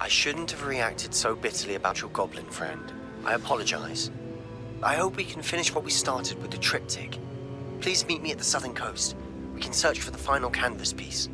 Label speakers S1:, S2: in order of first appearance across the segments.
S1: I shouldn't have reacted so bitterly about your goblin friend. I apologize. I hope we can finish what we started with the Triptych. Please meet me at the southern coast. We can search for the final canvas piece.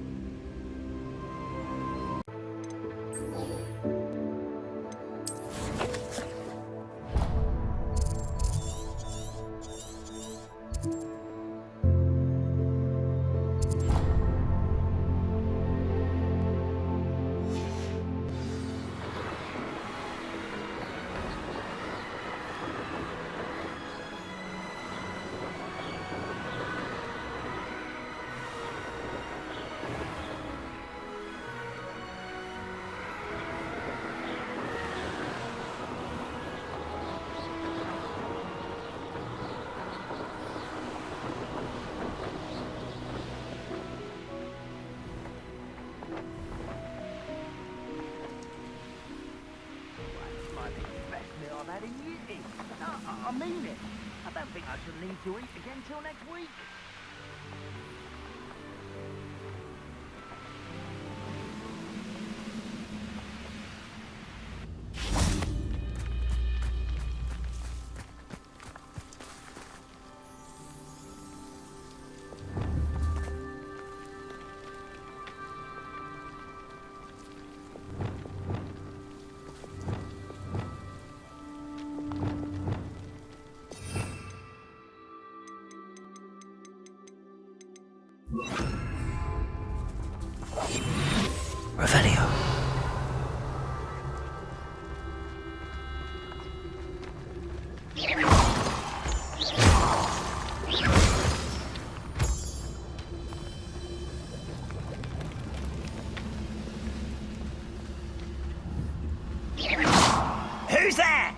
S2: I mean it. I don't think I shall need to eat again till next week.
S1: Revelio.
S2: Who's there?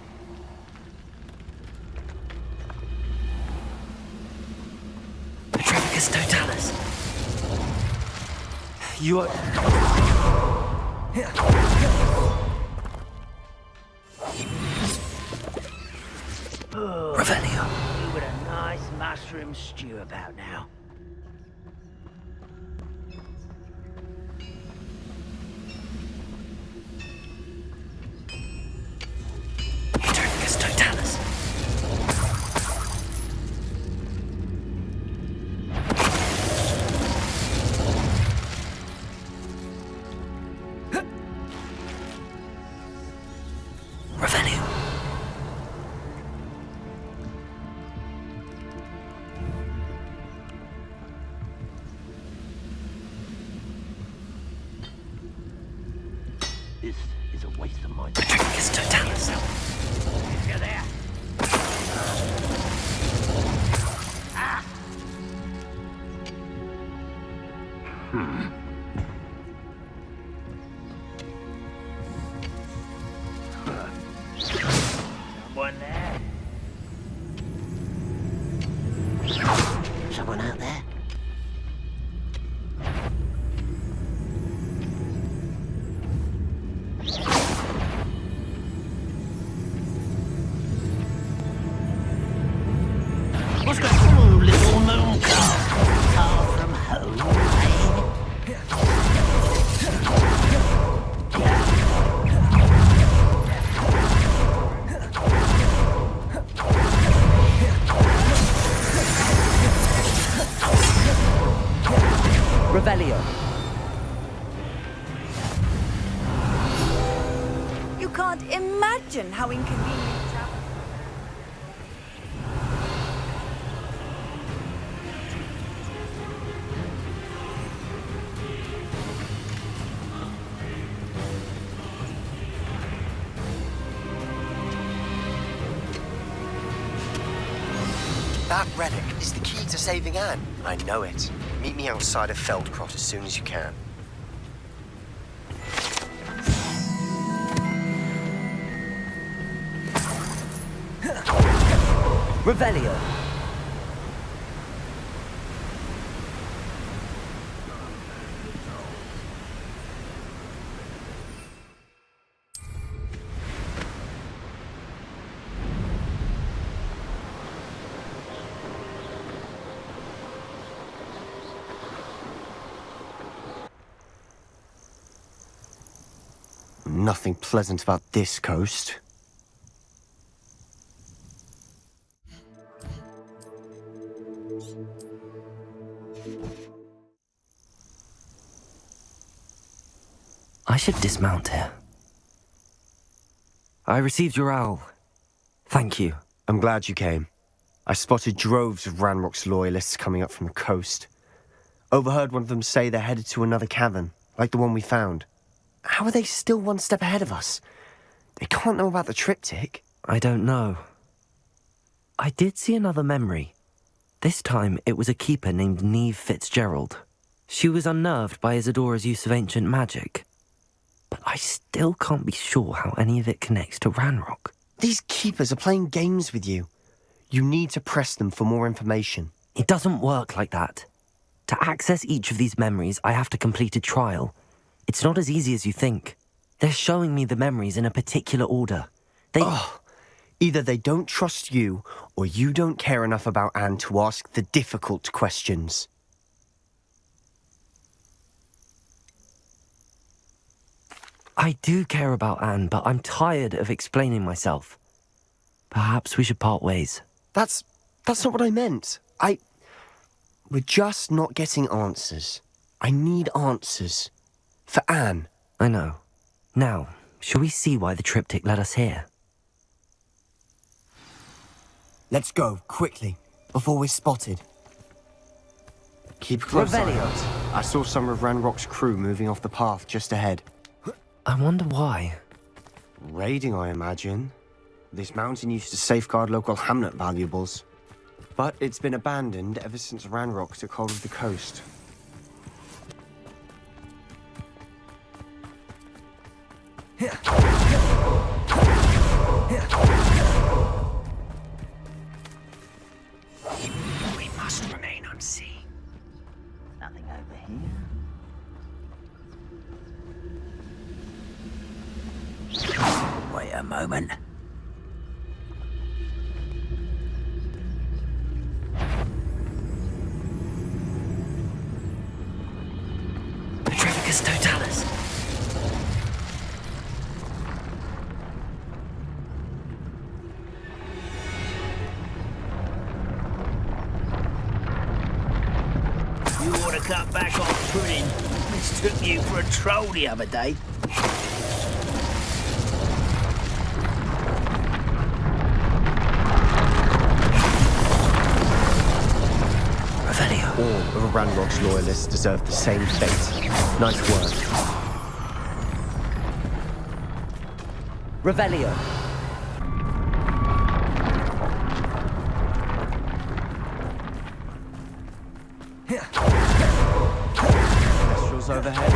S1: Petrificus totalis. You are... Revelio.
S2: You with a nice mushroom stew about now.
S1: Petrificus totalis. Revelio.
S2: This is a waste of my time.
S1: Petrificus totalis.
S2: You're there. Ah! Someone there? Someone out there? What's going on, little moon car? Far from home,
S1: Revelio.
S3: You can't imagine how inconvenient travel.
S1: That relic is the key to saving Anne. I know it. Meet me outside of Feldcroft as soon as you can. Revelio. Nothing pleasant about this coast.
S4: I should dismount here. I received your owl. Thank you.
S1: I'm glad you came. I spotted droves of Ranrock's loyalists coming up from the coast. Overheard one of them say they're headed to another cavern, like the one we found. How are they still one step ahead of us? They can't know about the Triptych.
S4: I don't know. I did see another memory. This time it was a keeper named Neve Fitzgerald. She was unnerved by Isadora's use of ancient magic. But I still can't be sure how any of it connects to Ranrok.
S1: These keepers are playing games with you. You need to press them for more information.
S4: It doesn't work like that. To access each of these memories, I have to complete a trial. It's not as easy as you think. They're showing me the memories in a particular order.
S1: Either they don't trust you, or you don't care enough about Anne to ask the difficult questions.
S4: I do care about Anne, but I'm tired of explaining myself. Perhaps we should part ways.
S1: That's not what I meant. We're just not getting answers. I need answers. For Anne.
S4: I know. Now, shall we see why the Triptych led us here?
S1: Let's go, quickly, before we're spotted. Keep a close eye out. I saw some of Ranrock's crew moving off the path just ahead.
S4: I wonder why.
S1: Raiding, I imagine. This mountain used to safeguard local hamlet valuables. But it's been abandoned ever since Ranrok took hold of the coast.
S2: We must remain unseen. Nothing over here. Wait a moment.
S4: Petrificus totalis.
S2: You ought to cut back on pudding. Mistook you for a troll the other day.
S1: All of Ranrock's loyalists deserve the same fate. Nice work.
S4: Revelio.
S1: Kestrels overhead.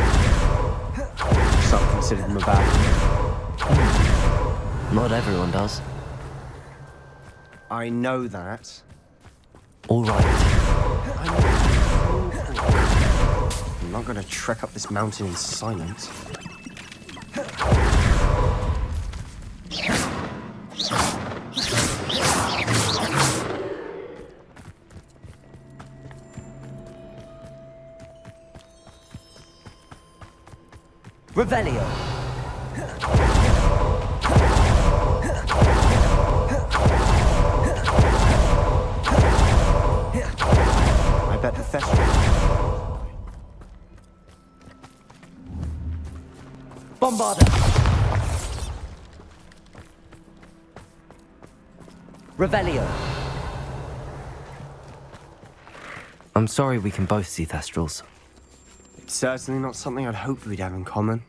S1: Some consider them a bad.
S4: Not everyone does.
S1: I know that.
S4: All right.
S1: I'm not going to trek up this mountain in silence.
S4: Revelio.
S1: I bet the festival.
S4: Bombarder. Revelio. I'm sorry we can both see Thestrals.
S1: It's certainly not something I'd hoped we'd have in common.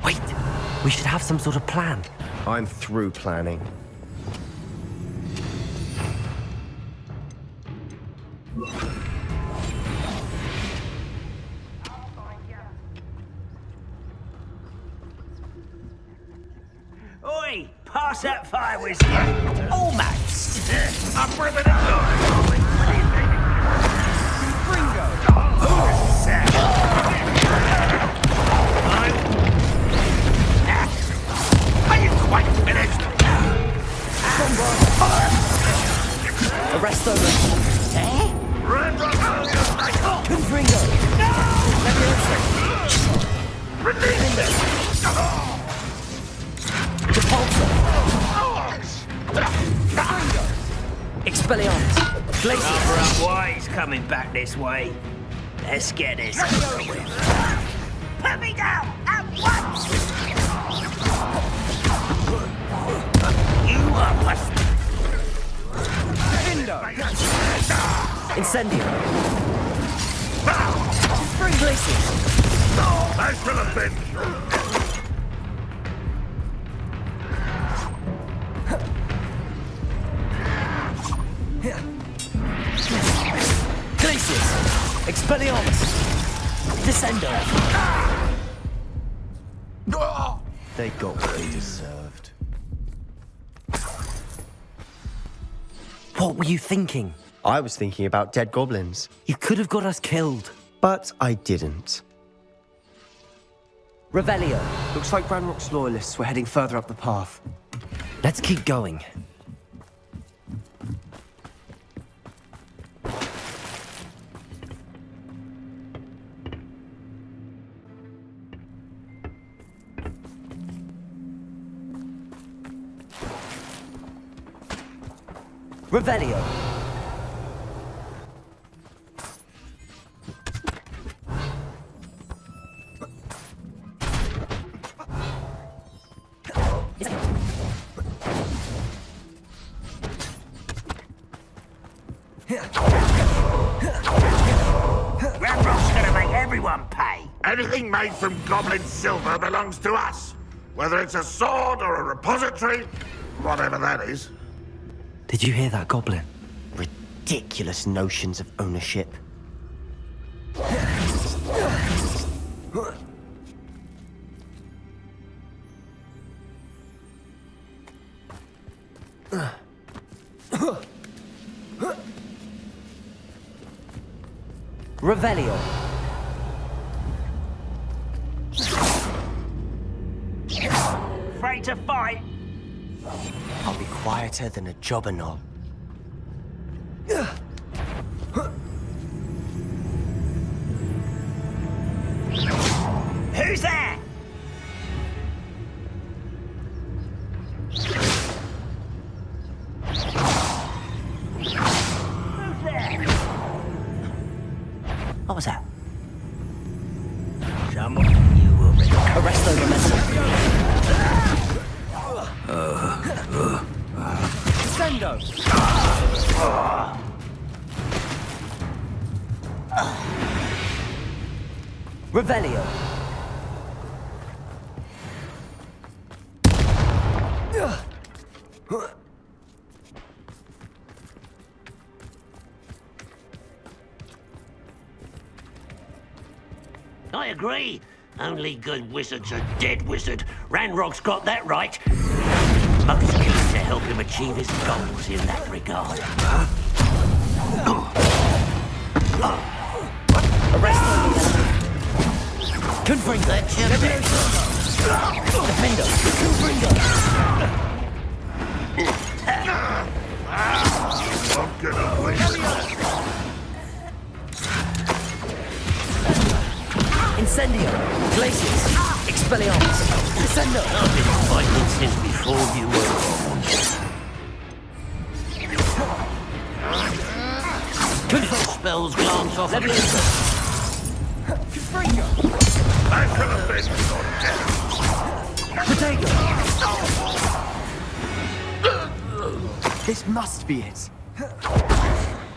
S4: Wait, we should have some sort of plan.
S1: I'm through planning.
S2: Oi! Pass that fire whiskey! Almost!
S4: Arrest them! Confringo! Repulsor! Expelliarmus! Glacier!
S2: Cover up why he's coming back this way. Let's get this over with. Put me down at once! You are worse.
S4: Incendio! Spring Glacier!
S5: I shall have been.
S4: Glacius! Expelliarmus! Descendo!
S1: They got what they deserved.
S4: What were you thinking?
S1: I was thinking about dead goblins,
S4: You could have got us killed.
S1: but I didn't.
S4: Revelio.
S6: Looks like Ranrock's loyalists were heading further up the path.
S4: Let's keep going. Revelio.
S2: Ranrock's gonna make everyone pay.
S5: Anything made from goblin silver belongs to us. Whether it's a sword or a repository, whatever that is.
S4: Did you hear that, Goblin?
S1: Ridiculous notions of ownership.
S4: Revelio.
S2: Afraid to fight?
S1: I'll be quieter than a jobberknoll.
S2: Who's there?
S1: What was that?
S2: Someone you will recover.
S4: Arrest over Messer.
S6: Descendo!
S4: Revelio.
S7: I agree. Only good wizards are dead wizard. Ranrock's got that right. Most keen to help him achieve his goals in that regard.
S4: Arrest over Confringo. Defendo. Confringo.
S5: I'm gonna win.
S4: Incendio. Glacius. Expelliarmus. Descendo.
S7: I've been fighting since before you were born.
S4: Confringo.
S7: Spells glance off of you.
S6: Confringo!
S5: I shall have been
S4: Potato.
S6: This must be it.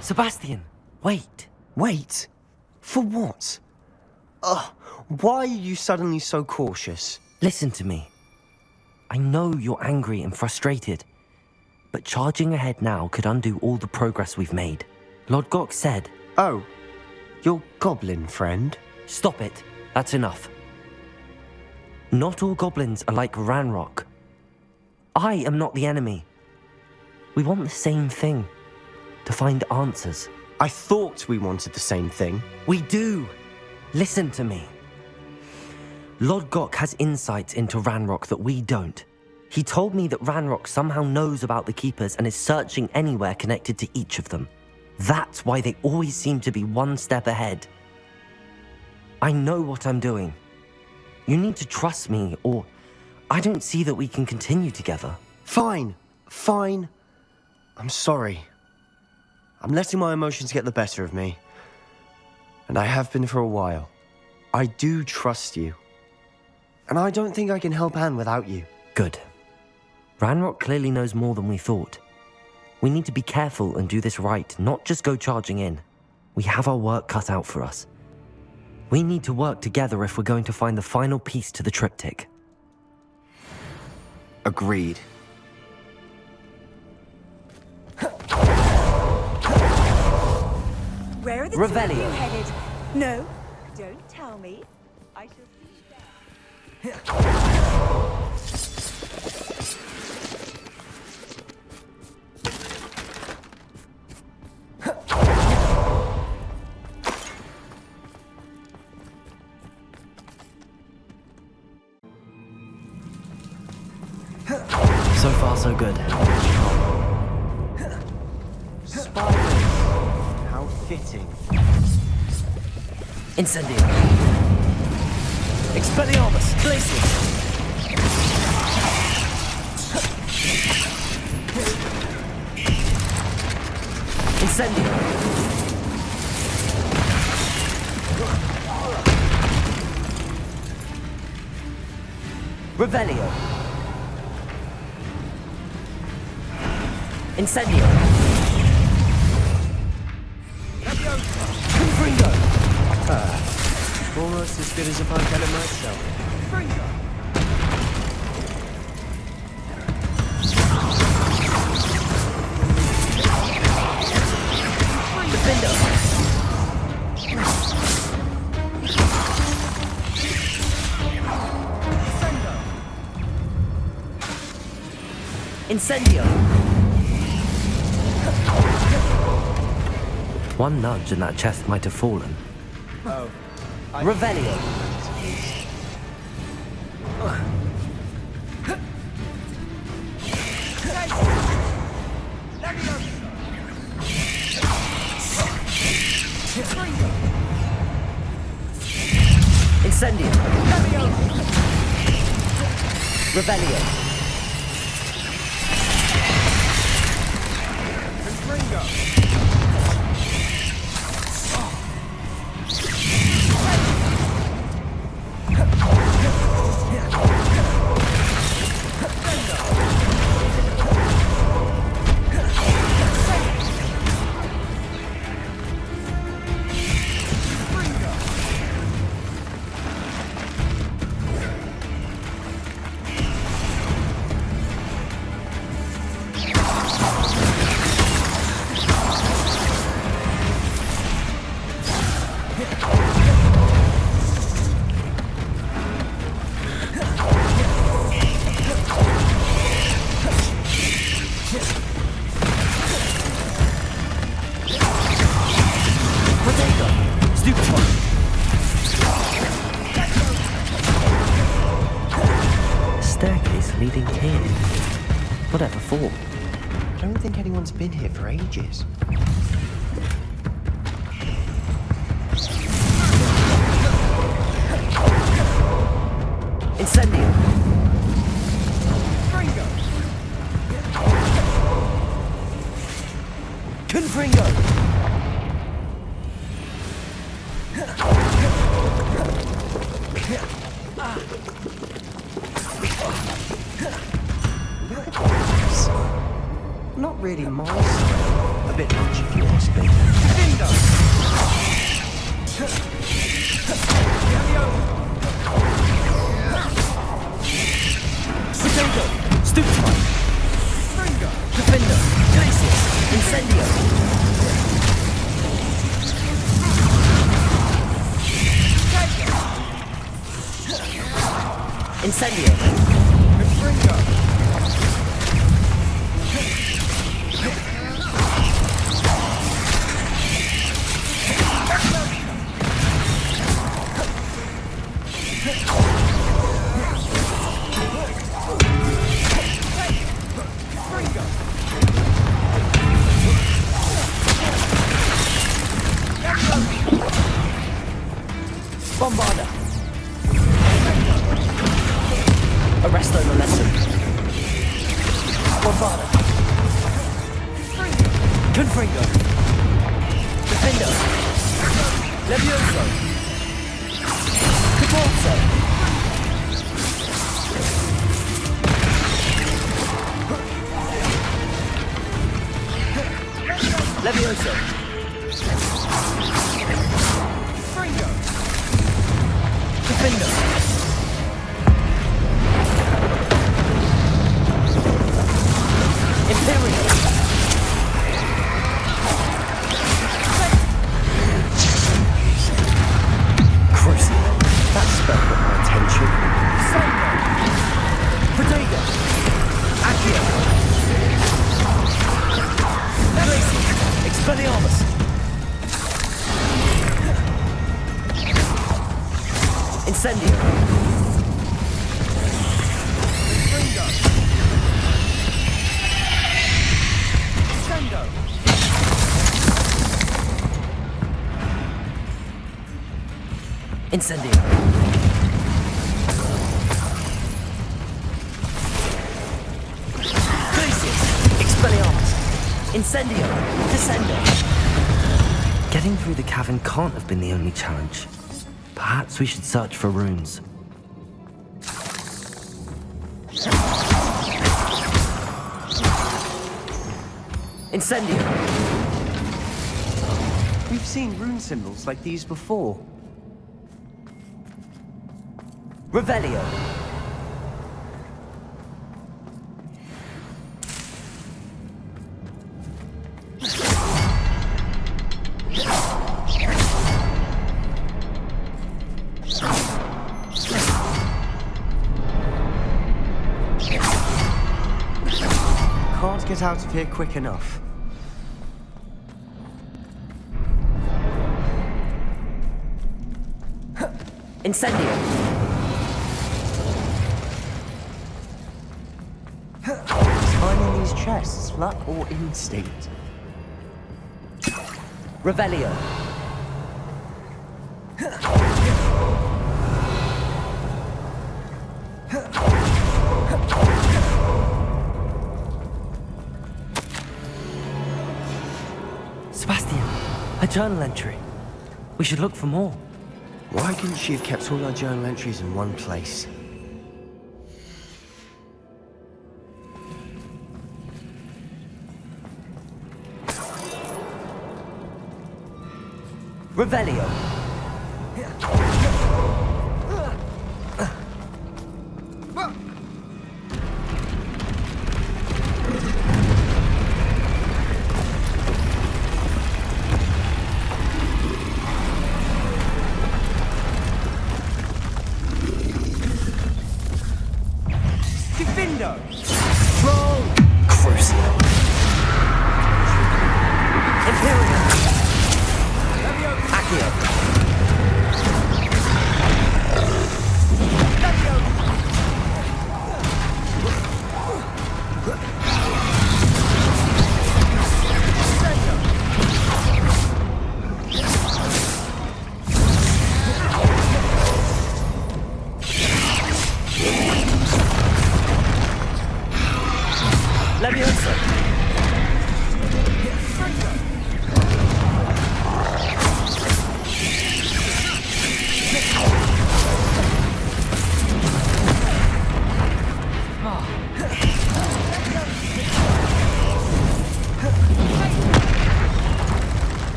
S4: Sebastian, wait.
S1: Wait? For what? Why are you suddenly so cautious?
S4: Listen to me. I know you're angry and frustrated, but charging ahead now could undo all the progress we've made. Lodgok said...
S1: Oh, your goblin friend?
S4: Stop it. That's enough. Not all goblins are like Ranrok. I am not the enemy. We want the same thing. To find answers.
S1: I thought we wanted the same thing.
S4: We do. Listen to me. Lodgok has insights into Ranrok that we don't. He told me that Ranrok somehow knows about the Keepers and is searching anywhere connected to each of them. That's why they always seem to be one step ahead. I know what I'm doing. You need to trust me, or I don't see that we can continue together.
S6: Fine. I'm sorry. I'm letting my emotions get the better of me. And I have been for a while. I do trust you. And I don't think I can help Anne without you.
S4: Good. Ranrok clearly knows more than we thought. We need to be careful and do this right, not just go charging in. We have our work cut out for us. We need to work together if we're going to find the final piece to the triptych.
S6: Agreed.
S3: Where are the
S4: Revelio.
S3: two of you headed? No, don't tell me. I shall see you there.
S4: So far, so good.
S6: Spiders. How fitting.
S4: Incendio. Expelliarmus. Glacius. Incendio. Revelio. Incendio. Confringo.
S6: Almost as good as if I'd done it myself.
S4: Defendo. Incendio. One nudge and that chest might have fallen.
S6: Oh.
S4: Revelio. Incendio. Revelio. Leading here. Whatever for?
S6: I don't think anyone's been here for ages.
S4: Incendio. Confringo.
S6: Not really my style. A bit much if you ask me.
S4: Potato. Stupefy. Defender. Glacius. Incendio. Incendio. Confringo. Defendo. Levioso. Caporzo. Levioso. Fringo. Defendo. Imperial. Crucible. That spell got my attention. Sango. Protego. Accio. Glacier. Expelliarmus. Incendio. Fringo. Sendo. Incendio. Glacier. Expelliarmus. Incendio. Descendo. Getting through the cavern can't have been the only challenge. Perhaps we should search for runes. Incendio.
S6: We've seen rune symbols like these before.
S4: Revelio.
S6: Can't get out of here quick enough.
S4: Incendio.
S6: Finding these chests, luck or instinct?
S4: Revelio. Sebastian, a journal entry. We should look for more.
S6: Why couldn't she have kept all our journal entries in one place?
S4: Revelio.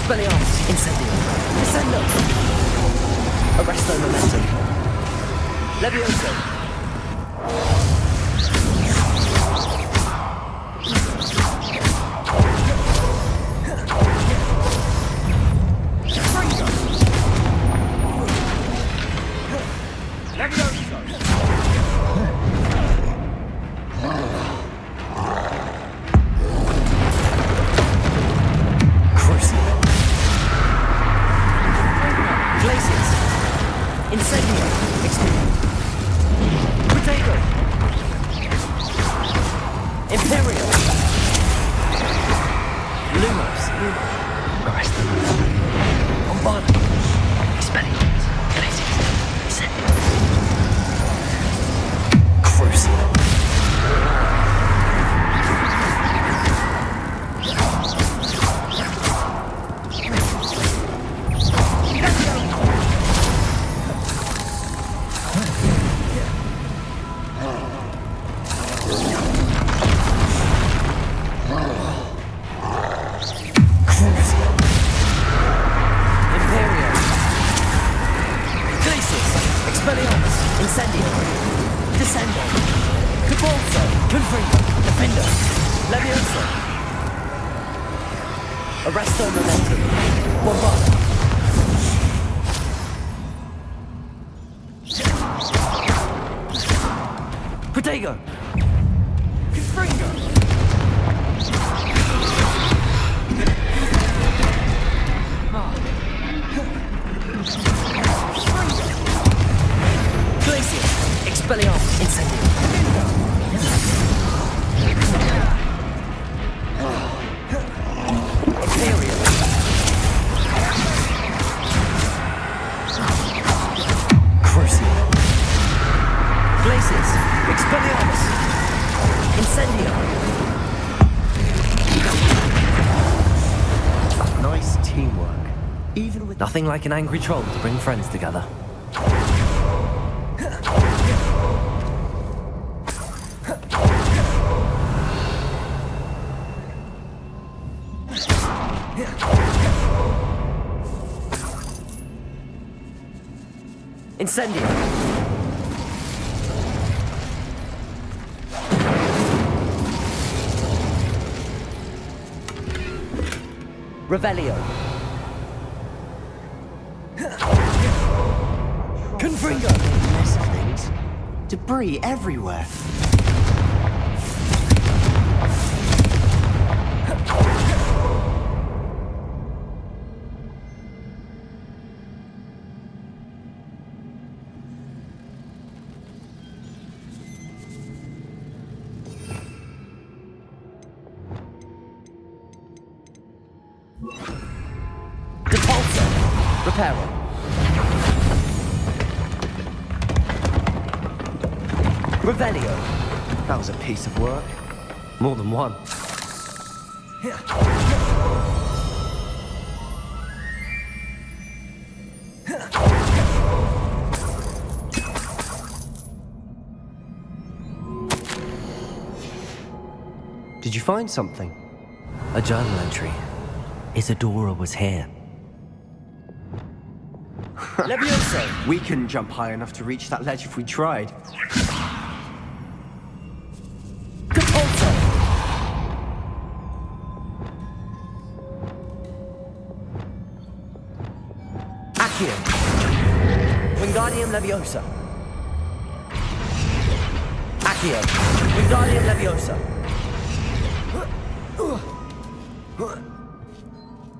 S4: Expelliarmus. Incendio. Descendo. Arresto momentum. Levioso. Nothing like an angry troll to bring friends together. Incendio. Revelio. Confringo!
S6: Mess of things. Debris everywhere.
S4: Depulso. Reparo. Revelio.
S6: That was a piece of work.
S4: More than one.
S6: Did you find something?
S4: A journal entry. Isadora was here. Levioso!
S6: We couldn't jump high enough to reach that ledge if we tried.
S4: Depulso! Accio! Wingardium Leviosa! Accio! Wingardium Leviosa!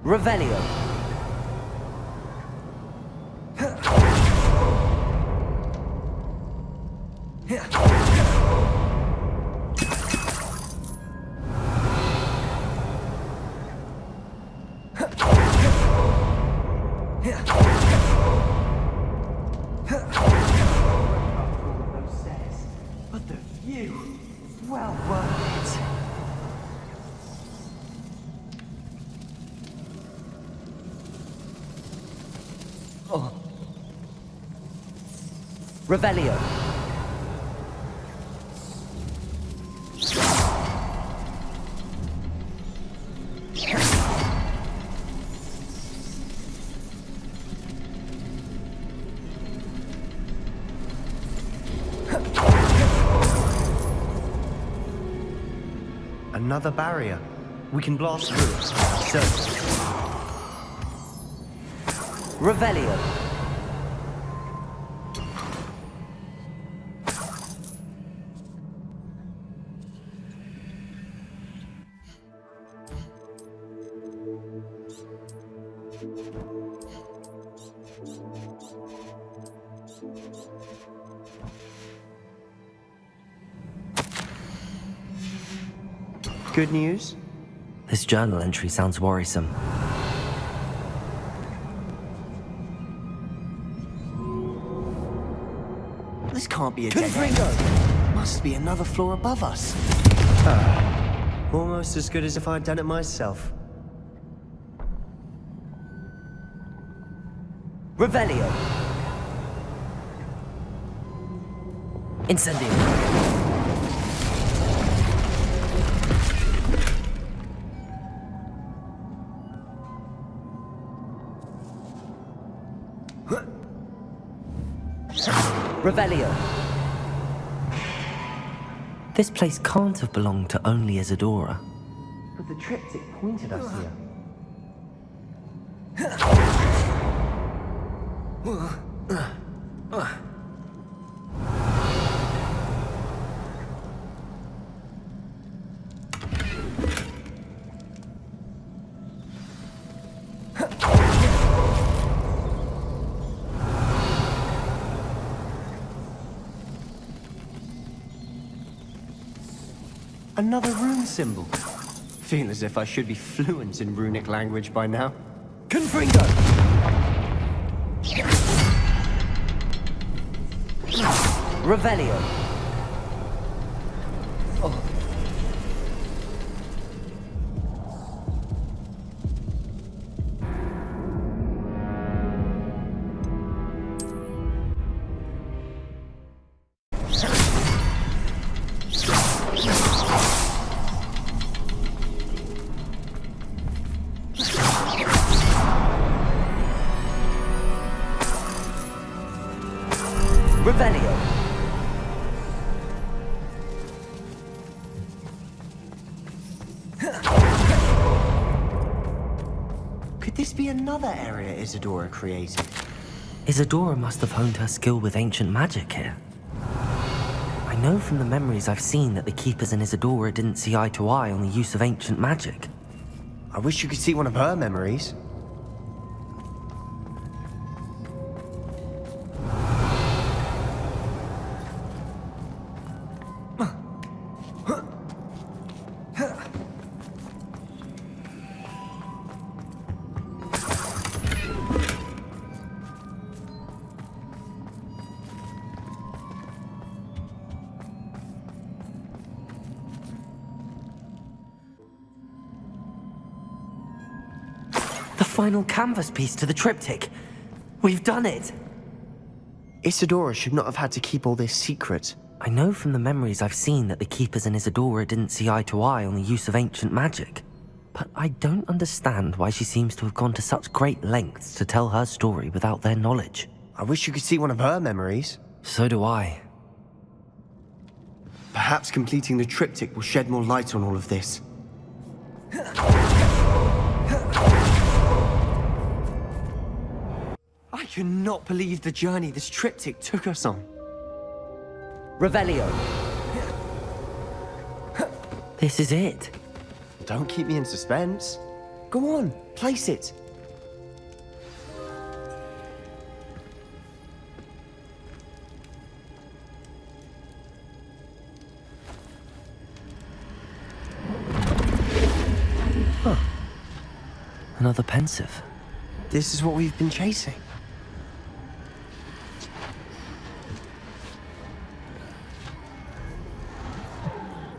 S4: Revelio!
S6: But the view, well worth it.
S4: Oh. Revelio.
S6: Another barrier. We can blast through it. Certainly.
S4: Revelio.
S6: Good news?
S4: This journal entry sounds worrisome.
S6: This can't be a dead end. Must be another floor above us. Almost as good as if I'd done it myself.
S4: Revelio. Incendio. Revelio. This place can't have belonged to only Isadora.
S6: But the triptych pointed us here. Another rune symbol. Feel as if I should be fluent in runic language by now.
S4: Confringo! Revelio. Revelio.
S6: Could this be another area Isadora created?
S4: Isadora must have honed her skill with ancient magic here. I know from the memories I've seen that the Keepers and Isadora didn't see eye to eye on the use of ancient magic.
S6: I wish you could see one of her memories.
S4: Final canvas piece to the triptych. We've done it!
S6: Isadora should not have had to keep all this secret.
S4: I know from the memories I've seen that the Keepers and Isadora didn't see eye to eye on the use of ancient magic. But I don't understand why she seems to have gone to such great lengths to tell her story without their knowledge.
S6: I wish you could see one of her memories.
S4: So do I.
S6: Perhaps completing the triptych will shed more light on all of this. I cannot believe the journey this triptych took us on.
S4: Revelio. This is it.
S6: Don't keep me in suspense. Go on, place it.
S4: Huh. Another pensieve.
S6: This is what we've been chasing.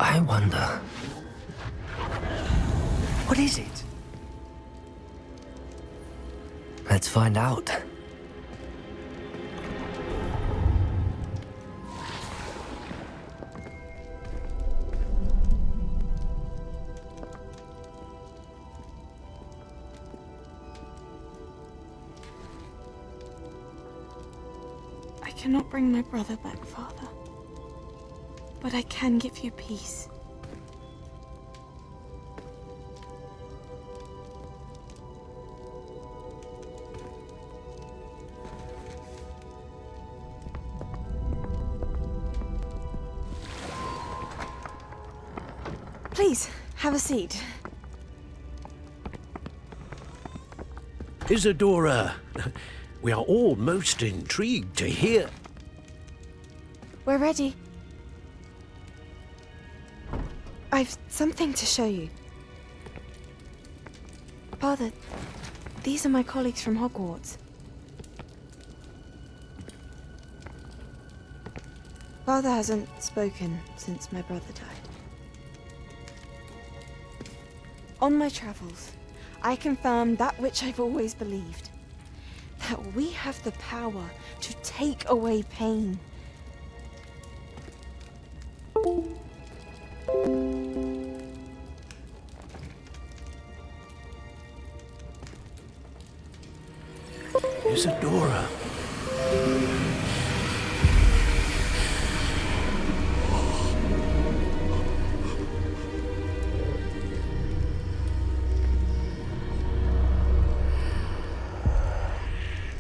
S4: I wonder...
S6: What is it?
S4: Let's find out.
S8: I cannot bring my brother back, Father. But I can give you peace. Please, have a seat.
S9: Isadora, we are all most intrigued to hear.
S8: We're ready. I've something to show you. Father, these are my colleagues from Hogwarts. Father hasn't spoken since my brother died. On my travels, I confirmed that which I've always believed. That we have the power to take away pain.
S9: Isadora.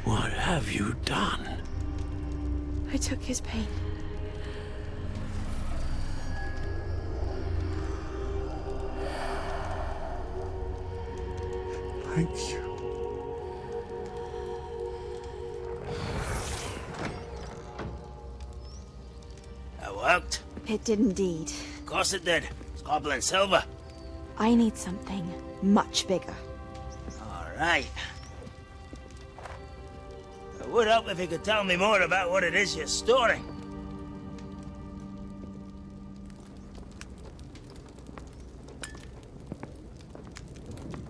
S9: What have you done?
S8: I took his pain.
S5: Thank you.
S2: That worked.
S8: It did indeed.
S2: Of course it did. It's goblin silver.
S8: I need something much bigger.
S2: All right. It would help if you could tell me more about what it is you're storing.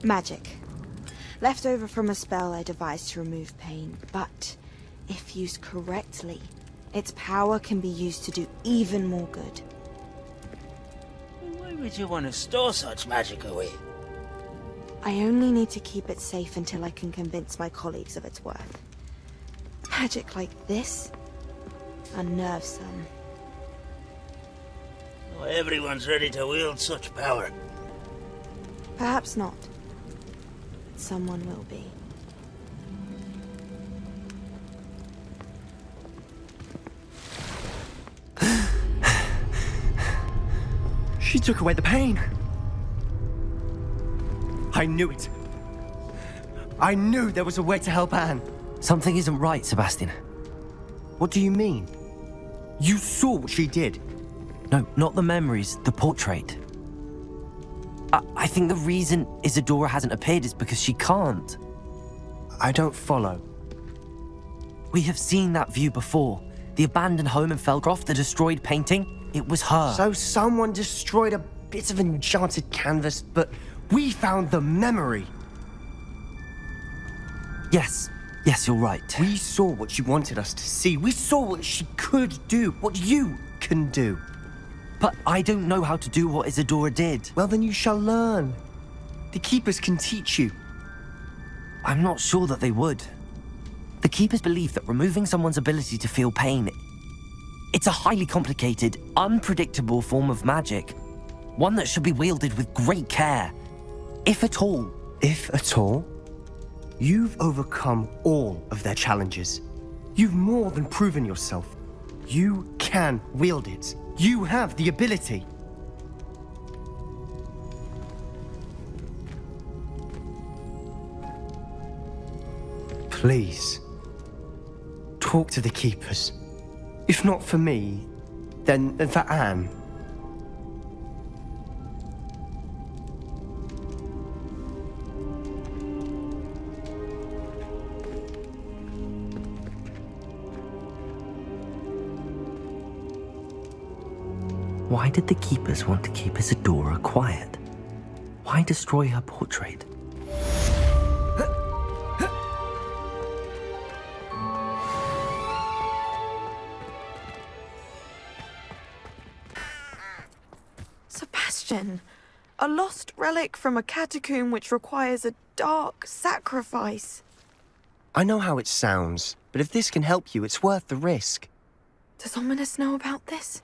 S8: Magic. Left over from a spell I devised to remove pain, but if used correctly, its power can be used to do even more good.
S2: Why would you want to store such magic away?
S8: I only need to keep it safe until I can convince my colleagues of its worth. Magic like this unnerves some.
S2: Not everyone's ready to wield such power.
S8: Perhaps not. Someone will be.
S6: She took away the pain. I knew it. I knew there was a way to help Anne.
S4: Something isn't right, Sebastian.
S6: What do you mean? You saw what she did.
S4: No, not the memories, the portrait. I think the reason Isadora hasn't appeared is because she can't.
S6: I don't follow.
S4: We have seen that view before. The abandoned home in Feldcroft, the destroyed painting. It was her.
S6: So someone destroyed a bit of enchanted canvas, but we found the memory.
S4: Yes, you're right.
S6: We saw what she wanted us to see. We saw what she could do, what you can do.
S4: But I don't know how to do what Isadora did.
S6: Well, then you shall learn. The Keepers can teach you.
S4: I'm not sure that they would. The Keepers believe that removing someone's ability to feel pain, it's a highly complicated, unpredictable form of magic. One that should be wielded with great care. If at all.
S6: If at all? You've overcome all of their challenges. You've more than proven yourself. You can wield it. You have the ability. Please, talk to the Keepers. If not for me, then for Anne.
S4: Why did the Keepers want to keep Isadora quiet? Why destroy her portrait?
S8: Sebastian, a lost relic from a catacomb which requires a dark sacrifice.
S6: I know how it sounds, but if this can help you, it's worth the risk.
S8: Does Ominous know about this?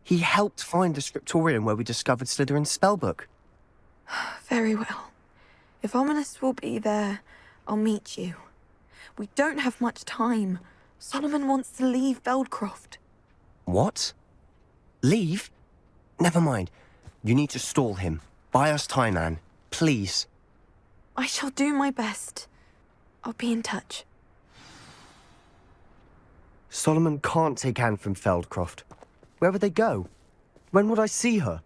S6: He helped find the scriptorium where we discovered Slytherin's spellbook.
S8: Very well. If Ominous will be there, I'll meet you. We don't have much time. Solomon wants to leave Feldcroft.
S6: What? Leave? Never mind. You need to stall him. Buy us time, Anne. Please.
S8: I shall do my best. I'll be in touch.
S6: Solomon can't take Anne from Feldcroft. Where would they go? When would I see her?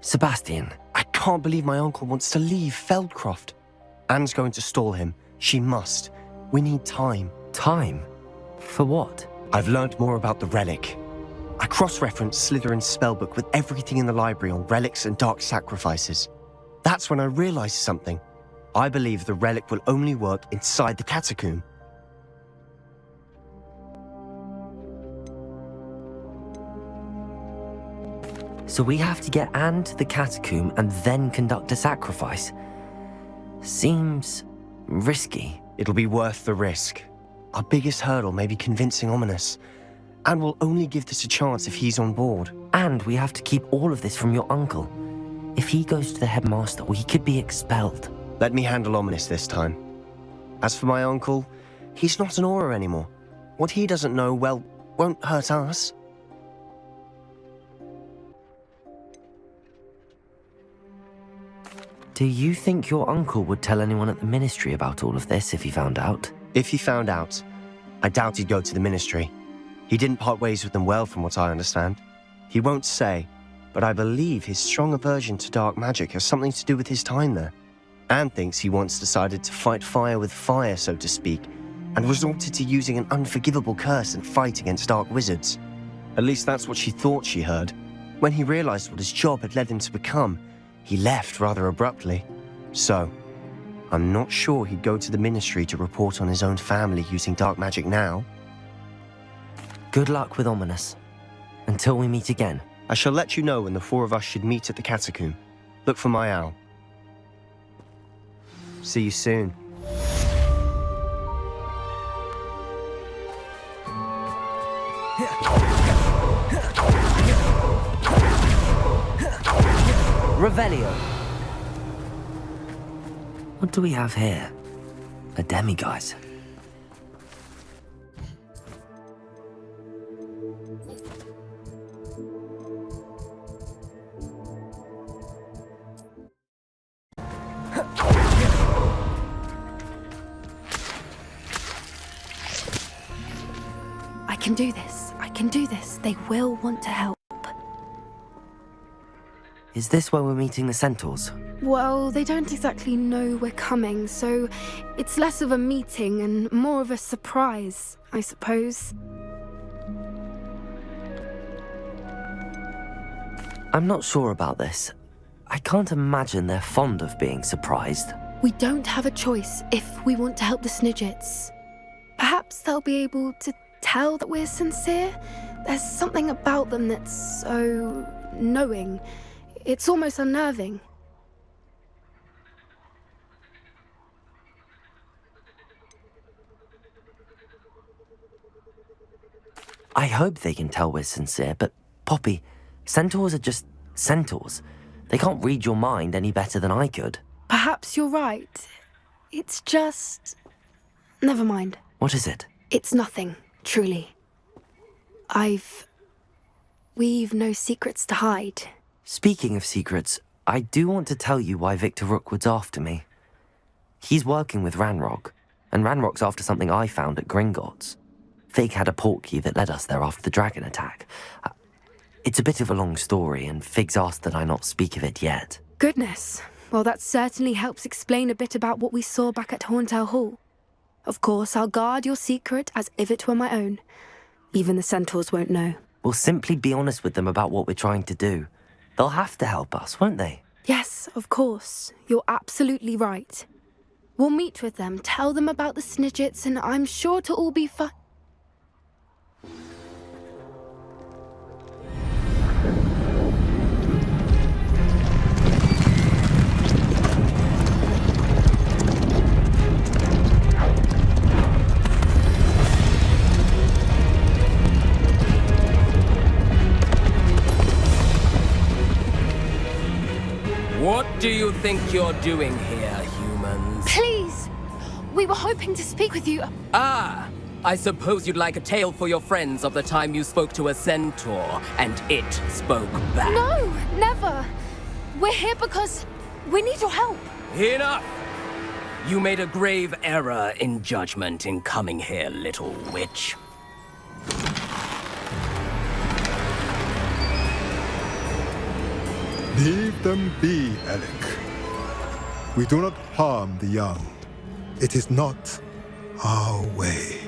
S4: Sebastian.
S6: I can't believe my uncle wants to leave Feldcroft. Anne's going to stall him. She must. We need time.
S4: Time? For what?
S6: I've learned more about the Relic. I cross-referenced Slytherin's spellbook with everything in the library on relics and dark sacrifices. That's when I realized something. I believe the Relic will only work inside the catacomb.
S4: So we have to get Anne to the catacomb and then conduct a sacrifice. Seems risky.
S6: It'll be worth the risk. Our biggest hurdle may be convincing Ominous. And we'll only give this a chance if he's on board.
S4: And we have to keep all of this from your uncle. If he goes to the headmaster, he could be expelled.
S6: Let me handle Ominous this time. As for my uncle, he's not an Auror anymore. What he doesn't know, well, won't hurt us.
S4: Do you think your uncle would tell anyone at the ministry about all of this if he found out?
S6: If he found out, I doubt he'd go to the ministry. He didn't part ways with them well, from what I understand. He won't say, but I believe his strong aversion to dark magic has something to do with his time there. Anne thinks he once decided to fight fire with fire, so to speak, and resorted to using an unforgivable curse and fight against dark wizards. At least that's what she thought she heard. When he realized what his job had led him to become, he left rather abruptly. So, I'm not sure he'd go to the ministry to report on his own family using dark magic now.
S4: Good luck with Ominous. Until we meet again.
S6: I shall let you know when the four of us should meet at the catacomb. Look for my owl. See you soon.
S4: Revelio. What do we have here? A demiguise.
S10: I can do this. I can do this. They will want to help.
S4: Is this where we're meeting the Centaurs?
S10: Well, they don't exactly know we're coming, so it's less of a meeting and more of a surprise, I suppose.
S4: I'm not sure about this. I can't imagine they're fond of being surprised.
S10: We don't have a choice if we want to help the Snidgets. Perhaps they'll be able to tell that we're sincere. There's something about them that's so knowing. It's almost unnerving.
S4: I hope they can tell we're sincere, but Poppy, Centaurs are just Centaurs. They can't read your mind any better than I could.
S10: Perhaps you're right. It's just... Never mind.
S4: What is it?
S10: It's nothing, truly. We've no secrets to hide.
S4: Speaking of secrets, I do want to tell you why Victor Rookwood's after me. He's working with Ranrok, and Ranrock's after something I found at Gringotts. Fig had a portkey that led us there after the dragon attack. It's a bit of a long story, and Fig's asked that I not speak of it yet.
S10: Goodness. Well, that certainly helps explain a bit about what we saw back at Horntail Hall. Of course, I'll guard your secret as if it were my own. Even the Centaurs won't know.
S4: We'll simply be honest with them about what we're trying to do. They'll have to help us, won't they?
S10: Yes, of course. You're absolutely right. We'll meet with them, tell them about the Snidgets, and I'm sure it'll all be fine.
S11: What do you think you're doing here, humans?
S10: Please! We were hoping to speak with you.
S11: Ah! I suppose you'd like a tale for your friends of the time you spoke to a centaur, and it spoke back.
S10: No, never. We're here because we need your help.
S11: Enough! You made a grave error in judgment in coming here, little witch.
S12: Leave them be, Relic. We do not harm the young. It is not our way.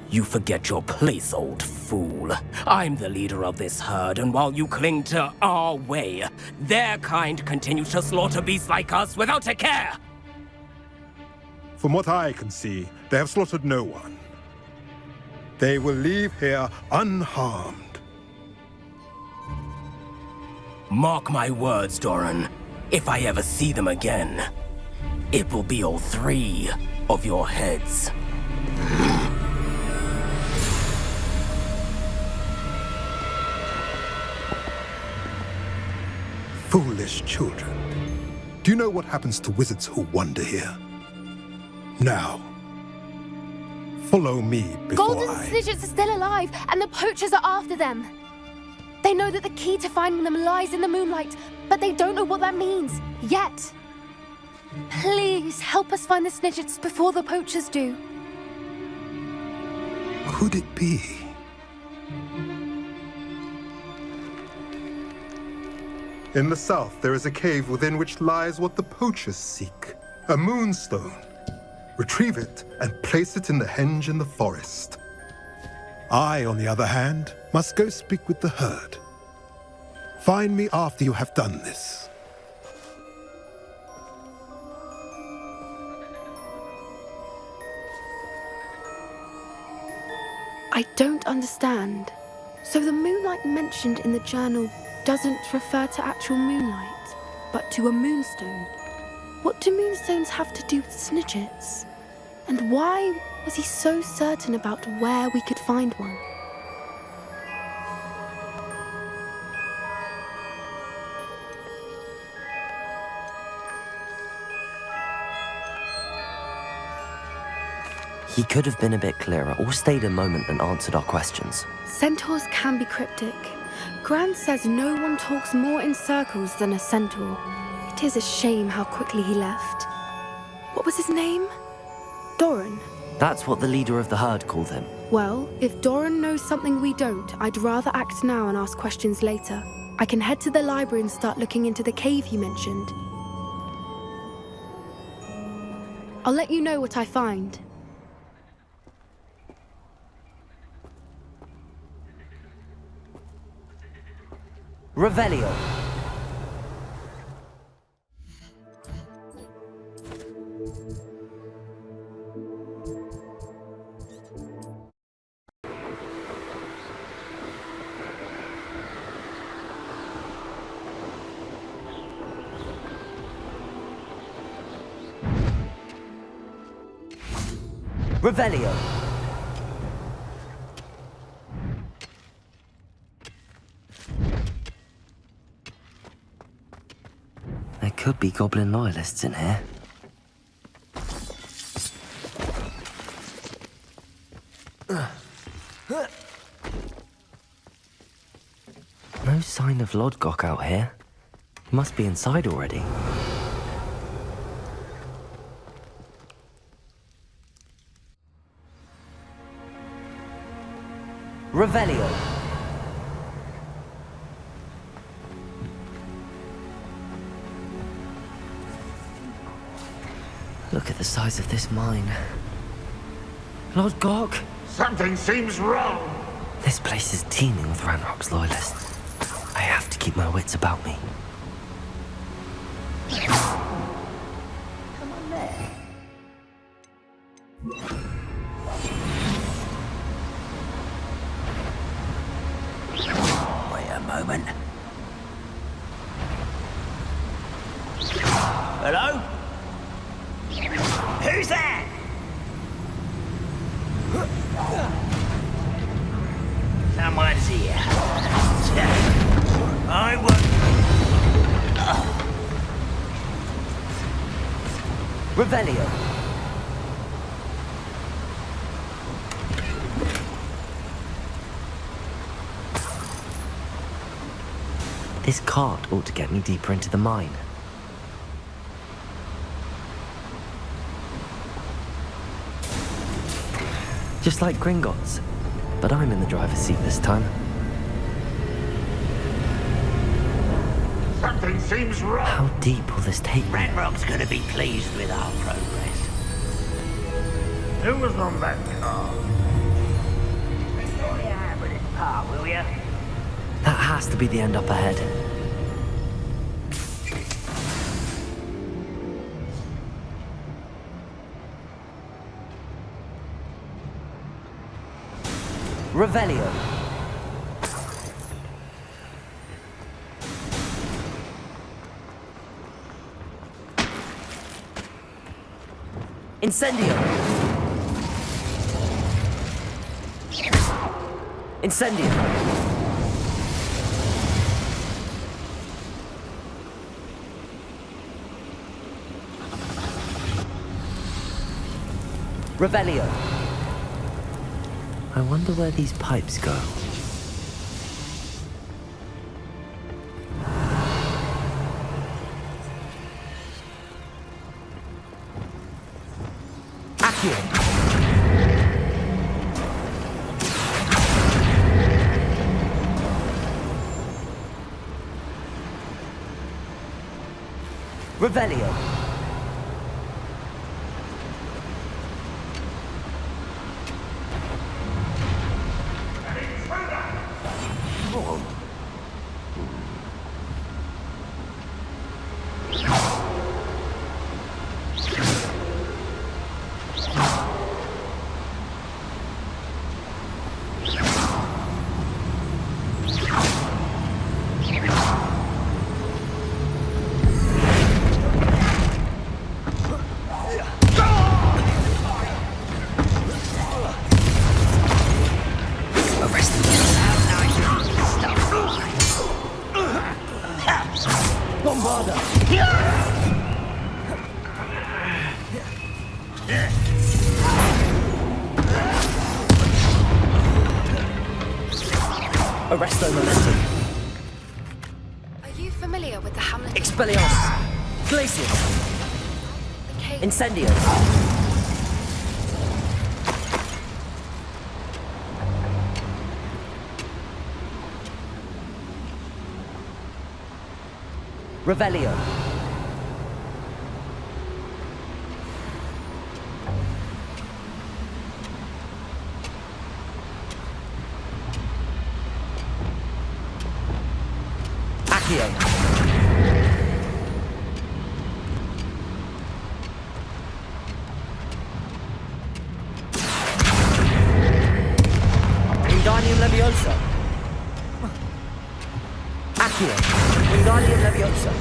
S11: You forget your place, old fool. I'm the leader of this herd, and while you cling to our way, their kind continues to slaughter beasts like us without a care!
S12: From what I can see, they have slaughtered no one. They will leave here unharmed.
S11: Mark my words, Doran. If I ever see them again, it will be all 3 of your heads.
S12: Foolish children. Do you know what happens to wizards who wander here? Now, follow me before
S10: Golden Snidgets are still alive, and the poachers are after them. They know that the key to finding them lies in the moonlight, but they don't know what that means, yet. Please, help us find the Snidgets before the poachers do.
S12: Could it be? In the south, there is a cave within which lies what the poachers seek. A moonstone. Retrieve it and place it in the henge in the forest. I, on the other hand, must go speak with the herd. Find me after you have done this.
S10: I don't understand. So the moonlight mentioned in the journal doesn't refer to actual moonlight, but to a moonstone. What do moonstones have to do with Snidgets? And why was he so certain about where we could find one?
S4: He could have been a bit clearer, or stayed a moment and answered our questions.
S10: Centaurs can be cryptic. Gran says no one talks more in circles than a centaur. It is a shame how quickly he left. What was his name? Doran?
S4: That's what the leader of the herd called him.
S10: Well, if Doran knows something we don't, I'd rather act now and ask questions later. I can head to the library and start looking into the cave you mentioned. I'll let you know what I find.
S4: Revelio. Revelio. There could be goblin loyalists in here. No sign of Lodgok out here. He must be inside already. Revelio. Look at the size of this mine. Lodgok!
S5: Something seems wrong.
S4: This place is teeming with Ranrok's loyalists. I have to keep my wits about me.
S7: Come on there. Wait a moment. Hello? Who's that? Someone's here. I want...
S4: Revelio. This cart ought to get me deeper into the mine. Just like Gringotts, but I'm in the driver's seat this time.
S5: Something seems wrong.
S4: How deep will this take me?
S7: Ranrock's gonna be pleased with our progress.
S5: Who was on that car?
S2: Enjoy your hand with this part, will ya?
S4: That has to be the end up ahead. Revelio. Incendio. Incendio. Revelio. I wonder where these pipes go. Accio. Revelio. Arresto momentum.
S10: Are you familiar with the hamlet?
S4: Expelliarmus. Glacius. Incendio. Revelio. Accio. Wingardium Leviosa. Accio. Wingardium Leviosa.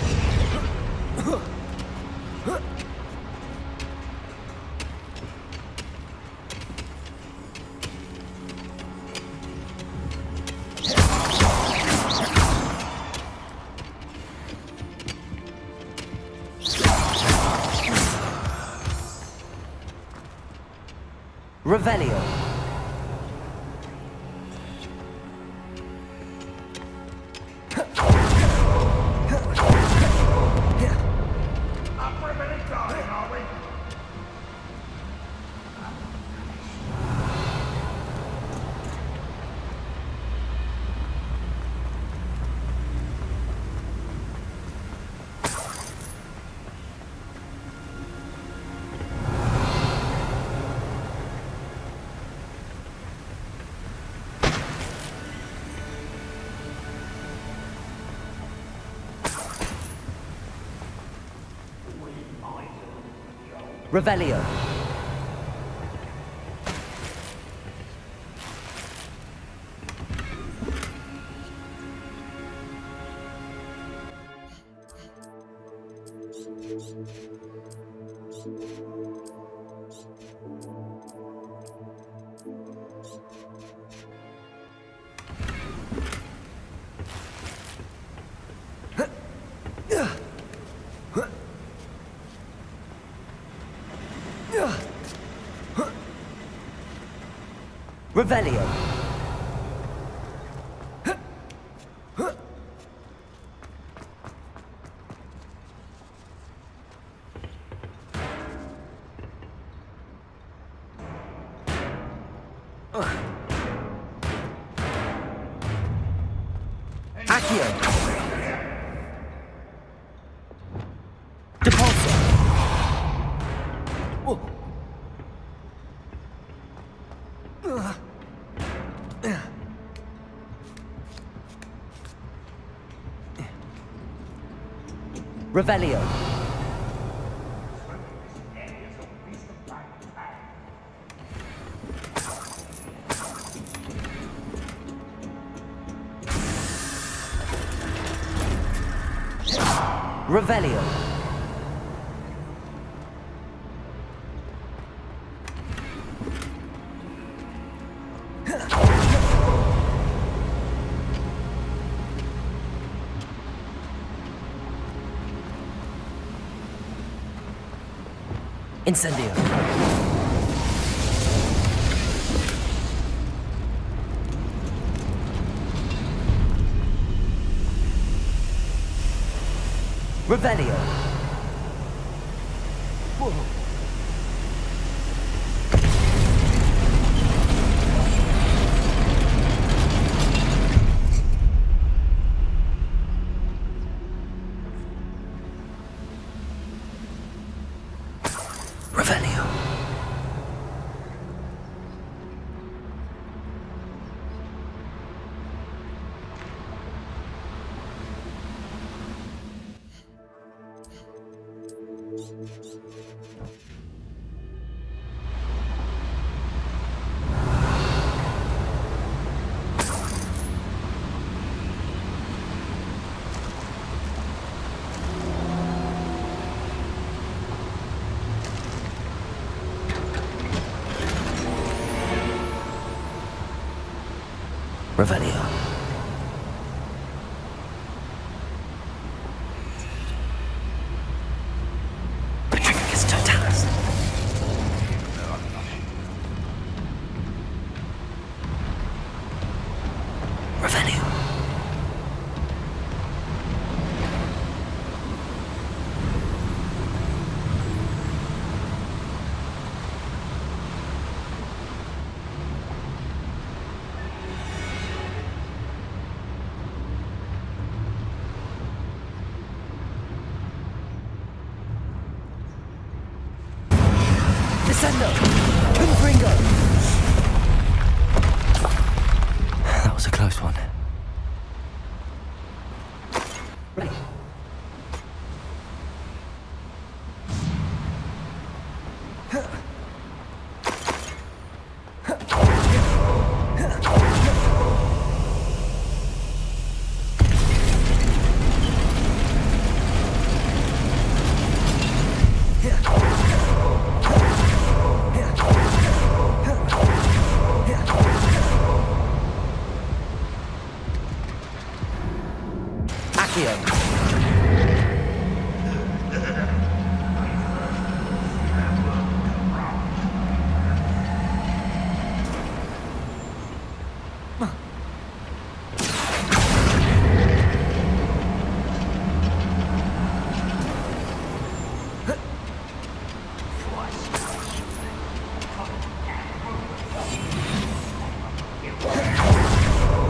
S4: Revelio.
S5: Up for a minute, darling, are we?
S4: Revelio. Revelio. Accio. Depulso. Revelio. Revelio. Incendio. Revelio. Revelio. Revelio. Patricius Totalis. Revelio. That was a close one. Right.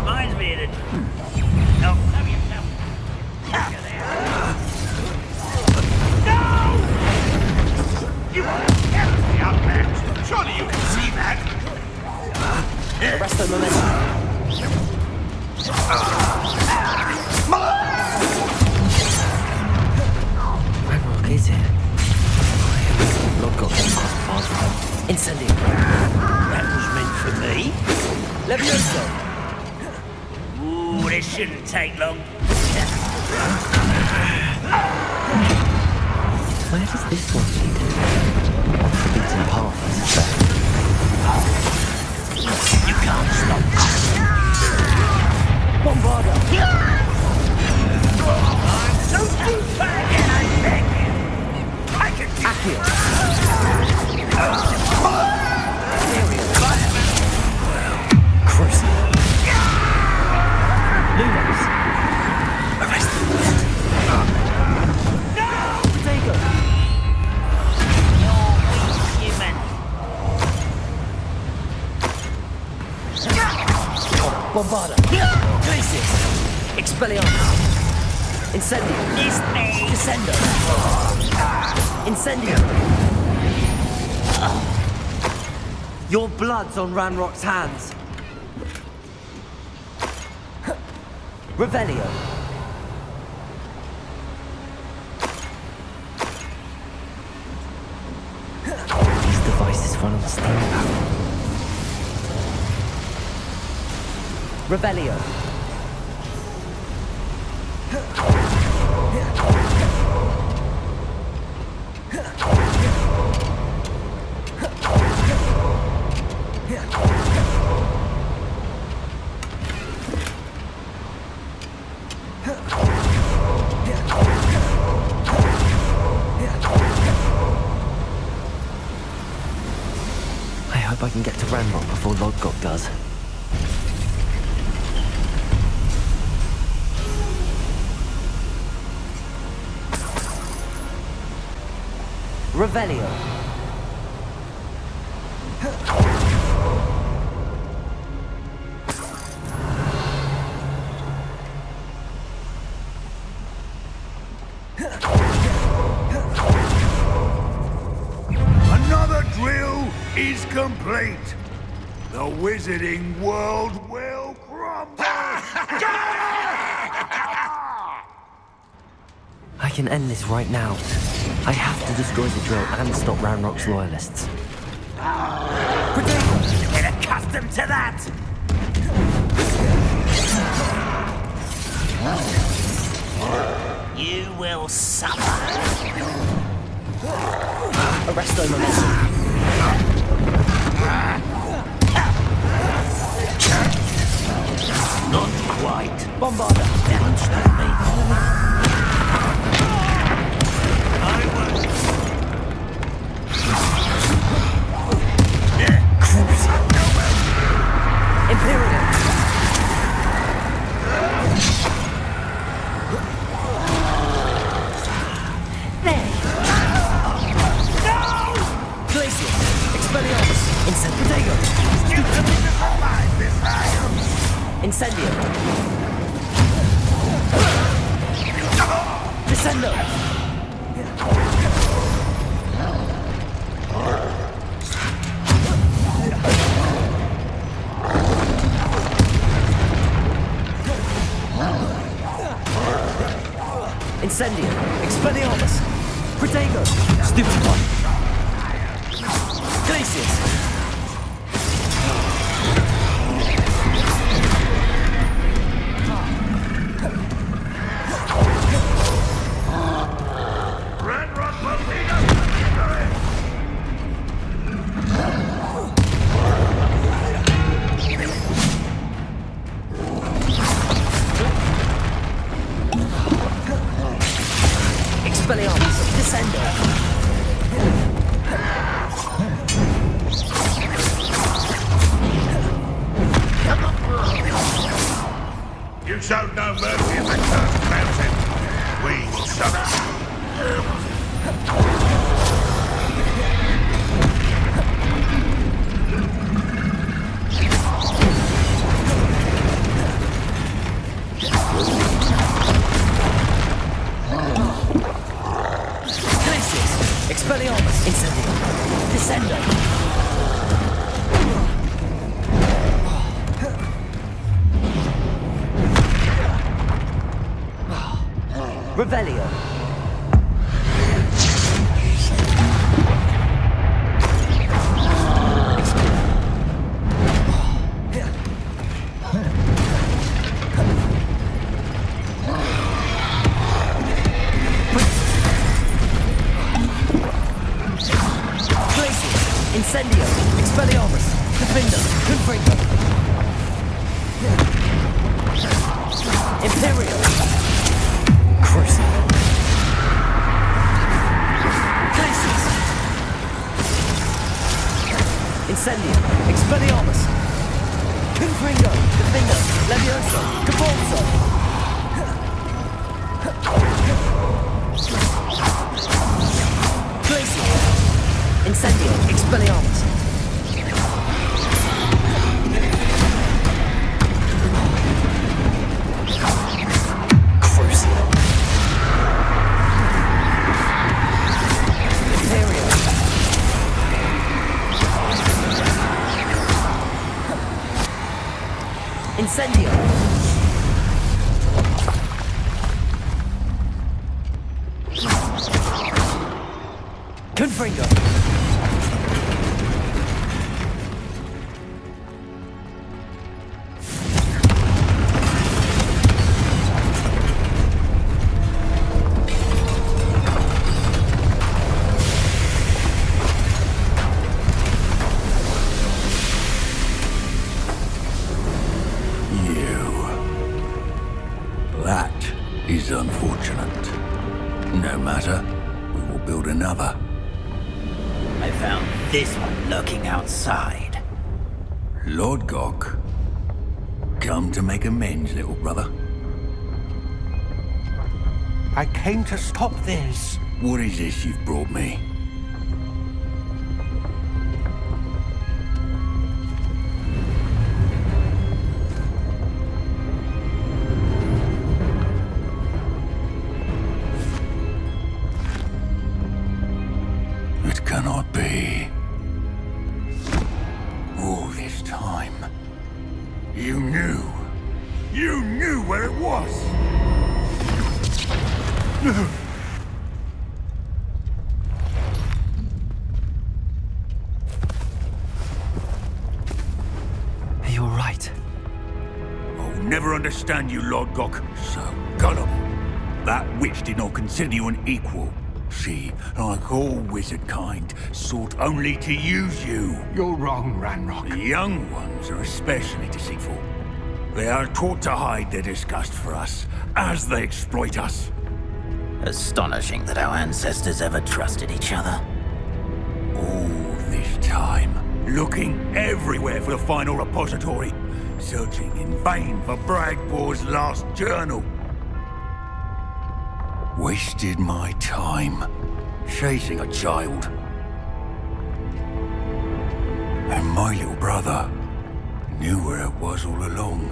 S2: Reminds me of the... No, have yourself. Look at that. No! You are terribly outmatched. Surely you can see that.
S4: Arrest the momentum. Ranrok is here. Lodgok came across the paths with him. Incendio.
S2: That was meant for me.
S4: Levioso.
S2: Ooh, this shouldn't take long.
S4: Where does this one lead? The beaten path, I suspect.
S2: You can't stop us.
S4: Bombarda.
S2: Don't do that again, I beg you. I can do
S4: Accio.
S2: Serious.
S4: Bombarda. Glacius. Expelliarmus. Incendio. Descendo. Incendio. Your blood's on Ranrock's hands. Revelio. These devices run on steam power. Revelio. I hope I can get to Ranrok before Lodgok does. Revelio.
S5: Another drill is complete. The wizarding world will crumble.
S4: I can end this right now. I have to destroy the drill and stop Ranrock's loyalists.
S2: Get accustomed to that! You will suffer.
S4: Arresto momentum.
S7: Not quite.
S4: Bombarda.
S7: Demonstrate me.
S4: Imperial.
S2: There. No!
S4: Glacius. Expelliarmus. Incendio. Incendio. Descendo. Incendio. Expelliarmus. Protego. Stupid one. Glacius.
S5: Ranrok will lead us.
S4: Expelliarmus. Descendo.
S5: You showed no mercy in the cursed mountain. We will show it.
S4: Glacius. Expelliarmus. Incendio. Descendo. Revelio. Glacius. Incendio. Expelliarmus. Defender. Confringo. Imperial. Crucible. Glacius. Incendio. Expelliarmus. Confringo. Defender. Levioso. Cavalso. Glacius. Incendio. Expelliarmus.
S13: is unfortunate. No matter, we will build another.
S2: I found this one lurking outside.
S13: Lodgok. Come to make amends, little brother.
S14: I came to stop this.
S13: What is this you've brought me? It cannot be. All this time, you knew. You knew where it was. No.
S4: You're right.
S13: I'll never understand you, Lodgok. So gullible. That witch did not consider you an equal. She, like all wizard kind, sought only to use you.
S14: You're wrong, Ranrok.
S13: The young ones are especially deceitful. They are taught to hide their disgust for us, as they exploit us.
S2: Astonishing that our ancestors ever trusted each other.
S13: All this time, looking everywhere for the final repository, searching in vain for Bragbor's last journal. Wasted my time, chasing a child. And my little brother knew where it was all along.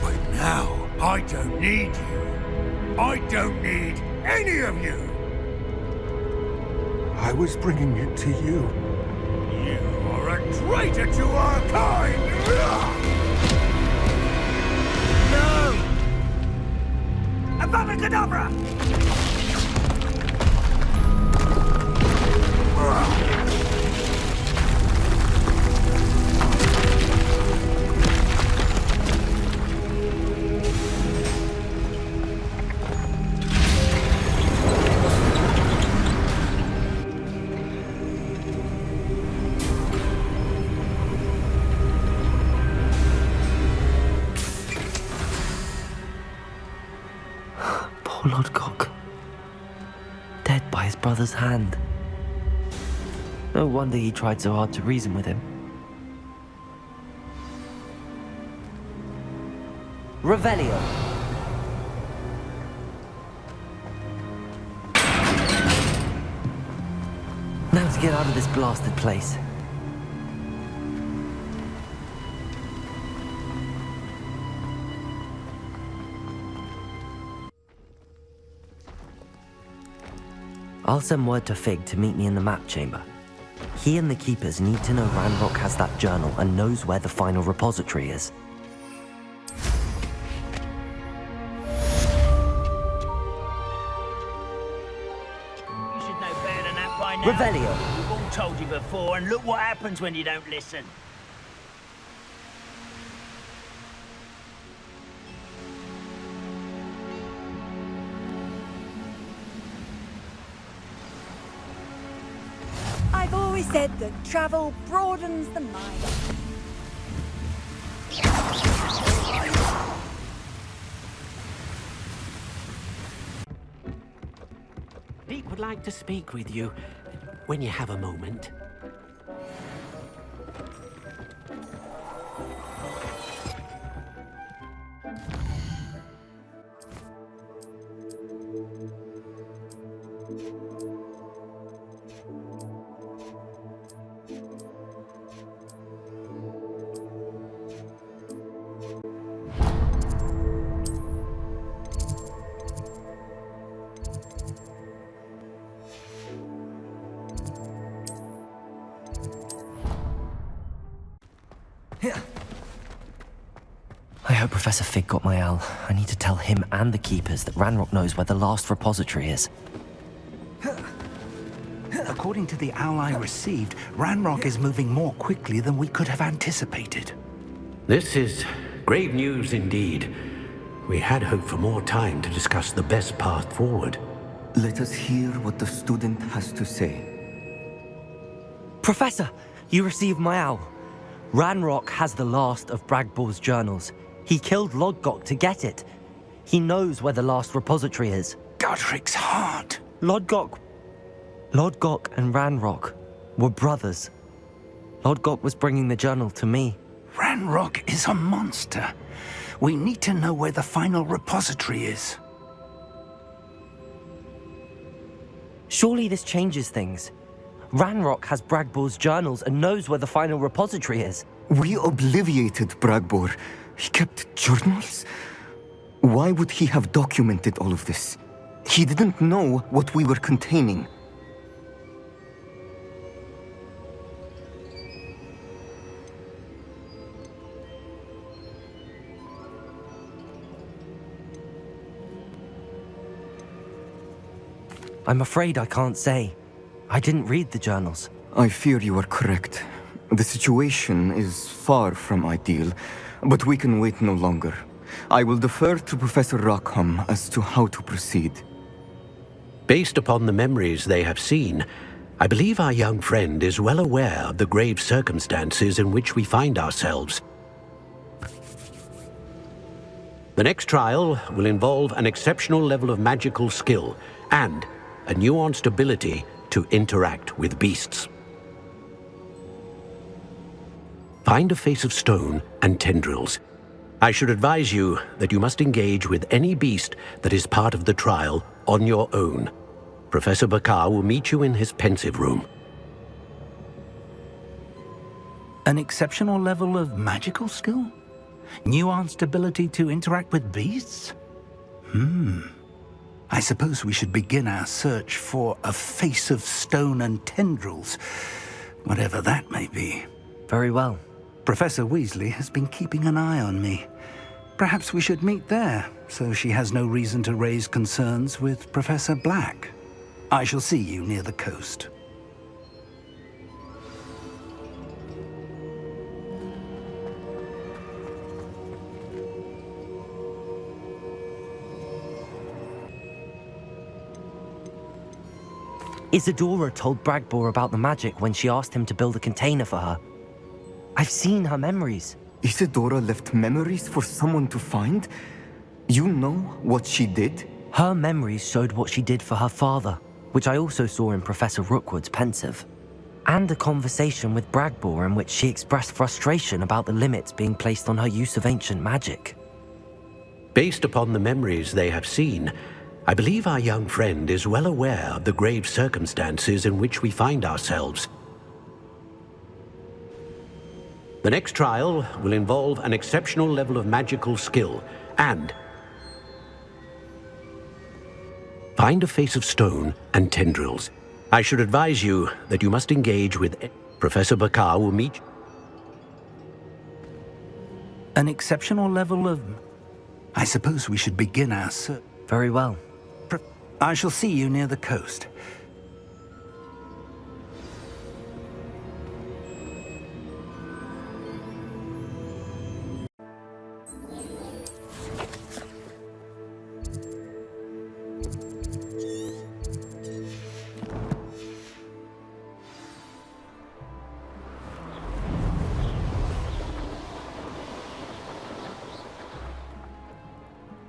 S13: But now, I don't need you. I don't need any of you.
S14: I was bringing it to you.
S13: You are a traitor to our kind!
S2: No! Avada Kedavra!
S4: Lodgok. Dead by his brother's hand. No wonder he tried so hard to reason with him. Revelio. Now to get out of this blasted place. I'll send word to Fig to meet me in the map chamber. He and the Keepers need to know Ranrok has that journal and knows where the final repository is.
S2: You should know better than that by now.
S4: Revelio.
S2: We've all told you before, and look what happens when you don't listen.
S3: I've always said that travel broadens the mind.
S9: Deep would like to speak with you when you have a moment.
S4: I hope Professor Fig got my owl. I need to tell him and the Keepers that Ranrok knows where the last repository is.
S14: According to the owl I received, Ranrok is moving more quickly than we could have anticipated.
S9: This is grave news indeed. We had hoped for more time to discuss the best path forward.
S15: Let us hear what the student has to say.
S4: Professor, you received my owl. Ranrok has the last of Bragbor's journals. He killed Lodgok to get it. He knows where the last repository is.
S14: Godric's heart.
S4: Lodgok and Ranrok were brothers. Lodgok was bringing the journal to me.
S14: Ranrok is a monster. We need to know where the final repository is.
S4: Surely this changes things. Ranrok has Bragbor's journals and knows where the final repository is.
S15: We obliviated Bragbor. He kept journals? Why would he have documented all of this? He didn't know what we were containing.
S4: I'm afraid I can't say. I didn't read the journals.
S15: I fear you are correct. The situation is far from ideal, but we can wait no longer. I will defer to Professor Rockham as to how to proceed.
S9: Based upon the memories they have seen, I believe our young friend is well aware of the grave circumstances in which we find ourselves. The next trial will involve an exceptional level of magical skill and a nuanced ability to interact with beasts. Find a face of stone and tendrils. I should advise you that you must engage with any beast that is part of the trial on your own. Professor Bakar will meet you in his Pensieve room.
S14: An exceptional level of magical skill? Nuanced ability to interact with beasts? I suppose we should begin our search for a face of stone and tendrils, whatever that may be.
S4: Very well.
S14: Professor Weasley has been keeping an eye on me. Perhaps we should meet there, so she has no reason to raise concerns with Professor Black. I shall see you near the coast.
S4: Isadora told Bragbor about the magic when she asked him to build a container for her. I've seen her memories.
S15: Isadora left memories for someone to find? You know what she did?
S4: Her memories showed what she did for her father, which I also saw in Professor Rookwood's Pensieve. And a conversation with Bragbor in which she expressed frustration about the limits being placed on her use of ancient magic.
S9: Based upon the memories they have seen, I believe our young friend is well aware of the grave circumstances in which we find ourselves. The next trial will involve an exceptional level of magical skill and find a face of stone and tendrils. I should advise you that you must engage with Professor Bakar will meet.
S14: An exceptional level of... I suppose we should begin our search.
S4: Very well.
S14: I shall see you near the coast.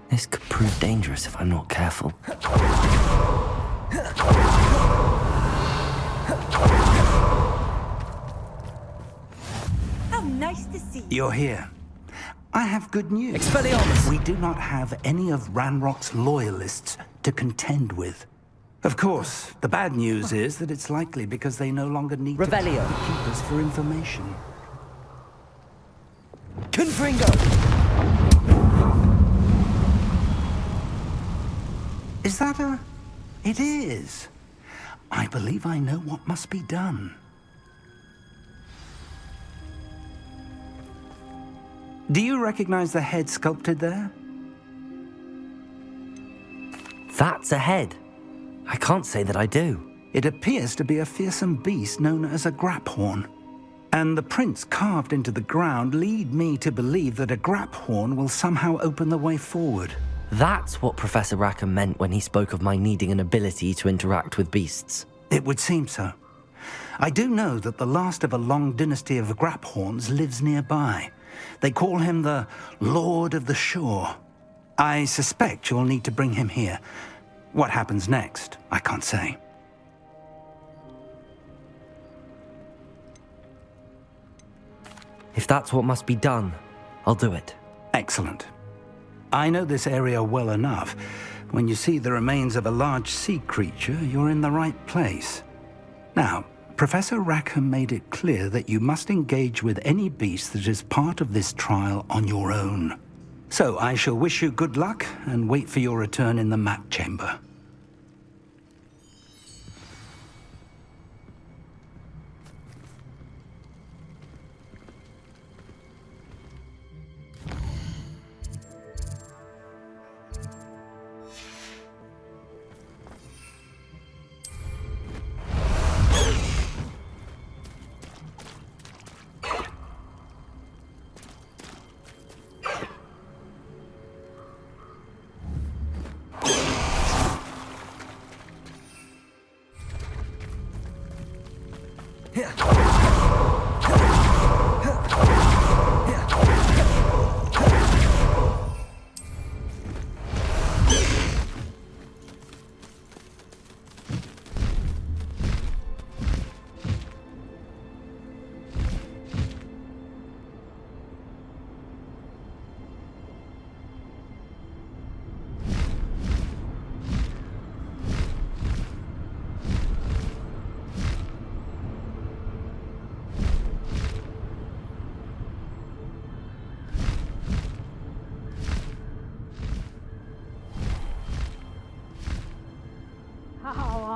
S4: This could prove dangerous if I'm not careful.
S3: How nice to see you.
S14: You're here. I have good news.
S11: Expelliarmus!
S14: We do not have any of Ranrock's loyalists to contend with. Of course, the bad news is that it's likely because they no longer need
S11: Revelio.
S14: to keep us for information.
S11: Confringo!
S14: Is that a... It is. I believe I know what must be done. Do you recognize the head sculpted there?
S4: That's a head. I can't say that I do.
S14: It appears to be a fearsome beast known as a Graphorn. And the prints carved into the ground lead me to believe that a Graphorn will somehow open the way forward.
S4: That's what Professor Rackham meant when he spoke of my needing an ability to interact with beasts.
S14: It would seem so. I do know that the last of a long dynasty of Graphorns lives nearby. They call him the Lord of the Shore. I suspect you'll need to bring him here. What happens next, I can't say.
S4: If that's what must be done, I'll do it.
S14: Excellent. I know this area well enough. When you see the remains of a large sea creature, you're in the right place. Now, Professor Rackham made it clear that you must engage with any beast that is part of this trial on your own. So I shall wish you good luck and wait for your return in the map chamber.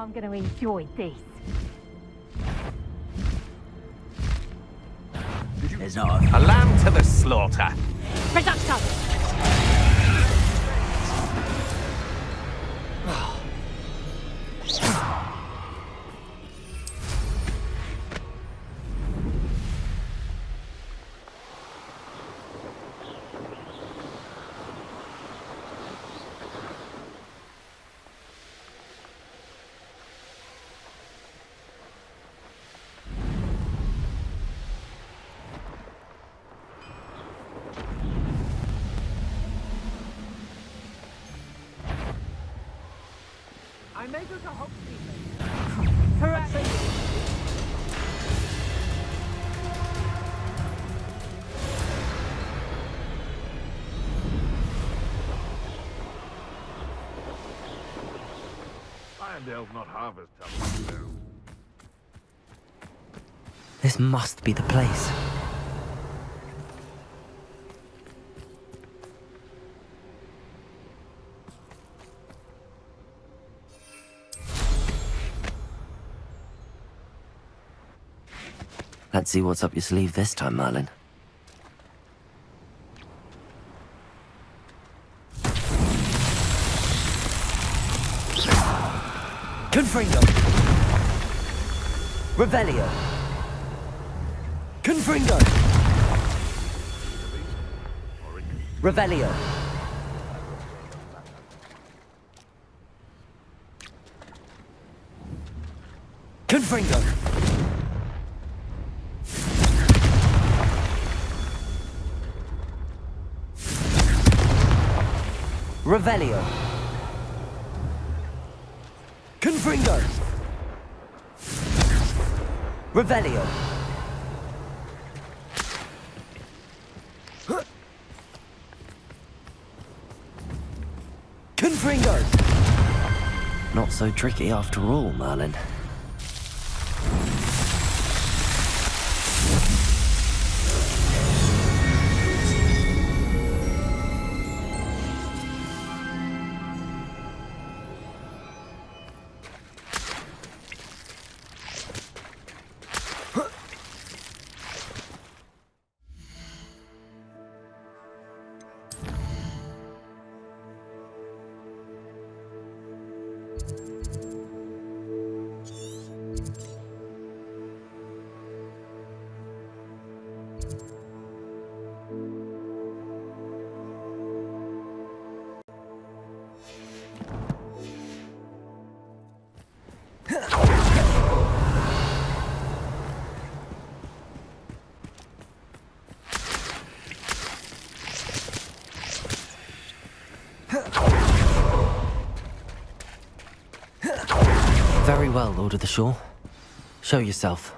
S3: I'm going to enjoy this.
S2: There's not a lamb to the slaughter.
S3: Reducto!
S2: I'm able to hope
S5: Irondale's not half as tough as you.
S4: This must be the place. Let's see what's up your sleeve this time, Merlin. Confringo! Revelio! Confringo! Revelio! Confringo! Revelio. Confringo. Revelio. Confringo. Not so tricky after all, Merlin. Very well, Lord of the Shore. Show yourself.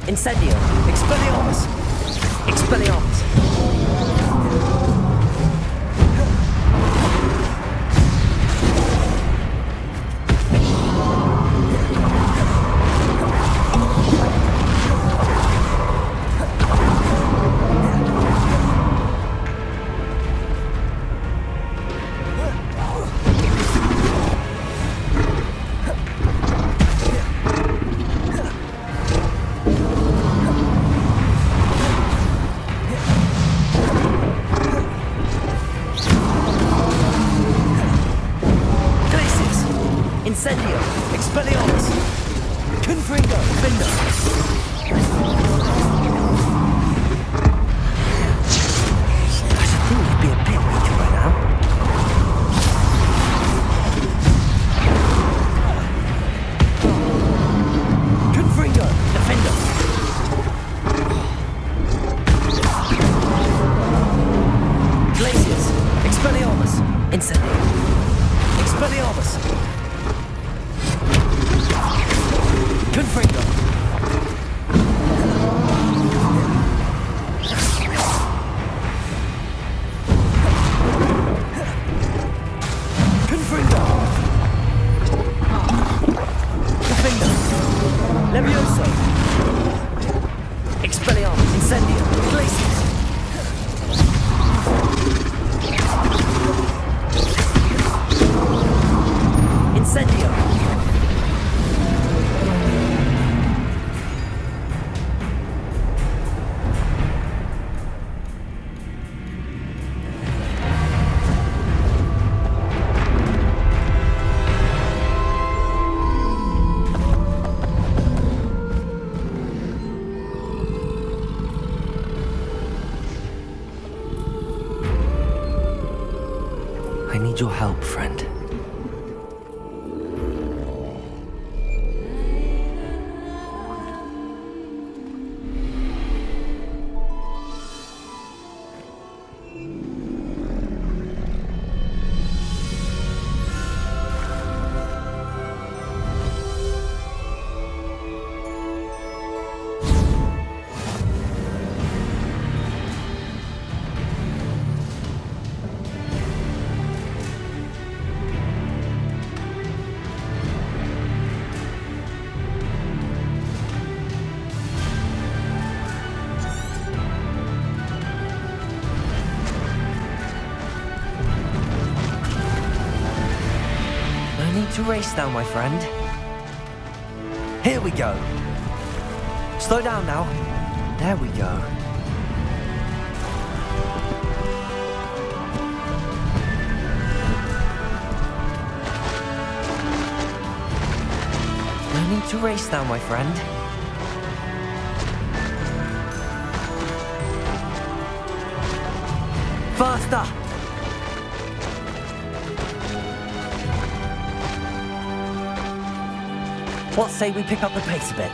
S2: Incendio. Expelliarmus. Expelliarmus. Incendio. Expelliarmus. Confringo. Findo. I should think you'd be a bit weaker by now. Confringo. Defendo. Glacius. Expelliarmus. Incendio. Expelliarmus. Confringo. Confringo. Confringo. Levioso. Expelliarmus. Incendio. Glacius.
S4: need your help, friend. To race now, my friend. Here we go. Slow down now. There we go. No need to race now, my friend. Faster! What say we pick up the pace a bit?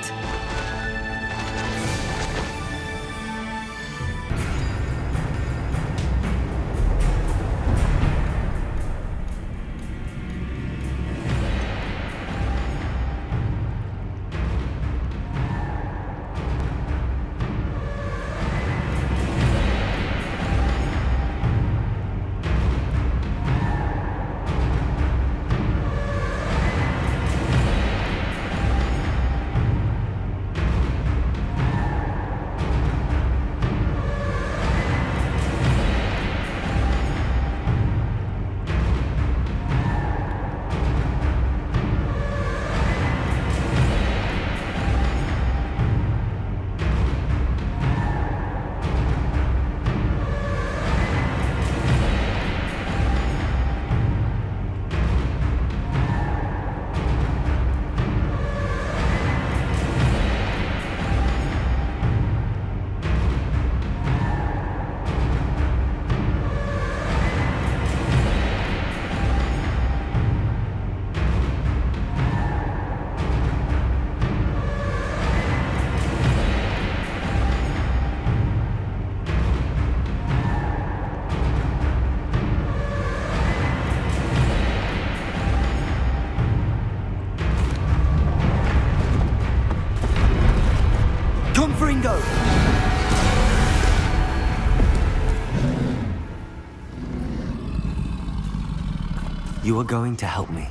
S4: You are going to help me.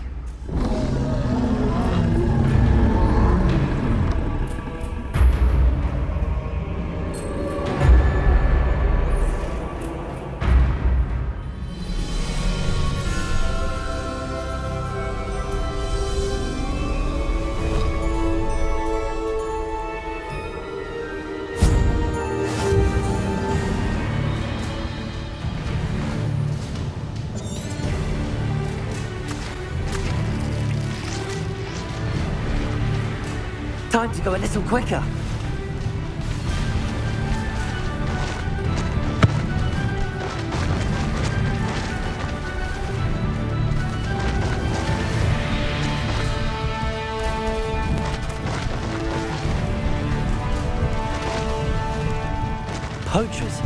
S4: Time to go a little quicker. Poachers.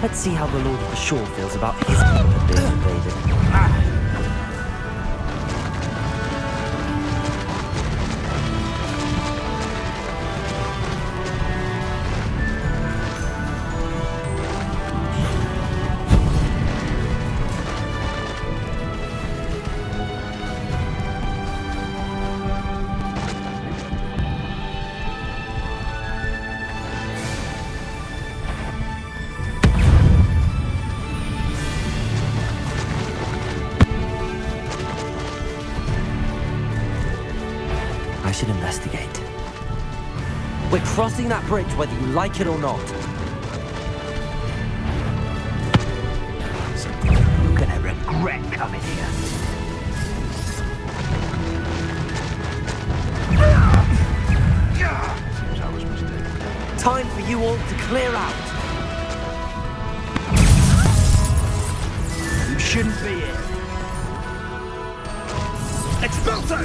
S4: Let's see how the Lord of the Shore feels about his people being invaded. Should investigate. We're crossing that bridge whether you like it or not.
S2: You're gonna regret coming here.
S13: Seems I was mistaken.
S4: Time for you all to clear out.
S2: You shouldn't be here.
S13: Expulso!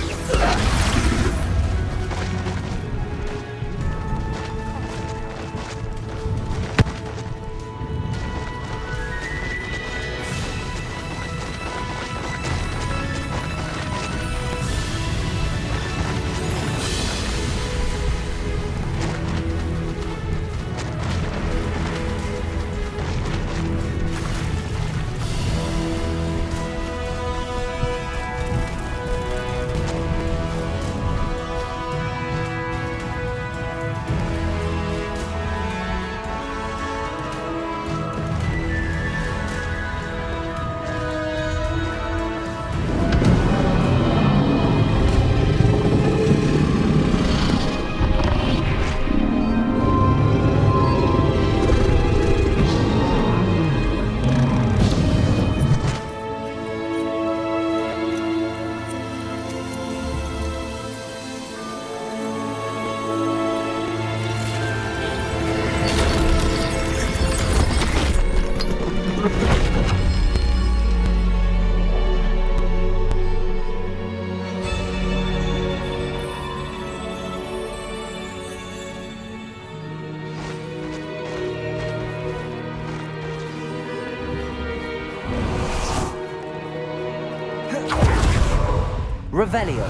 S4: Revelio.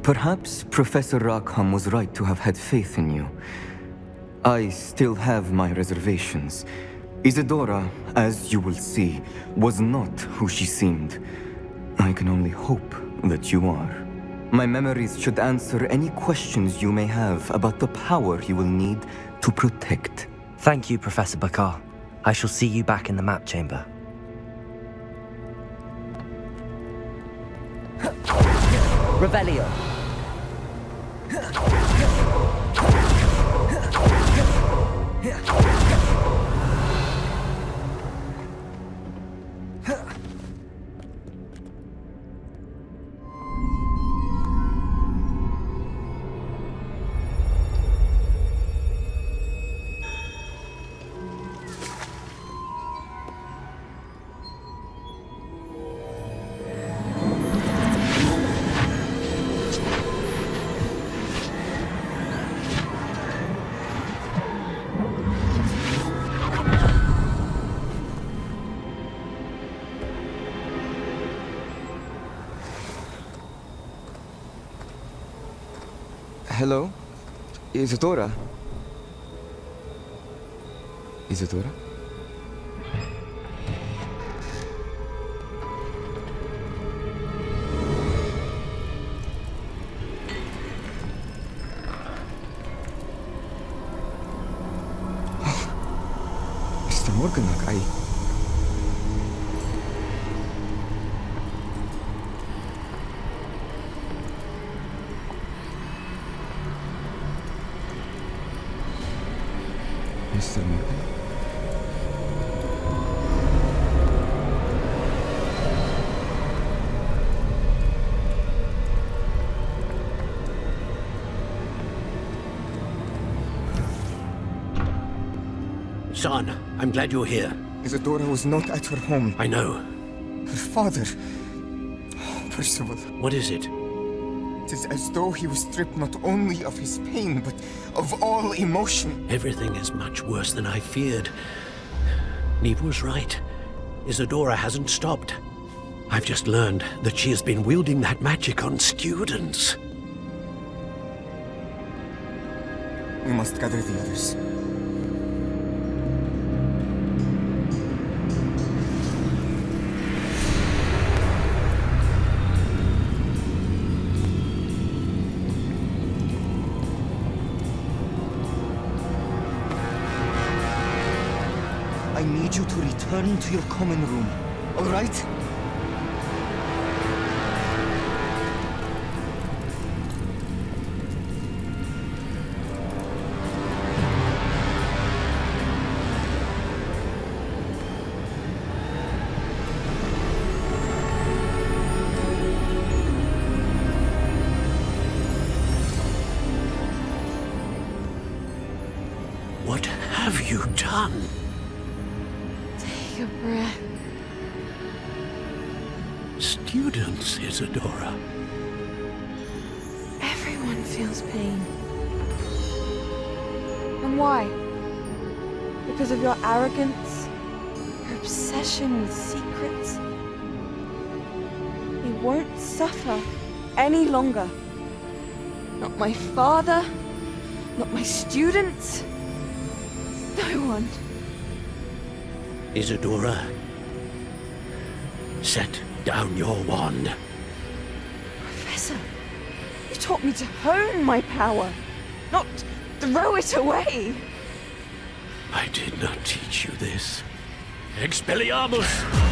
S15: Perhaps Professor Rackham was right to have had faith in you. I still have my reservations. Isadora, as you will see, was not who she seemed. I can only hope that you are. My memories should answer any questions you may have about the power you will need to protect.
S4: Thank you, Professor Bakar. I shall see you back in the map chamber. Revelio.
S15: Hello? Isadora? Isadora? Mr. Morganach, Mr. Morgan?
S9: Son, I'm glad you're here.
S15: Isadora was not at her home.
S9: I know.
S15: Her father... Percival.
S9: What is it?
S15: It is as though he was stripped not only of his pain, but of all emotion.
S9: Everything is much worse than I feared. Neve was right. Isadora hasn't stopped. I've just learned that she has been wielding that magic on students.
S15: We must gather the others. I need you to return to your common room, all right?
S9: What have you done?
S8: Take a breath.
S9: Students, Isadora.
S8: Everyone feels pain. And why? Because of your arrogance? Your obsession with secrets? He won't suffer any longer. Not my father, not my students, no one.
S9: Isadora, set down your wand.
S8: Professor, you taught me to hone my power, not throw it away.
S9: I did not teach you this. Expelliarmus!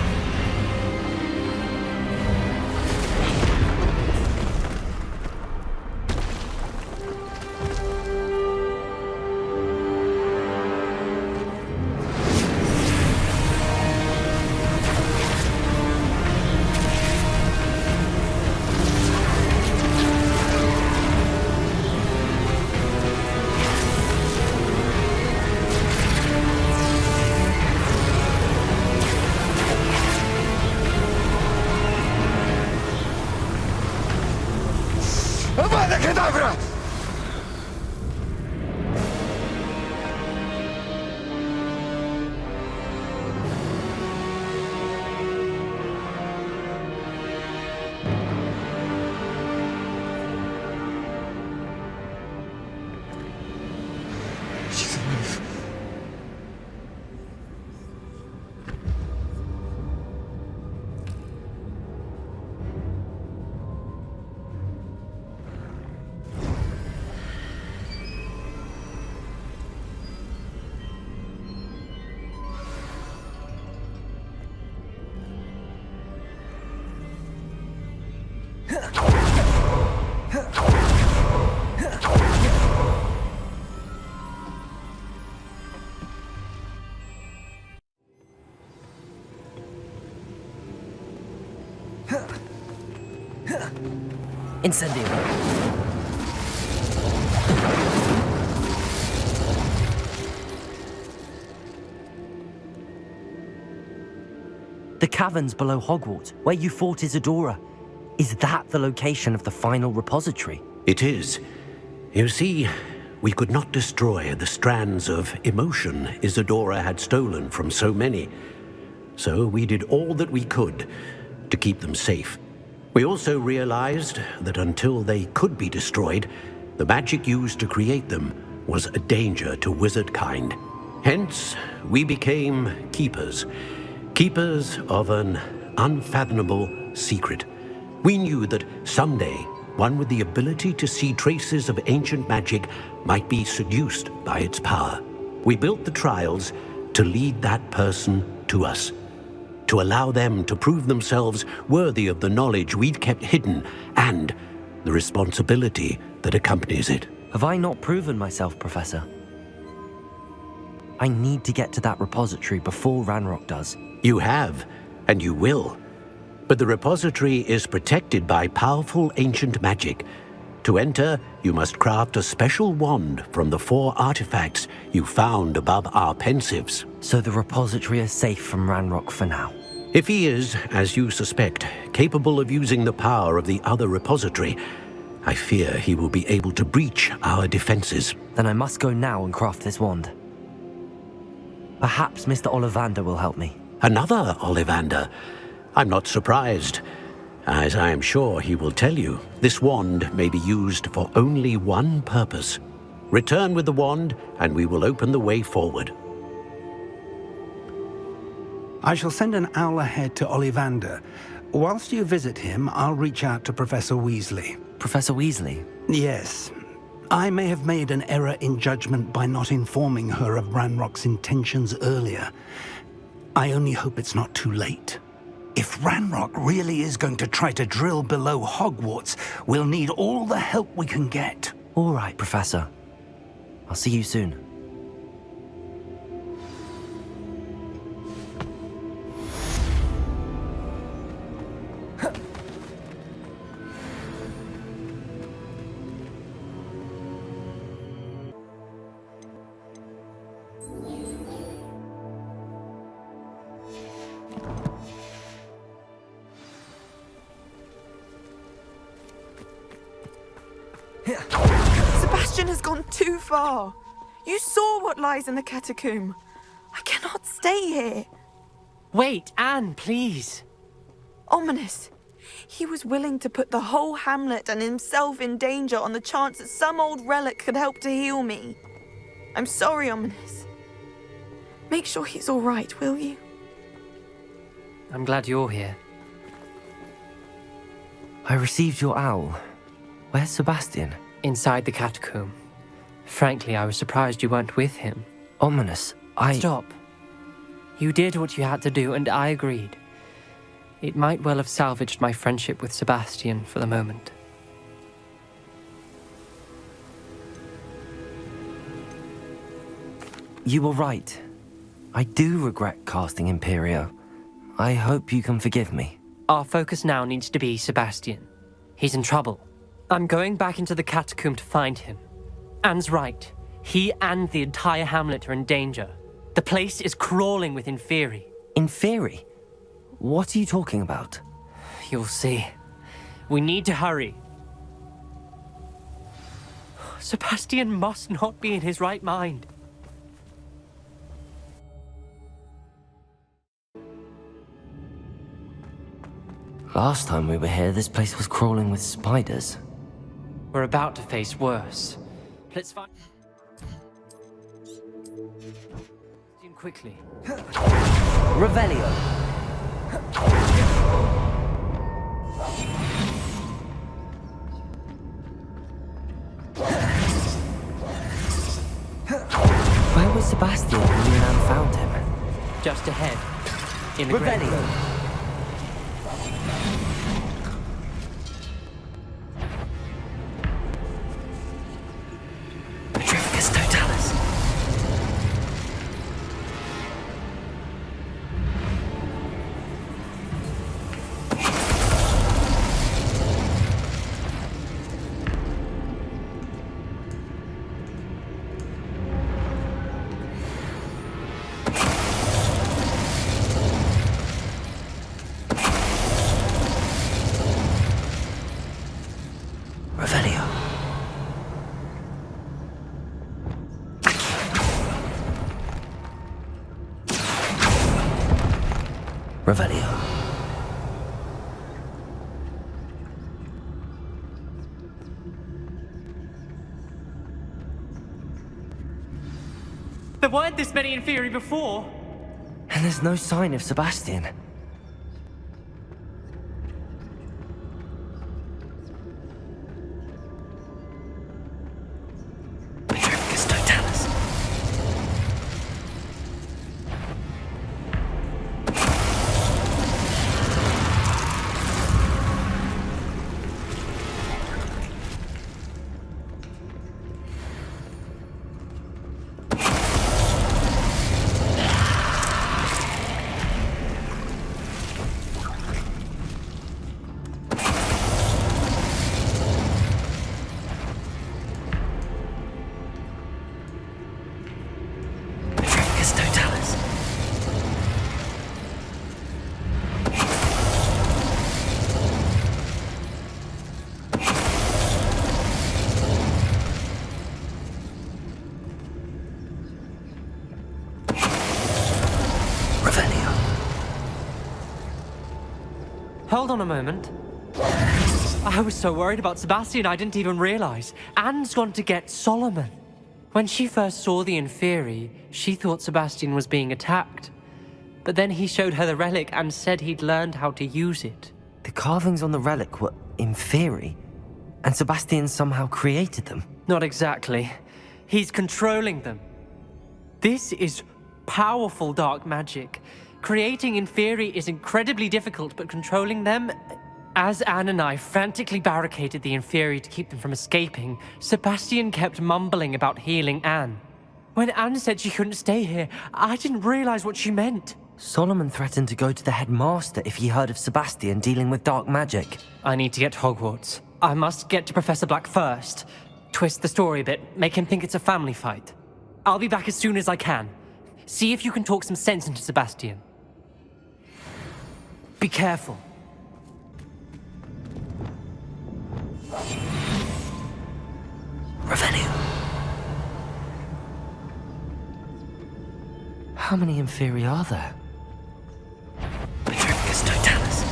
S4: Incendio. The caverns below Hogwarts, where you fought Isadora. Is that the location of the final repository?
S9: It is. You see, we could not destroy the strands of emotion Isadora had stolen from so many. So we did all that we could to keep them safe. We also realized that until they could be destroyed, the magic used to create them was a danger to wizard kind. Hence, we became keepers. Keepers of an unfathomable secret. We knew that someday, one with the ability to see traces of ancient magic might be seduced by its power. We built the trials to lead that person to us, to allow them to prove themselves worthy of the knowledge we'd kept hidden and the responsibility that accompanies it.
S4: Have I not proven myself, Professor? I need to get to that repository before Ranrok does.
S9: You have, and you will. But the repository is protected by powerful ancient magic. To enter, you must craft a special wand from the 4 artifacts you found above our Pensieves.
S4: So the repository is safe from Ranrok for now?
S9: If he is, as you suspect, capable of using the power of the other repository, I fear he will be able to breach our defenses.
S4: Then I must go now and craft this wand. Perhaps Mr. Ollivander will help me.
S9: Another Ollivander? I'm not surprised. As I am sure he will tell you, this wand may be used for only one purpose. Return with the wand, and we will open the way forward.
S14: I shall send an owl ahead to Ollivander. Whilst you visit him, I'll reach out to Professor Weasley.
S4: Professor Weasley?
S14: Yes. I may have made an error in judgment by not informing her of Ranrock's intentions earlier. I only hope it's not too late. If Ranrok really is going to try to drill below Hogwarts, we'll need all the help we can get.
S4: All right, Professor. I'll see you soon.
S8: gone too far. You saw what lies in the catacomb. I cannot stay here.
S16: Wait, Anne, please.
S8: Ominous. He was willing to put the whole hamlet and himself in danger on the chance that some old relic could help to heal me. I'm sorry, Ominous. Make sure he's all right, will you?
S16: I'm glad you're here.
S4: I received your owl. Where's Sebastian?
S16: Inside the catacomb. Frankly, I was surprised you weren't with him.
S4: Ominous,
S16: Stop. You did what you had to do, and I agreed. It might well have salvaged my friendship with Sebastian for the moment.
S4: You were right. I do regret casting Imperio. I hope you can forgive me.
S16: Our focus now needs to be Sebastian. He's in trouble. I'm going back into the catacomb to find him. Anne's right. He and the entire hamlet are in danger. The place is crawling with Inferi.
S4: Inferi? What are you talking about?
S16: You'll see. We need to hurry. Sebastian must not be in his right mind.
S4: Last time we were here, this place was crawling with spiders.
S16: We're about to face worse. Let's find... quickly.
S4: Revelio. Where was Sebastian when you and Anne found him?
S16: Just ahead. In the
S4: Revelio. Revelio.
S16: There weren't this many Inferi before.
S4: And there's no sign of Sebastian.
S16: Hold on a moment. I was so worried about Sebastian I didn't even realize. Anne's gone to get Solomon. When she first saw the Inferi, she thought Sebastian was being attacked. But then he showed her the relic and said he'd learned how to use it.
S4: The carvings on the relic were Inferi, and Sebastian somehow created them.
S16: Not exactly. He's controlling them. This is powerful dark magic. Creating Inferi is incredibly difficult, but controlling them... As Anne and I frantically barricaded the Inferi to keep them from escaping, Sebastian kept mumbling about healing Anne. When Anne said she couldn't stay here, I didn't realize what she meant.
S4: Solomon threatened to go to the headmaster if he heard of Sebastian dealing with dark magic.
S16: I need to get to Hogwarts. I must get to Professor Black first. Twist the story a bit, make him think it's a family fight. I'll be back as soon as I can. See if you can talk some sense into Sebastian. Be careful.
S4: Revelio. How many Inferi are there? Petrificus Totalis.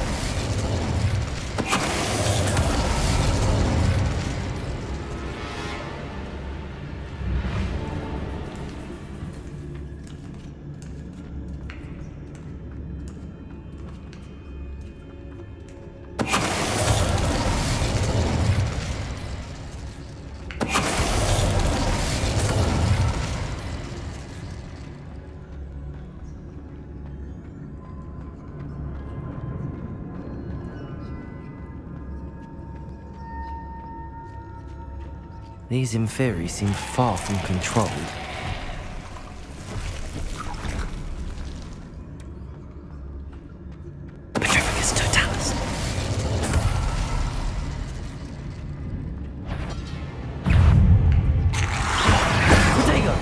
S4: These Inferi seem far from controlled. Petrificus Totalis. Protego!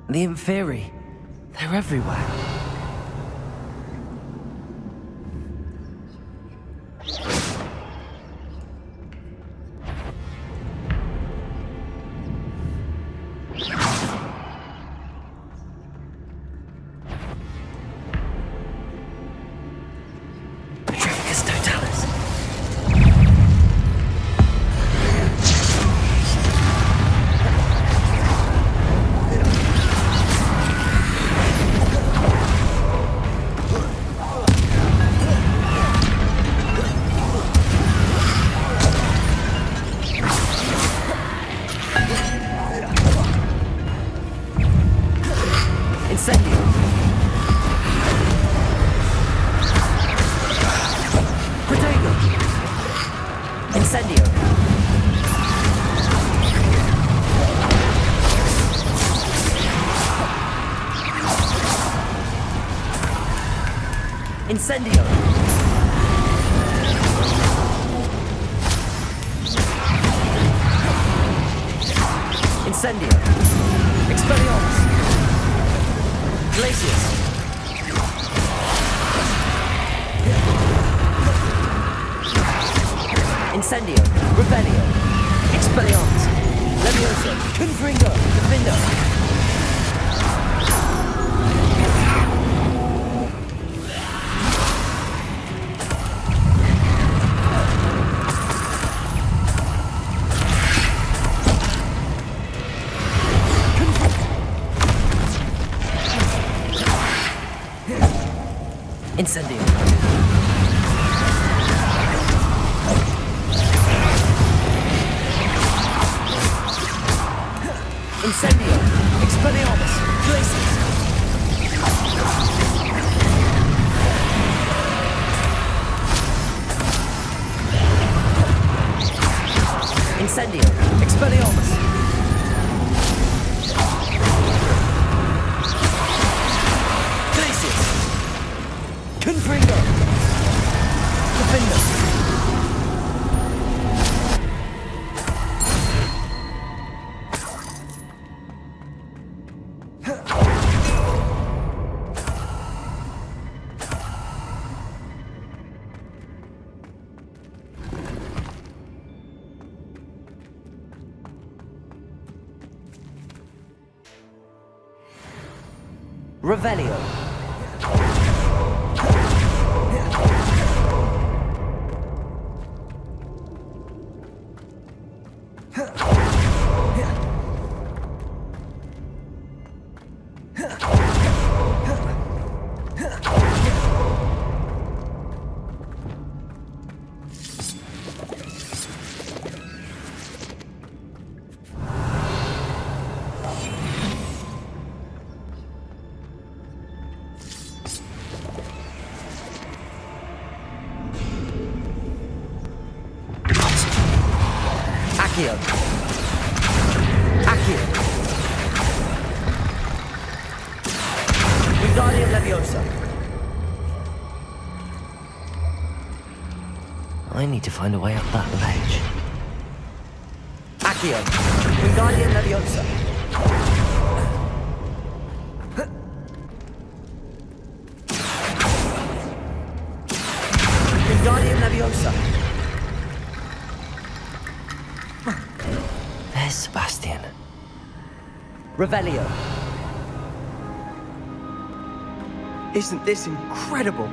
S4: The Inferi. They're everywhere. Petrificus Totalis. Incendio! Incendio! Expelliarmus! Glacius! Incendio! Revelio! Expelliarmus! Levioso! Confringo! Defender! Incendio! Incendio! Expelliarmus! Glacius! Incendio! Expelliarmus! Glacius! Confringo! Defender! Revelio!
S6: Accio. Accio. Wingardium Leviosa.
S4: I need to find a way up that ledge.
S6: Accio. Wingardium Leviosa. Wingardium Leviosa.
S4: There's Sebastian.
S6: Revelio. Isn't this incredible?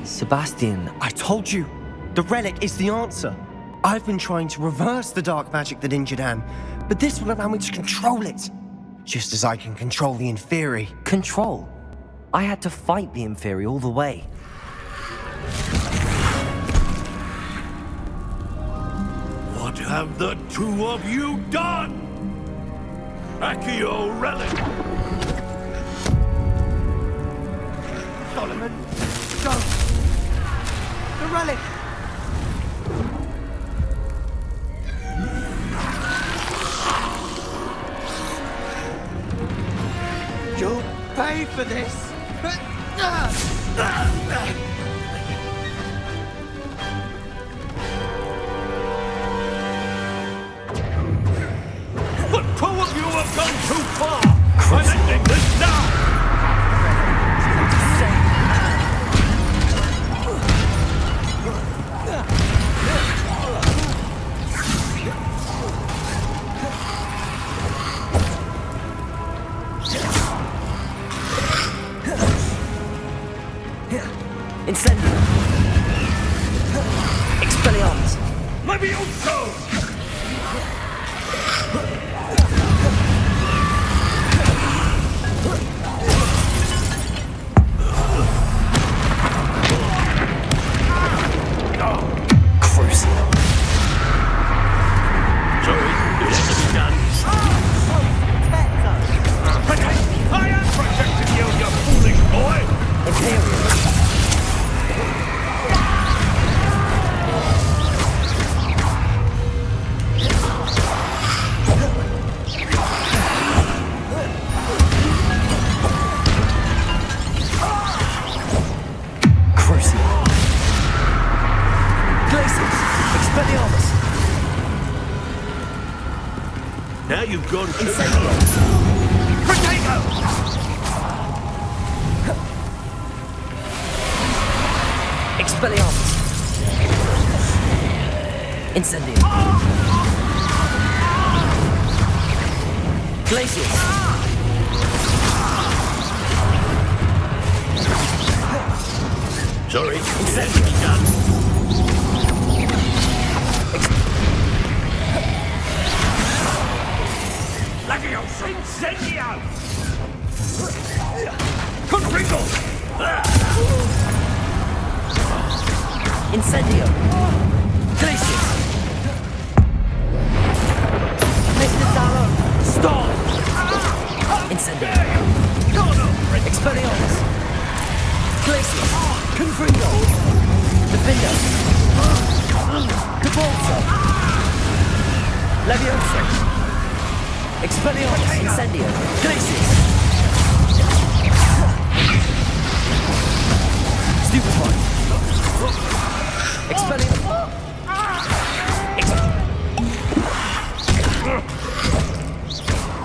S4: Sebastian,
S6: I told you, the relic is the answer. I've been trying to reverse the dark magic that injured Anne, but this will allow me to control it. Just as I can control the Inferi.
S4: Control? I had to fight the Inferi all the way.
S13: What have the two of you done? Accio Relic!
S6: Solomon, don't! The relic! You'll pay for this!
S13: The two of you have gone too far! I'm ending this now!
S6: Incendio! Expelliarmus!
S13: Levioso! Now you've gone too far. Potato!
S6: Expelliarmus! Incendio! Glacius!
S13: Sorry,
S6: Incendio!
S13: done.
S7: Leviosa! Incendio!
S13: Confringo!
S6: Incendio! Glacius! Mr. Sallow! Stop! Incendio! Expelliarmus! Glacius! Confringo! Defender! Devolver! Leviosa! Expelliarmus! Incendio! Glacius! Stupefy! Expelliarmus!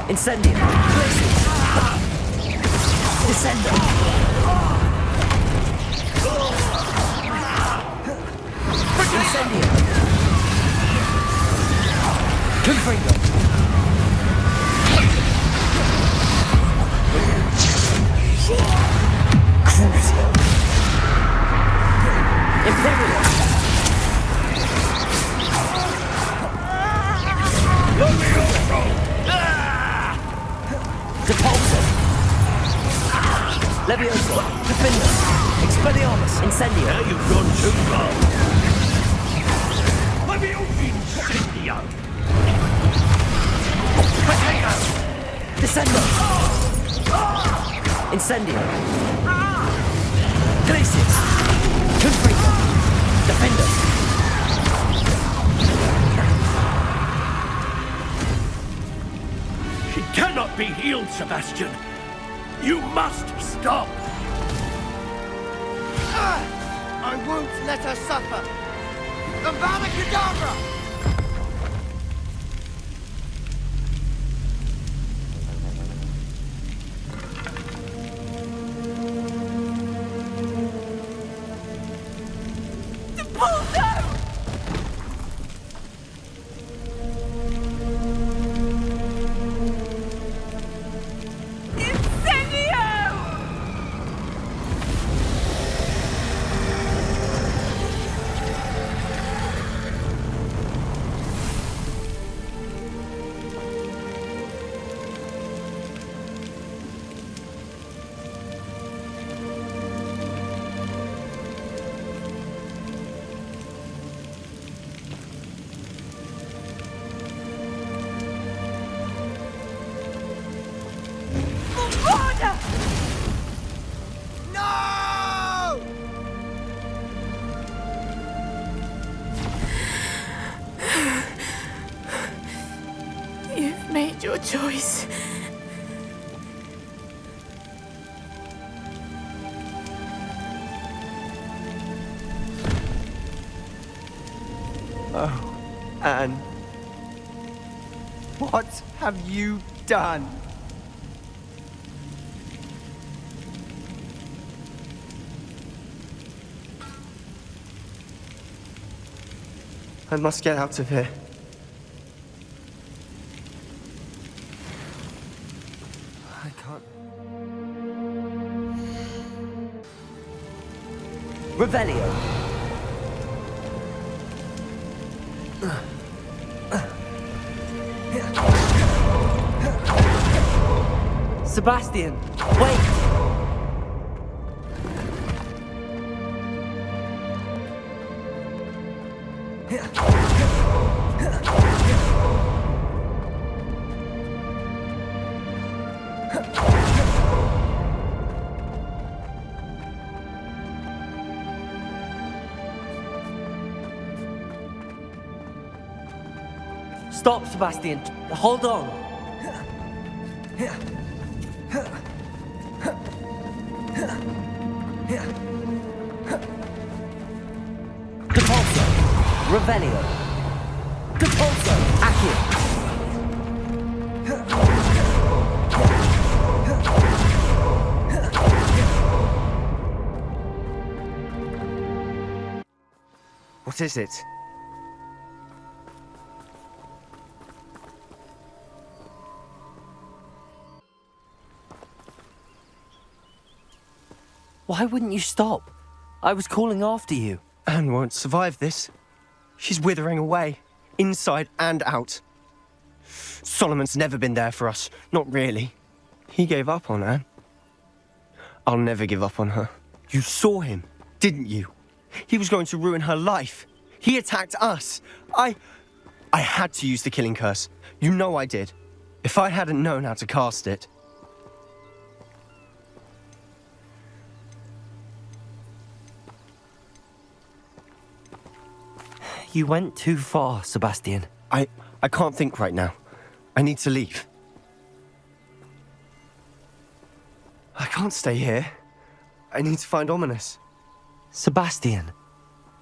S6: Incendio! Glacius! Descendo! Incendio! Confringo! Crucio! Imperial! Depulso! Leviosa! Defender! Expelliarmus! Incendio!
S13: Now you've gone too far. Leviosa! Incendio!
S6: Potato! Descendo! Incendio! Glacius! Confringo! Defender!
S13: be healed, Sebastian. You must stop.
S6: I won't let her suffer. Avada Kedavra!
S8: Your choice.
S6: Oh, Anne. What have you done? I must get out of here. I can't.
S4: Revelio. Sebastian, wait! Stop, Sebastian. Hold on. Depulso. Revelio. Depulso. Accio.
S6: What is it?
S4: Why wouldn't you stop? I was calling after you.
S6: Anne won't survive this. She's withering away, inside and out. Solomon's never been there for us, not really. He gave up on Anne. I'll never give up on her. You saw him, didn't you? He was going to ruin her life. He attacked us. I had to use the killing curse. You know I did. If I hadn't known how to cast it.
S4: You went too far, Sebastian.
S6: I can't think right now. I need to leave. I can't stay here. I need to find Ominous.
S4: Sebastian.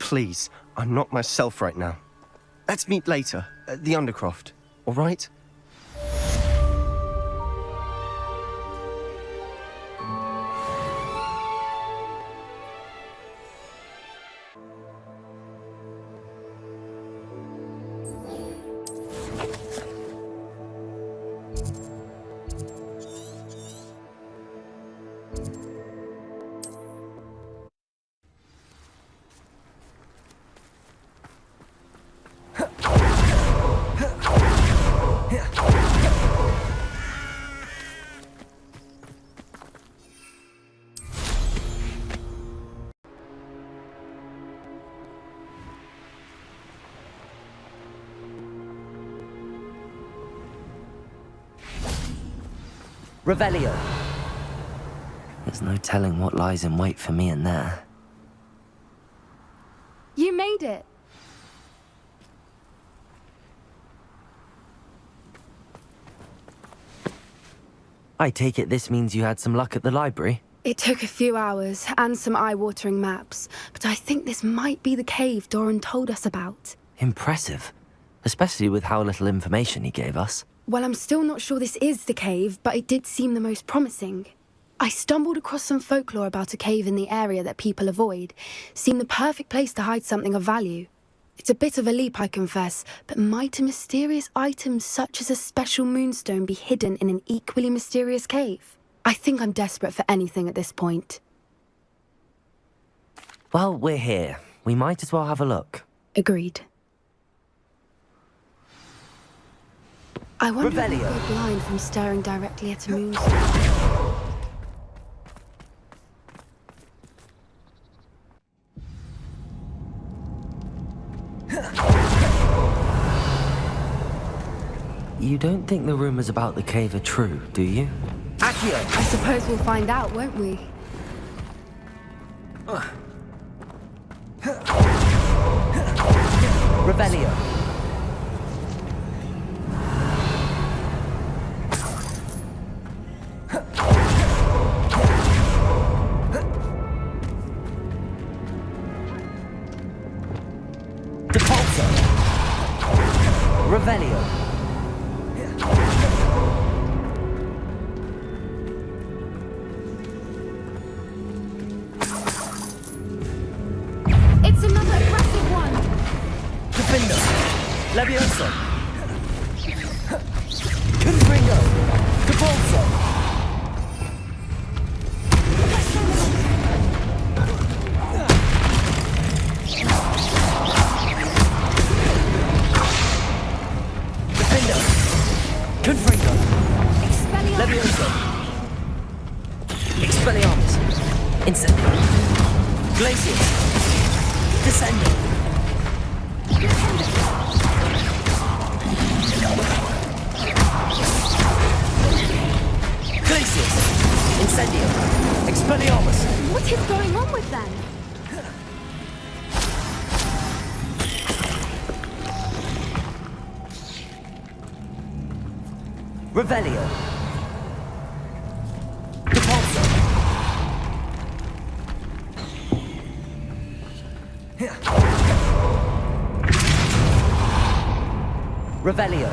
S6: Please, I'm not myself right now. Let's meet later, at the Undercroft, all right?
S4: Revelio. There's no telling what lies in wait for me in there.
S10: You made it.
S4: I take it this means you had some luck at the library?
S10: It took a few hours and some eye-watering maps, but I think this might be the cave Doran told us about.
S4: Impressive. Especially with how little information he gave us.
S10: Well, I'm still not sure this is the cave, but it did seem the most promising. I stumbled across some folklore about a cave in the area that people avoid. Seemed the perfect place to hide something of value. It's a bit of a leap, I confess, but might a mysterious item such as a special moonstone be hidden in an equally mysterious cave? I think I'm desperate for anything at this point.
S4: Well, we're here. We might as well have a look.
S10: Agreed. I wonder if I go blind from staring directly at a moonstone.
S4: You don't think the rumors about the cave are true, do you?
S10: Accio! I suppose we'll find out, won't we?
S4: Revelio. Depulso. Revelio. Levioso. Confringo. Depulso. Defendo. Confringo. Levioso. Expelliarmus. Incendio. Glacius. Descendo. Incendio! Expelliarmus!
S10: What is going on with them?
S4: Revelio! Depulso! Revelio!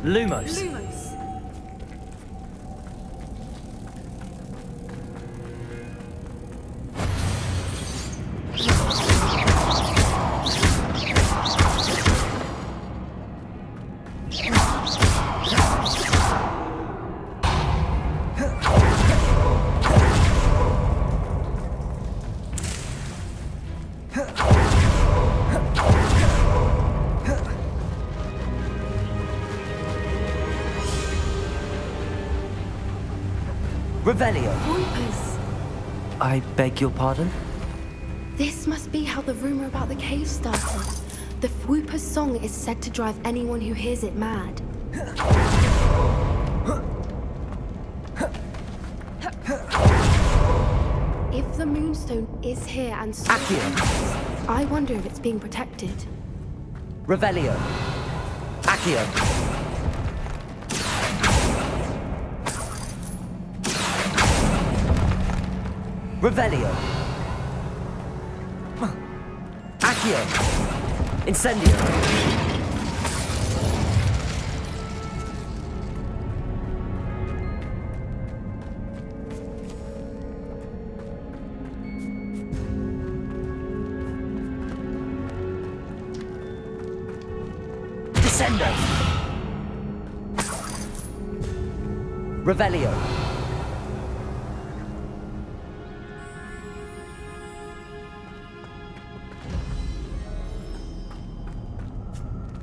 S4: Lumos. Revelio. I beg your pardon?
S10: This must be how the rumor about the cave started. The Fwooper's song is said to drive anyone who hears it mad. If the moonstone is here and so I wonder if it's being protected.
S4: Revelio. Accio. Revelio. Accio. Incendio. Descendo. Revelio.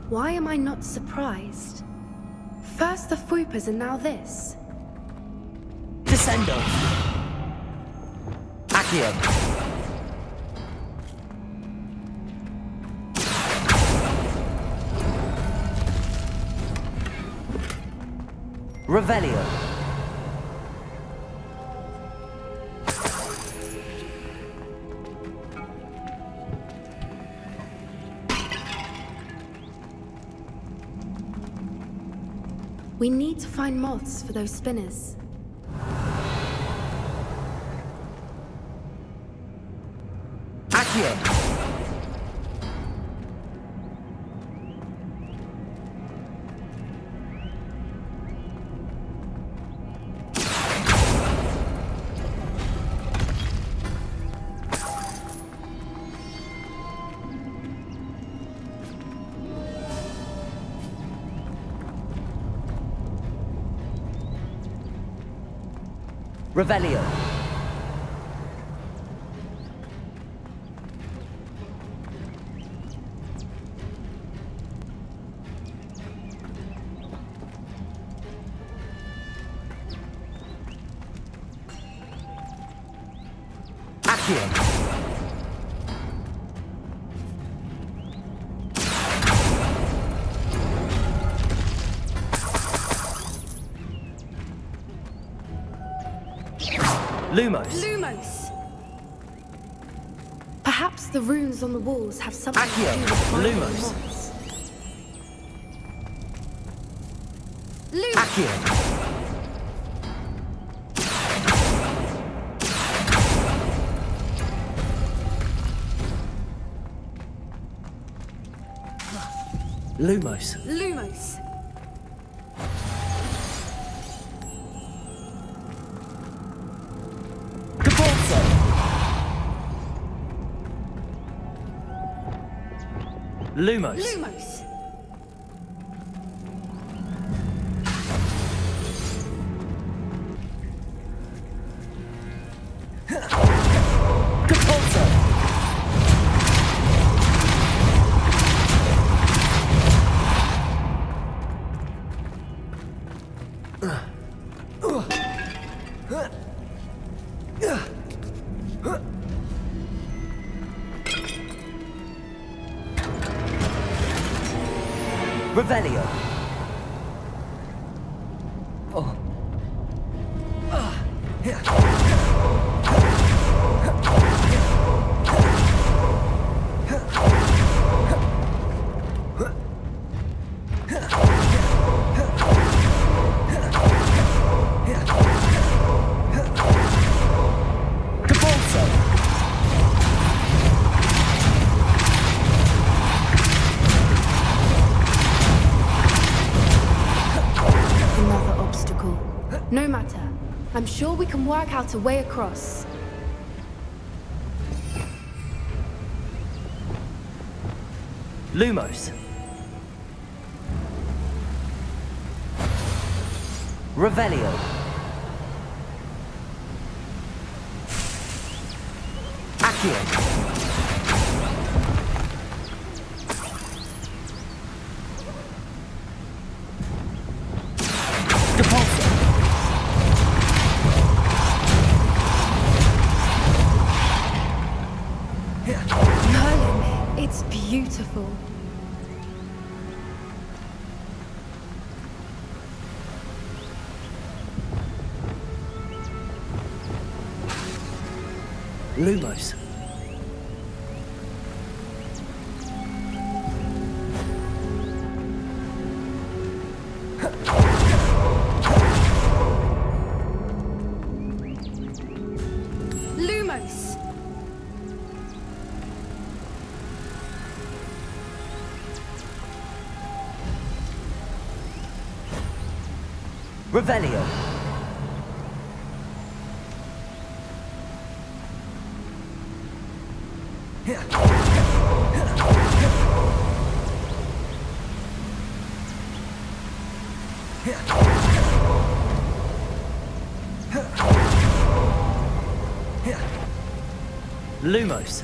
S10: Why am I not surprised? First the Fwoopers and now this.
S4: Descendo. Accio. Revelio.
S10: We need to find moths for those spinners.
S4: Accio. Revelio. Accio. Lumos.
S10: Lumos! Perhaps the runes on the walls have something
S4: Accio.
S10: to do with finding
S4: Lumos.
S10: moths.
S4: Accio. Lumos.
S10: Lumos!
S4: Lumos.
S10: Lumos!
S4: Revelio. Oh.
S10: No matter. I'm sure we can work out a way across.
S4: Lumos. Revelio. Accio.
S10: Merlin, it's beautiful.
S4: Lumos.
S10: Lumos!
S4: Revelio. Lumos.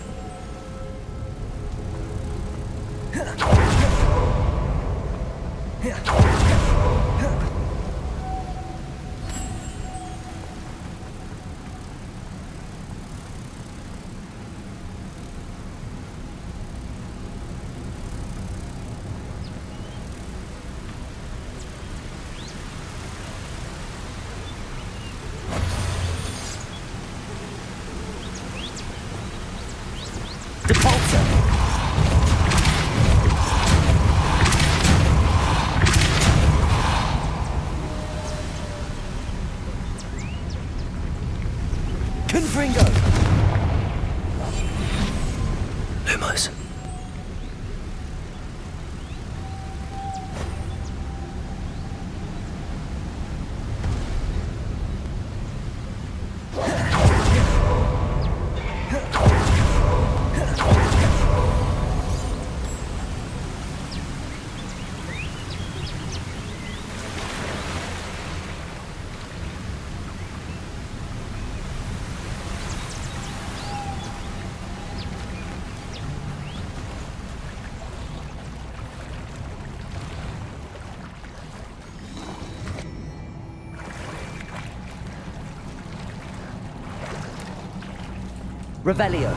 S4: Revelio.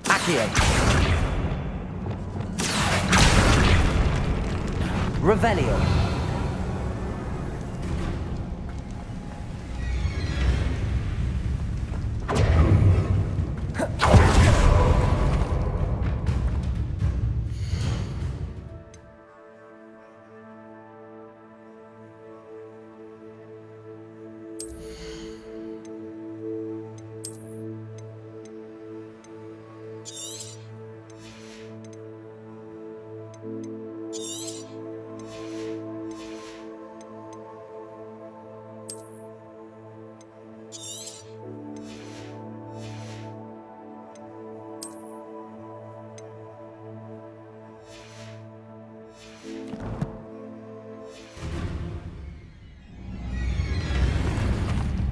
S4: Accio. Revelio.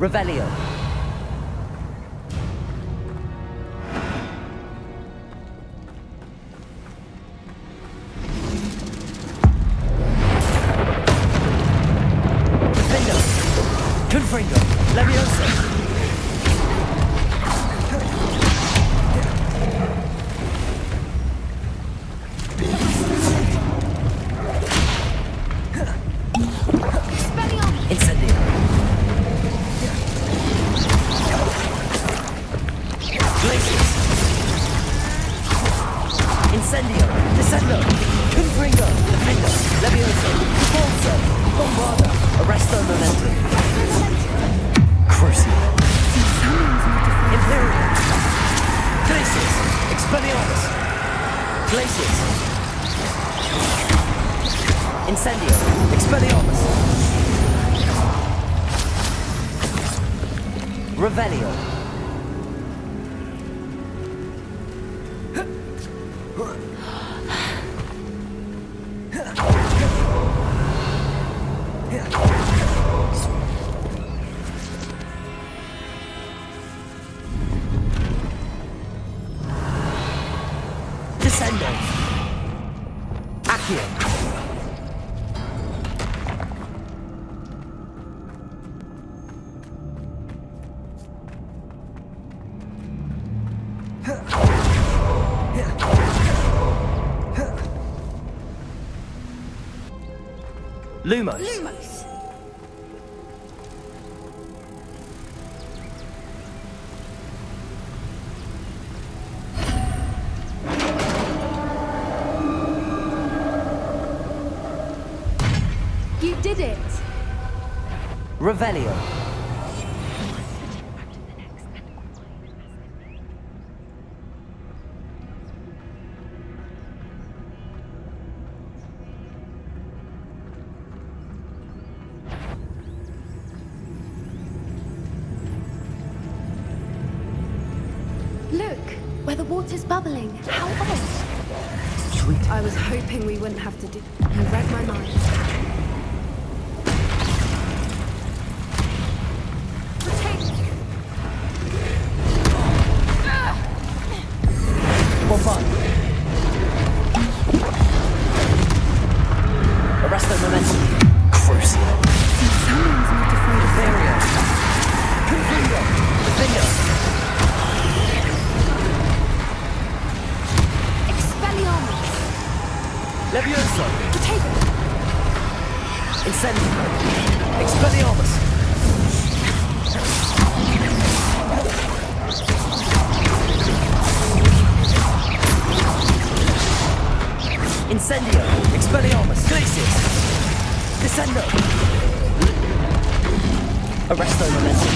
S4: Revelio. Defendo. Confringo. Levioso. Incendio. Glacius. Incendio. Descendo. Confringo. Defendo. Levioso. Repulso. Bombarda. Arresto momentum. Crucio. Imperial. Glacius. Expelliarmus. Glacius. Incendio. Expelliarmus. Revelio. Descendo. Accio. Lumos.
S10: Lumos. You did it.
S4: Revelio.
S10: Look, where the water's bubbling. How odd.
S4: Sweet.
S10: I was hoping we wouldn't have to do. You read my mind.
S4: Bombard. Arresto momentum. Crucio.
S10: Someone's not afraid of
S4: Barrier. Confringo. Defendo.
S10: Expelliarmus.
S4: Levioso.
S10: Potato.
S4: Incendio. Expelliarmus. Incendio. Expelliarmus. Glacius. Descendo. Arresto momentum.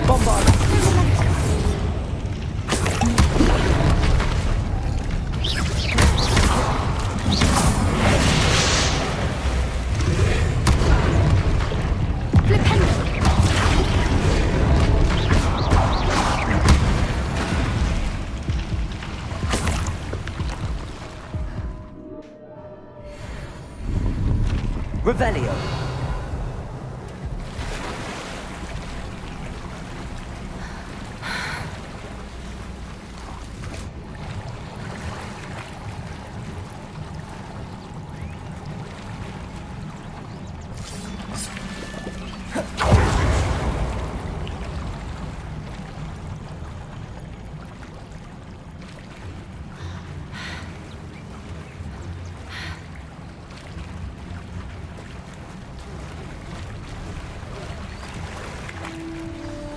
S4: Bombard. Revelio.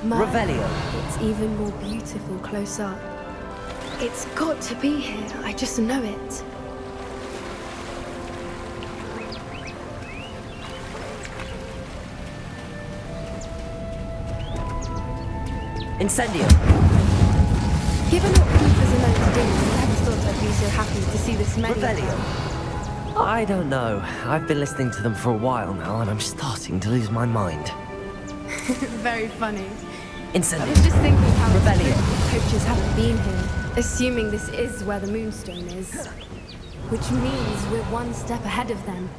S4: Revelio.
S10: It's even more beautiful close up. It's got to be here. I just know it.
S4: Incendio.
S10: Given what creepers are known to do, I never thought I'd be so happy to see this many.
S4: Revelio. I don't know. I've been listening to them for a while now, and I'm starting to lose my mind.
S10: Very funny.
S4: Incendio.
S10: I was just thinking how
S4: Revelio.
S10: poachers haven't been here, assuming this is where the moonstone is. Which means we're one step ahead of them.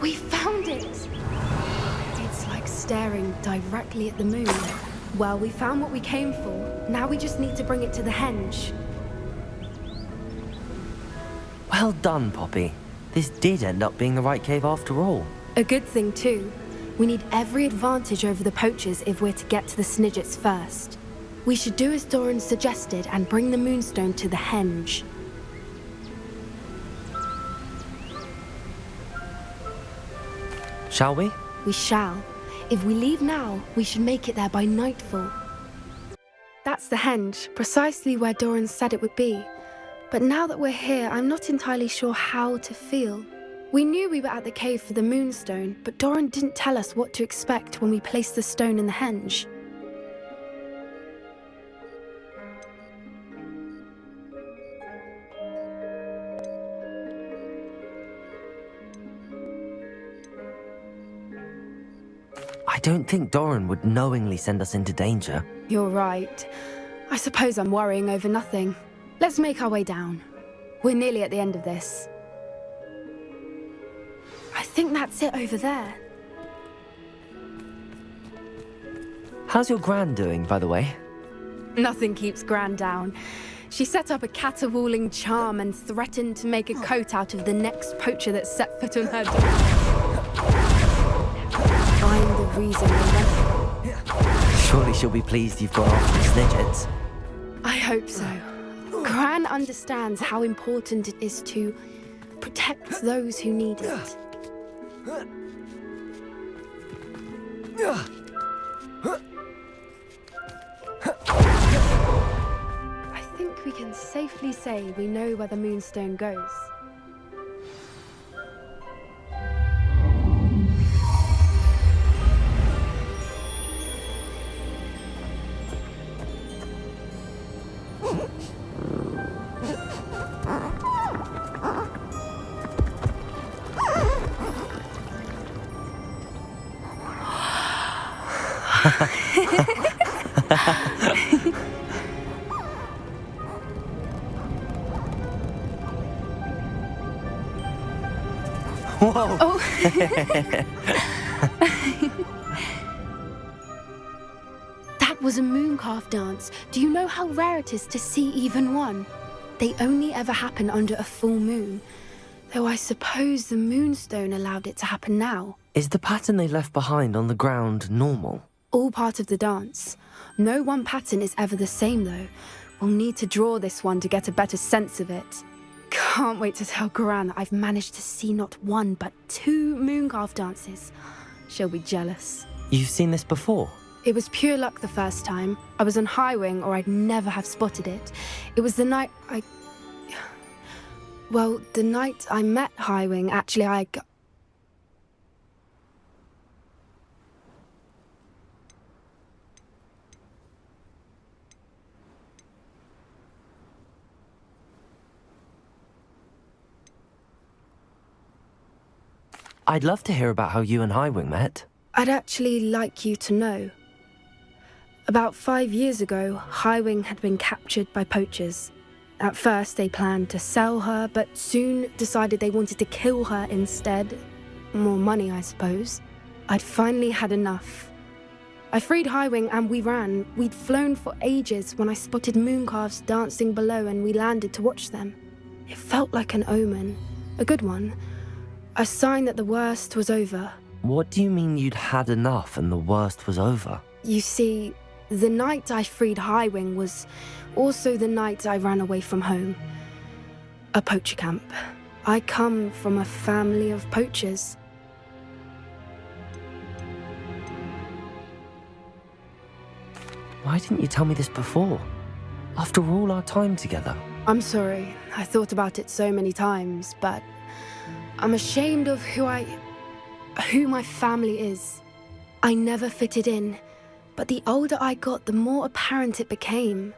S10: We found it! It's like staring directly at the moon. Well, we found what we came for. Now we just need to bring it to the henge.
S4: Well done, Poppy. This did end up being the right cave after all.
S10: A good thing, too. We need every advantage over the poachers if we're to get to the Snidgets first. We should do as Doran suggested and bring the moonstone to the henge.
S4: Shall we?
S10: We shall. If we leave now, we should make it there by nightfall. That's the henge, precisely where Doran said it would be. But now that we're here, I'm not entirely sure how to feel. We knew we were at the cave for the moonstone, but Doran didn't tell us what to expect when we placed the stone in the henge.
S4: I don't think Doran would knowingly send us into danger.
S10: You're right. I suppose I'm worrying over nothing. Let's make our way down. We're nearly at the end of this. I think that's it over there.
S4: How's your Gran doing, by the way?
S10: Nothing keeps Gran down. She set up a caterwauling charm and threatened to make a coat out of the next poacher that set foot on her door. I'm the reason they went.
S4: Surely she'll be pleased you've gone after the Snidgets.
S10: I hope so. Gran understands how important it is to protect those who need it. I think we can safely say we know where the moonstone goes.
S4: Whoa!
S10: Oh. That was a mooncalf dance. Do you know how rare it is to see even one? They only ever happen under a full moon. Though I suppose the moonstone allowed it to happen now.
S4: Is the pattern they left behind on the ground normal?
S10: All part of the dance. No one pattern is ever the same, though. We'll need to draw this one to get a better sense of it. Can't wait to tell Gran that I've managed to see not one, but 2 mooncalf dances. She'll be jealous.
S4: You've seen this before?
S10: It was pure luck the first time. I was on Highwing, or I'd never have spotted it. It was the night Well, the night I met Highwing, actually,
S4: I'd love to hear about how you and Highwing met.
S10: I'd actually like you to know. About 5 years ago, Highwing had been captured by poachers. At first, they planned to sell her, but soon decided they wanted to kill her instead. More money, I suppose. I'd finally had enough. I freed Highwing and we ran. We'd flown for ages when I spotted mooncalves dancing below and we landed to watch them. It felt like an omen. A good one. A sign that the worst was over.
S4: What do you mean you'd had enough and the worst was over?
S10: You see, the night I freed Highwing was also the night I ran away from home. A poacher camp. I come from a family of poachers.
S4: Why didn't you tell me this before? After all our time together.
S10: I'm sorry. I thought about it so many times, but I'm ashamed of who my family is. I never fitted in, but the older I got, the more apparent it became.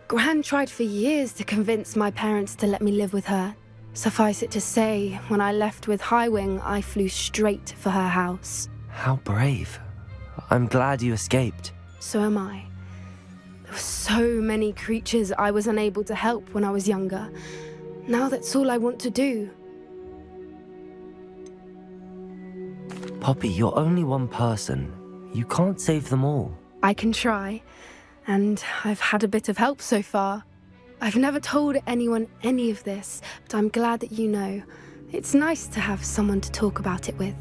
S10: Gran tried for years to convince my parents to let me live with her. Suffice it to say, when I left with Highwing, I flew straight for her house.
S4: How brave. I'm glad you escaped.
S10: So am I. There were so many creatures I was unable to help when I was younger. Now that's all I want to do.
S4: Poppy, you're only one person. You can't save them all.
S10: I can try, and I've had a bit of help so far. I've never told anyone any of this, but I'm glad that you know. It's nice to have someone to talk about it with.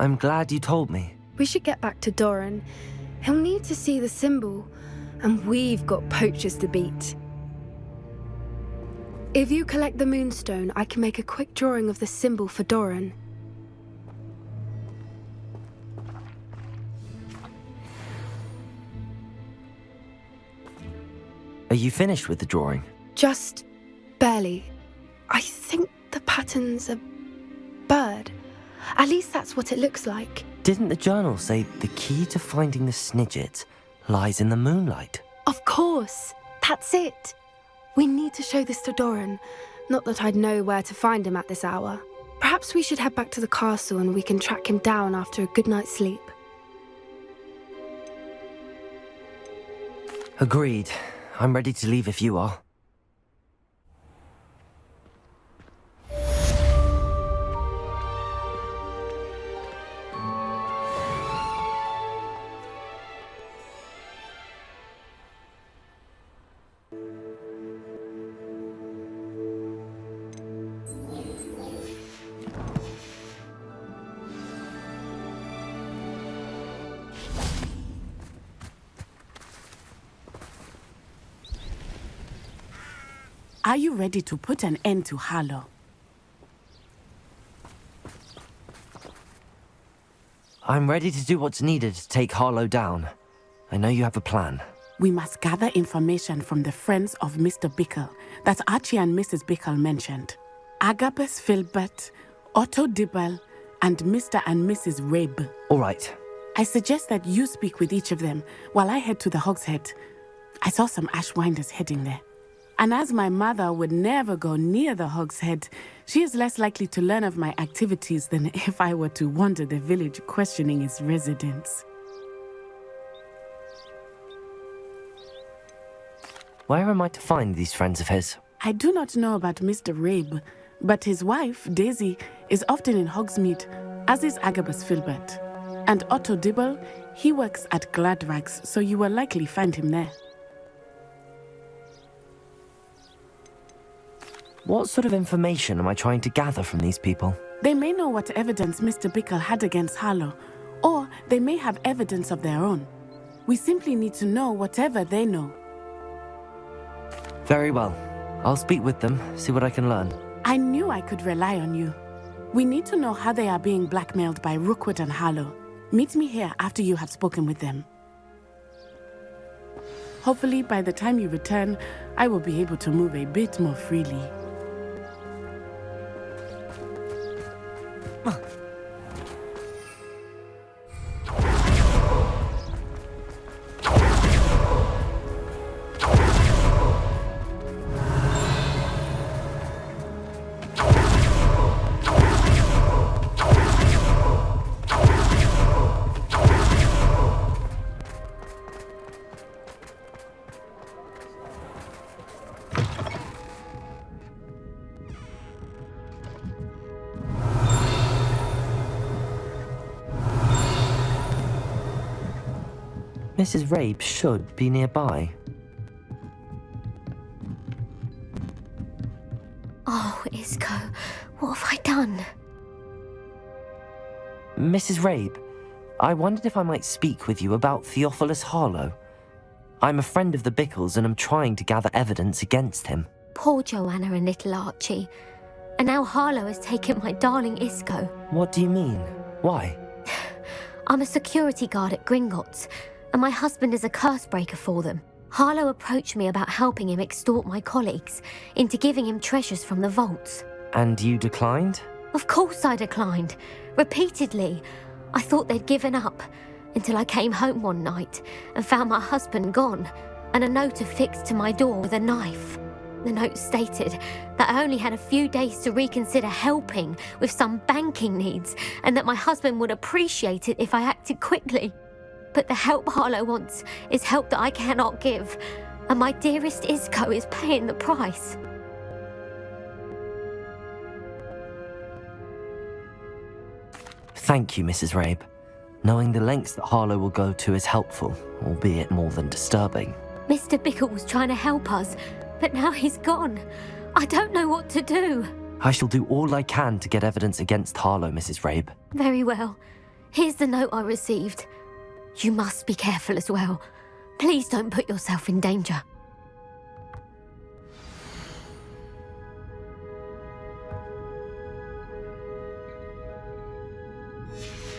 S4: I'm glad you told me.
S10: We should get back to Doran. He'll need to see the symbol, and we've got poachers to beat. If you collect the moonstone, I can make a quick drawing of the symbol for Doran.
S4: Are you finished with the drawing?
S10: Just barely. I think the pattern's a bird. At least that's what it looks like.
S4: Didn't the journal say the key to finding the Snidget lies in the moonlight?
S10: Of course. That's it. We need to show this to Doran. Not that I'd know where to find him at this hour. Perhaps we should head back to the castle and we can track him down after a good night's sleep.
S4: Agreed. I'm ready to leave if you are.
S17: Are you ready to put an end to Harlow?
S4: I'm ready to do what's needed to take Harlow down. I know you have a plan.
S17: We must gather information from the friends of Mr. Bickle that Archie and Mrs. Bickle mentioned. Agabus Filbert, Otto Dibble, and Mr. and Mrs. Rabe.
S4: All right.
S17: I suggest that you speak with each of them while I head to the Hogshead. I saw some Ashwinders heading there. And as my mother would never go near the Hogshead, she is less likely to learn of my activities than if I were to wander the village questioning its residents.
S4: Where am I to find these friends of his?
S17: I do not know about Mr. Rabe, but his wife, Daisy, is often in Hogsmeade, as is Agabus Filbert. And Otto Dibble, he works at Gladrags, so you will likely find him there.
S4: What sort of information am I trying to gather from these people?
S17: They may know what evidence Mr. Bickle had against Harlow, or they may have evidence of their own. We simply need to know whatever they know.
S4: Very well. I'll speak with them, see what I can learn.
S17: I knew I could rely on you. We need to know how they are being blackmailed by Rookwood and Harlow. Meet me here after you have spoken with them. Hopefully, by the time you return, I will be able to move a bit more freely.
S4: Mrs. Rabe should be nearby.
S18: Oh, Isco, what have I done?
S4: Mrs. Rabe, I wondered if I might speak with you about Theophilus Harlow. I'm a friend of the Bickles and I'm trying to gather evidence against him.
S18: Poor Joanna and little Archie. And now Harlow has taken my darling Isco.
S4: What do you mean? Why?
S18: I'm a security guard at Gringotts, and my husband is a curse breaker for them. Harlow approached me about helping him extort my colleagues into giving him treasures from the vaults.
S4: And you declined?
S18: Of course I declined. Repeatedly. I thought they'd given up, until I came home one night and found my husband gone, and a note affixed to my door with a knife. The note stated that I only had a few days to reconsider helping with some banking needs, and that my husband would appreciate it if I acted quickly. But the help Harlow wants is help that I cannot give, and my dearest Isco is paying the price.
S4: Thank you, Mrs. Rabe. Knowing the lengths that Harlow will go to is helpful, albeit more than disturbing.
S18: Mr. Bickle was trying to help us, but now he's gone. I don't know what to do.
S4: I shall do all I can to get evidence against Harlow, Mrs. Rabe.
S18: Very well. Here's the note I received. You must be careful as well. Please don't put yourself in danger.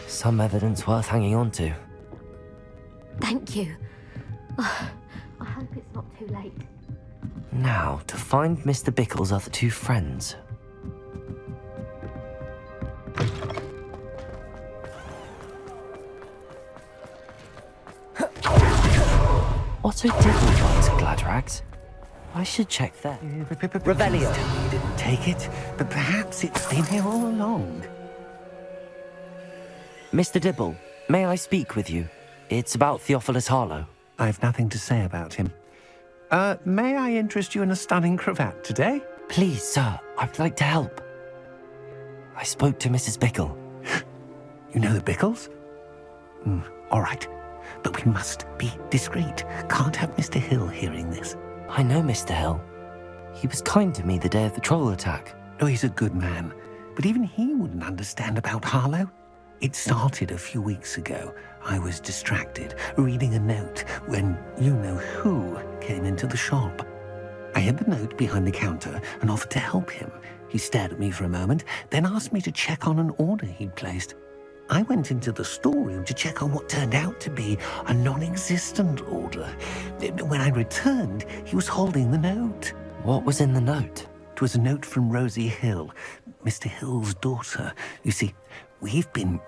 S4: Some evidence worth hanging on to.
S18: Thank you. I hope it's not too late.
S4: Now, to find Mr. Bickle's other two friends. Otto Dibble writes a Gladrags. I should check that.
S14: Revelio. You didn't take it, but perhaps it's been here all along.
S4: Mr. Dibble, may I speak with you? It's about Theophilus Harlow.
S14: I've nothing to say about him. May I interest you in a stunning cravat today?
S4: Please, sir, I'd like to help. I spoke to Mrs. Bickle.
S14: You know the Bickles? All right, but we must be discreet. Can't have Mr. Hill hearing this.
S4: I know Mr. Hill. He was kind to me the day of the troll attack.
S14: Oh, he's a good man, but even he wouldn't understand about Harlow. It started a few weeks ago. I was distracted, reading a note, when you-know-who came into the shop. I hid the note behind the counter and offered to help him. He stared at me for a moment, then asked me to check on an order he'd placed. I went into the storeroom to check on what turned out to be a non-existent order. When I returned, he was holding the note.
S4: What was in the note?
S14: It was a note from Rosie Hill, Mr. Hill's daughter. You see, we've been,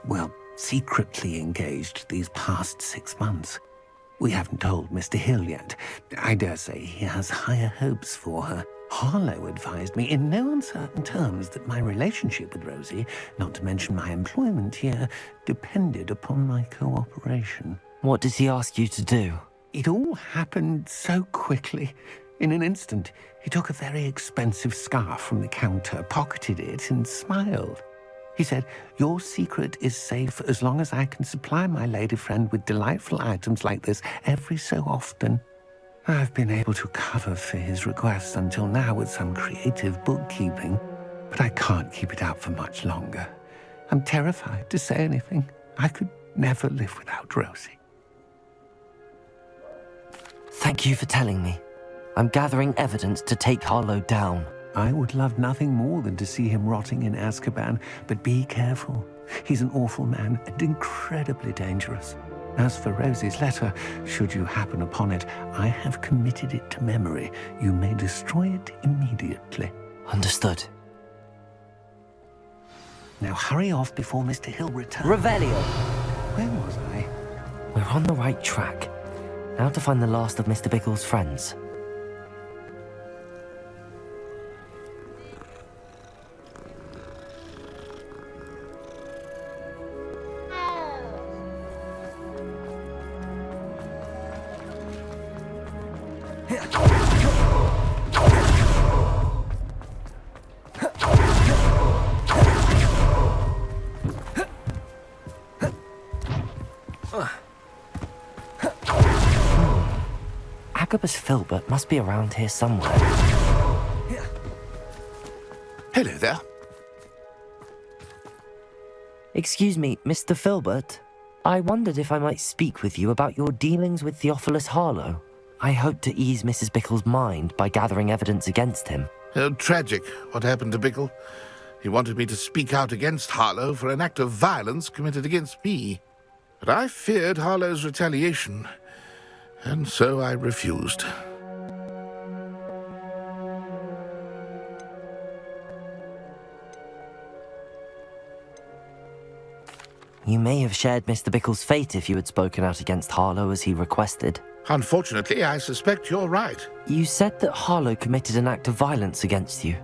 S14: secretly engaged these past 6 months. We haven't told Mr. Hill yet. I dare say he has higher hopes for her. Harlow advised me in no uncertain terms that my relationship with Rosie, not to mention my employment here, depended upon my cooperation.
S4: What does he ask you to do?
S14: It all happened so quickly. In an instant, he took a very expensive scarf from the counter, pocketed it, and smiled. He said, "Your secret is safe as long as I can supply my lady friend with delightful items like this every so often." I've been able to cover for his requests until now with some creative bookkeeping, but I can't keep it up for much longer. I'm terrified to say anything. I could never live without Rosie.
S4: Thank you for telling me. I'm gathering evidence to take Harlow down.
S14: I would love nothing more than to see him rotting in Azkaban, but be careful. He's an awful man and incredibly dangerous. As for Rosie's letter, should you happen upon it, I have committed it to memory. You may destroy it immediately.
S4: Understood.
S14: Now hurry off before Mr. Hill returns.
S4: Revelio!
S14: Where was I?
S4: We're on the right track. Now to find the last of Mr. Bickle's friends. Vagabus Filbert must be around here somewhere.
S19: Hello there.
S4: Excuse me, Mr. Filbert. I wondered if I might speak with you about your dealings with Theophilus Harlow. I hope to ease Mrs. Bickle's mind by gathering evidence against him.
S5: Oh, tragic what happened to Bickle. He wanted me to speak out against Harlow for an act of violence committed against me. But I feared Harlow's retaliation, and so I refused.
S4: You may have shared Mr. Bickle's fate if you had spoken out against Harlow as he requested.
S5: Unfortunately, I suspect you're right.
S4: You said that Harlow committed an act of violence against you.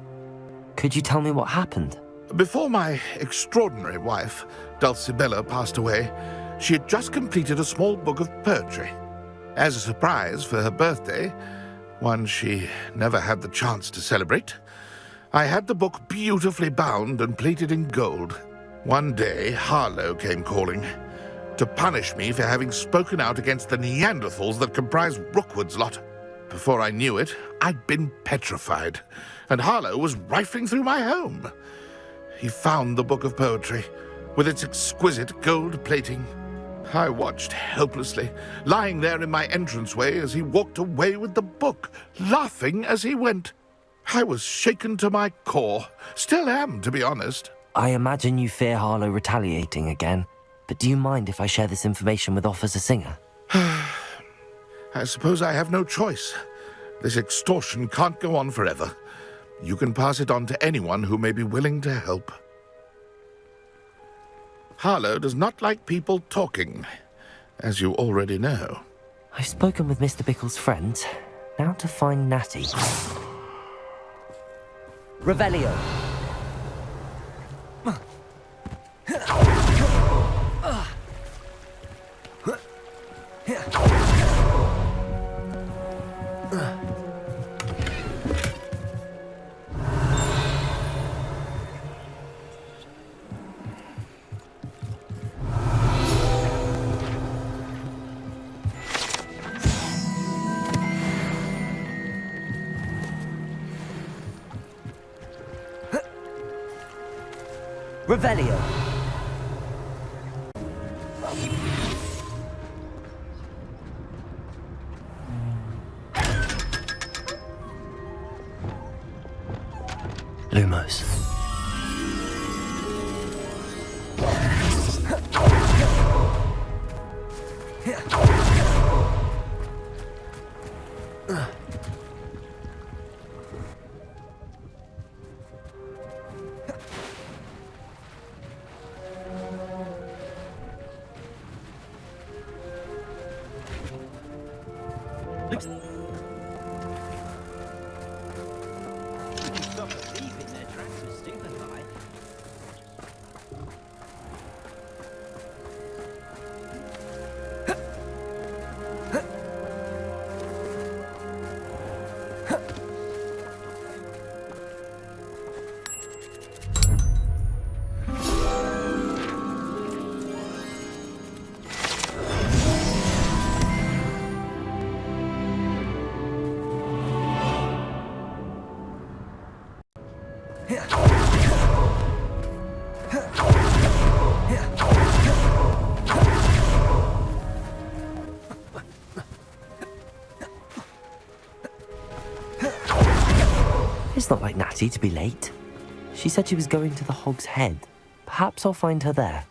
S4: Could you tell me what happened?
S5: Before my extraordinary wife, Dulcibella, passed away, she had just completed a small book of poetry. As a surprise for her birthday, one she never had the chance to celebrate, I had the book beautifully bound and plated in gold. One day, Harlow came calling to punish me for having spoken out against the Neanderthals that comprise Rookwood's lot. Before I knew it, I'd been petrified, and Harlow was rifling through my home. He found the book of poetry, with its exquisite gold plating. I watched helplessly, lying there in my entranceway as he walked away with the book, laughing as he went. I was shaken to my core. Still am, to be honest.
S4: I imagine you fear Harlow retaliating again, but do you mind if I share this information with Officer Singer?
S5: I suppose I have no choice. This extortion can't go on forever. You can pass it on to anyone who may be willing to help. Harlow does not like people talking, as you already know.
S4: I've spoken with Mr. Bickle's friends. Now to find Natty. Revelio. Revelio. Lumos. It's not like Natty to be late. She said she was going to the Hog's Head. Perhaps I'll find her there.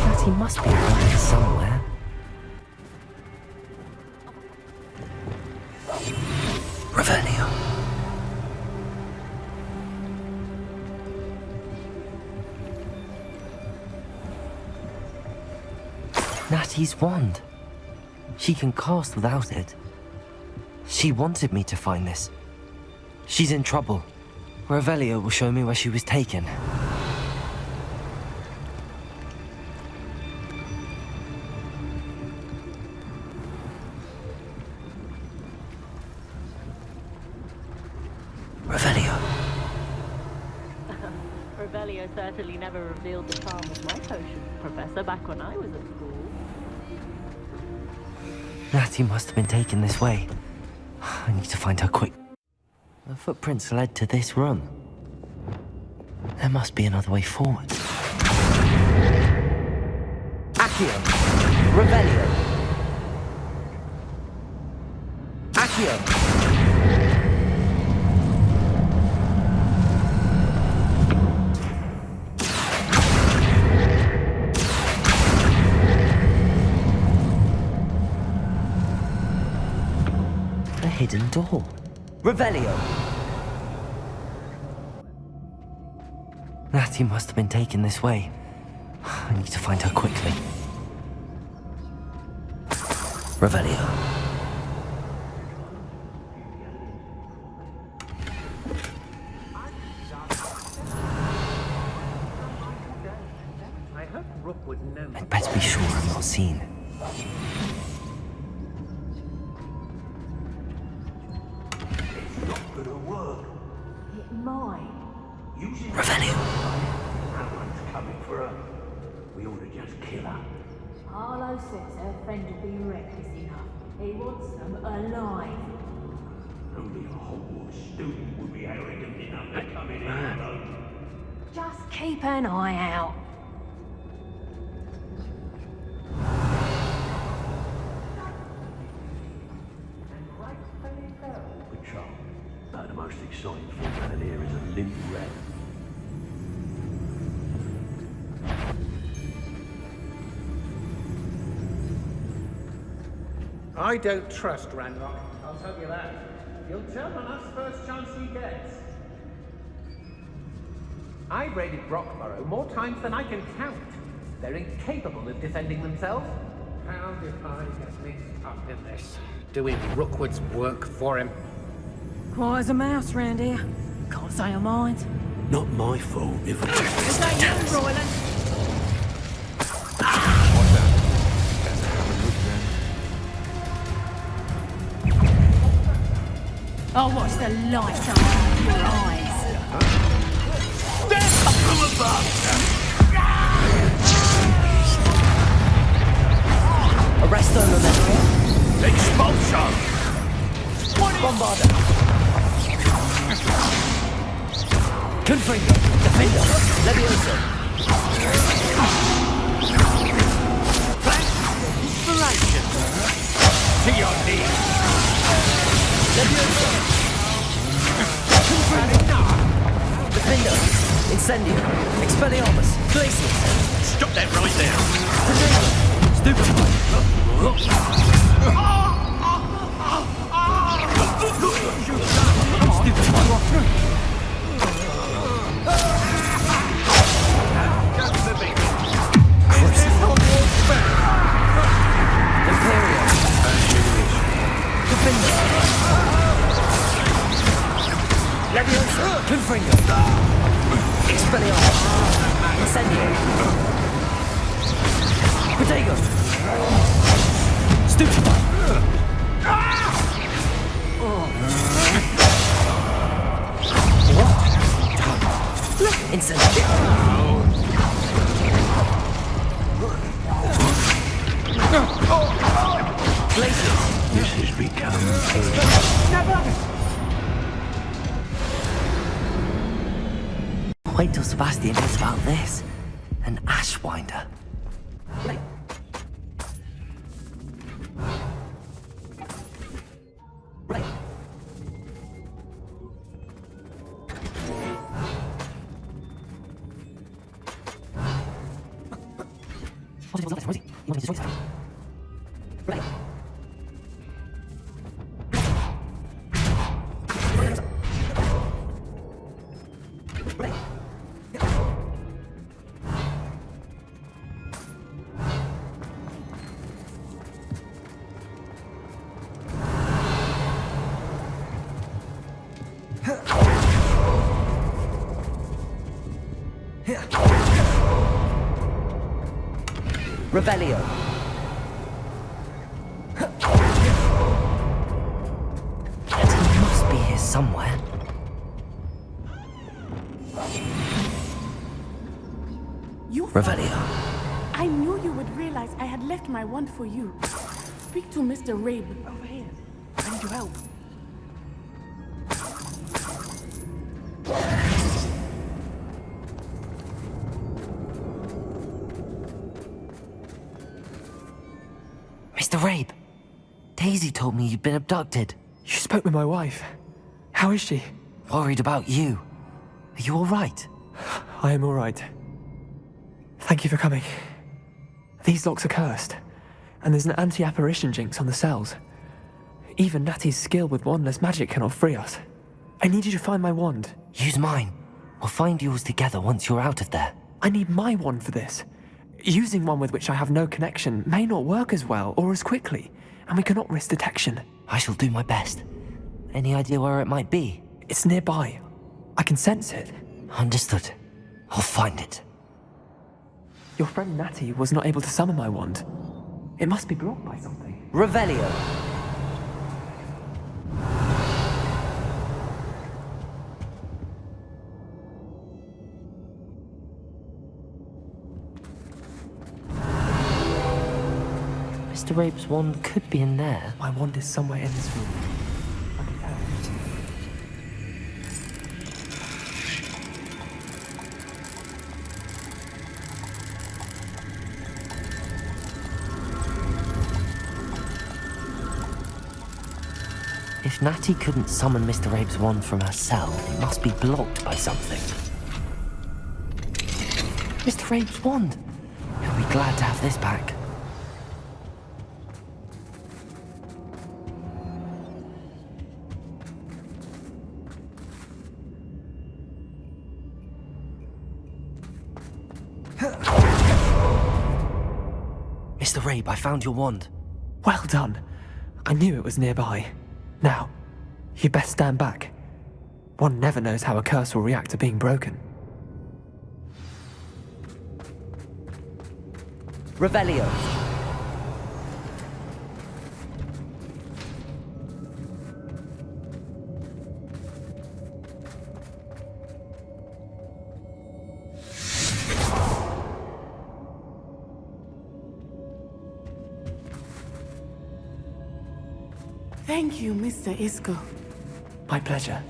S4: Natty must be around here somewhere. Revelio. Natty's wand. She can cast without it. She wanted me to find this. She's in trouble. Revelio will show me where she was taken.
S19: Revelio certainly never revealed the charm of my potions, Professor, back when I was at school.
S4: Natty must have been taken this way. I need to find her quick. The footprints led to this room. There must be another way forward. Accio! Revelio! Accio! A hidden door. Revelio! Natty must have been taken this way. I need to find her quickly. Revelio.
S2: I hope Rookwood knows.
S4: I'd better be sure I'm not seen.
S7: It's not gonna work.
S19: It might.
S4: Revelio.
S7: Someone's coming for her. We ought to just kill her.
S19: Harlow says her friend will be reckless enough. He wants them alive.
S7: Only a Hogwarts student would be arrogant enough to come in here alone.
S19: Just keep an eye out.
S7: Patrol. But the most exciting thing out here is a limp rat.
S2: I don't trust Ranrok, I'll tell you that. He'll jump on us first chance he gets. I raided Brockborough more times than I can count. They're incapable of defending themselves. How did I get mixed up in this? Doing Rookwood's work for him.
S19: Quiet as a mouse round here. Can't say a mind.
S9: Not my fault if
S19: Is that you, Royland? I'll watch the light out of your eyes.
S7: Death from above!
S4: Arresto Memento.
S7: Expulsion!
S4: Bombarda. Confringo. Defender. Levioso.
S7: Inspiration! To your knees!
S4: Levioso. Confringo. Defender. Incendio. Expelliarmus. Glacius.
S7: Stop that right there!
S4: Levioso. Confringo. Expelliarmus. Incendio. Protego. Stupefy. What? Incendio. Glacius.
S9: This has become
S4: Wait till Sebastian hears about this. An Ashwinder. Revelio. He must be here somewhere.
S17: You...
S4: Revelio.
S17: I knew you would realize I had left my wand for you. Speak to Mr. Rabe. Over here. I need your help.
S4: Mr. Rabe, Daisy told me you'd been abducted.
S16: You spoke with my wife. How is she?
S4: Worried about you. Are you all right?
S16: I am all right. Thank you for coming. These locks are cursed, and there's an anti-apparition jinx on the cells. Even Natty's skill with wandless magic cannot free us. I need you to find my wand.
S4: Use mine. We'll find yours together once you're out of there.
S16: I need my wand for this. Using one with which I have no connection may not work as well or as quickly, and we cannot risk detection.
S4: I shall do my best. Any idea where it might be?
S16: It's nearby. I can sense it.
S4: Understood. I'll find it.
S16: Your friend Natty was not able to summon my wand. It must be blocked by something.
S4: Revelio. Mr. Rabe's wand could be in there.
S16: My wand is somewhere in this room. I can tell.
S4: If Natty couldn't summon Mr. Rabe's wand from herself, it must be blocked by something. Mr. Rabe's wand! He'll be glad to have this back. Mr. Rabe, I found your wand.
S16: Well done. I knew it was nearby. Now, you best stand back. One never knows how a curse will react to being broken.
S4: Revelio.
S17: Thank you, Mr. Isco.
S16: My pleasure.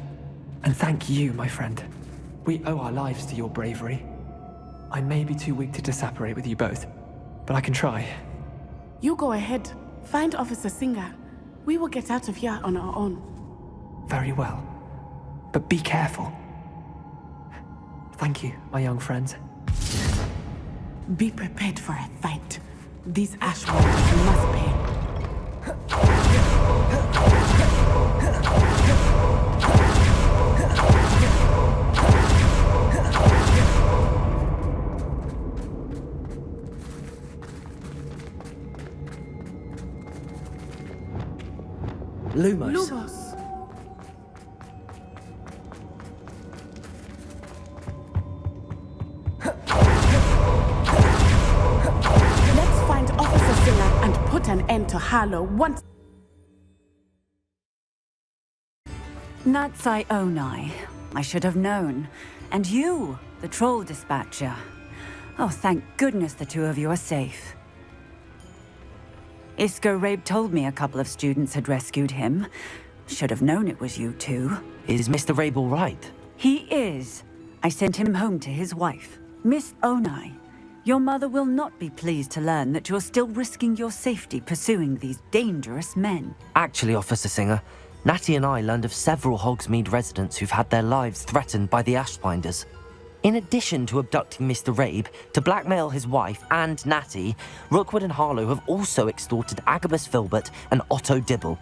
S16: And thank you, my friend. We owe our lives to your bravery. I may be too weak to disapparate with you both, but I can try.
S17: You go ahead. Find Officer Singer. We will get out of here on our own.
S16: Very well. But be careful. Thank you, my young friends.
S17: Be prepared for a fight. These Ashwalls must pay.
S4: Lumos.
S17: Lumos. Let's find Officer Singer and put an end to Harlow once.
S20: Natsai Onai. I should have known. And you, the troll dispatcher. Oh, thank goodness the two of you are safe. Isco Rabe told me a couple of students had rescued him. Should have known it was you two.
S4: Is Mr. Rabe all right?
S20: He is. I sent him home to his wife. Miss Onai, your mother will not be pleased to learn that you're still risking your safety pursuing these dangerous men.
S4: Actually, Officer Singer, Natty and I learned of several Hogsmeade residents who've had their lives threatened by the Ashfinders. In addition to abducting Mr. Rabe, to blackmail his wife and Natty, Rookwood and Harlow have also extorted Agabus Filbert and Otto Dibble.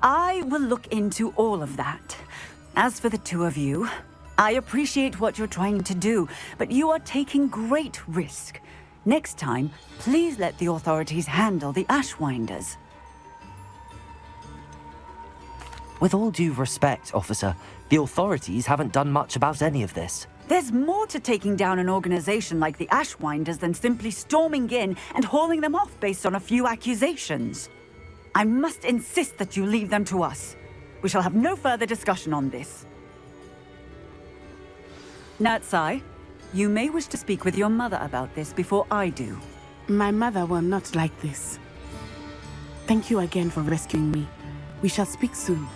S20: I will look into all of that. As for the two of you, I appreciate what you're trying to do, but you are taking great risk. Next time, please let the authorities handle the Ashwinders.
S4: With all due respect, officer, the authorities haven't done much about any of this.
S20: There's more to taking down an organization like the Ashwinders than simply storming in and hauling them off based on a few accusations. I must insist that you leave them to us. We shall have no further discussion on this. Natsai, You may wish to speak with your mother about this before I do.
S17: My mother will not like this. Thank you again for rescuing me. We shall speak soon.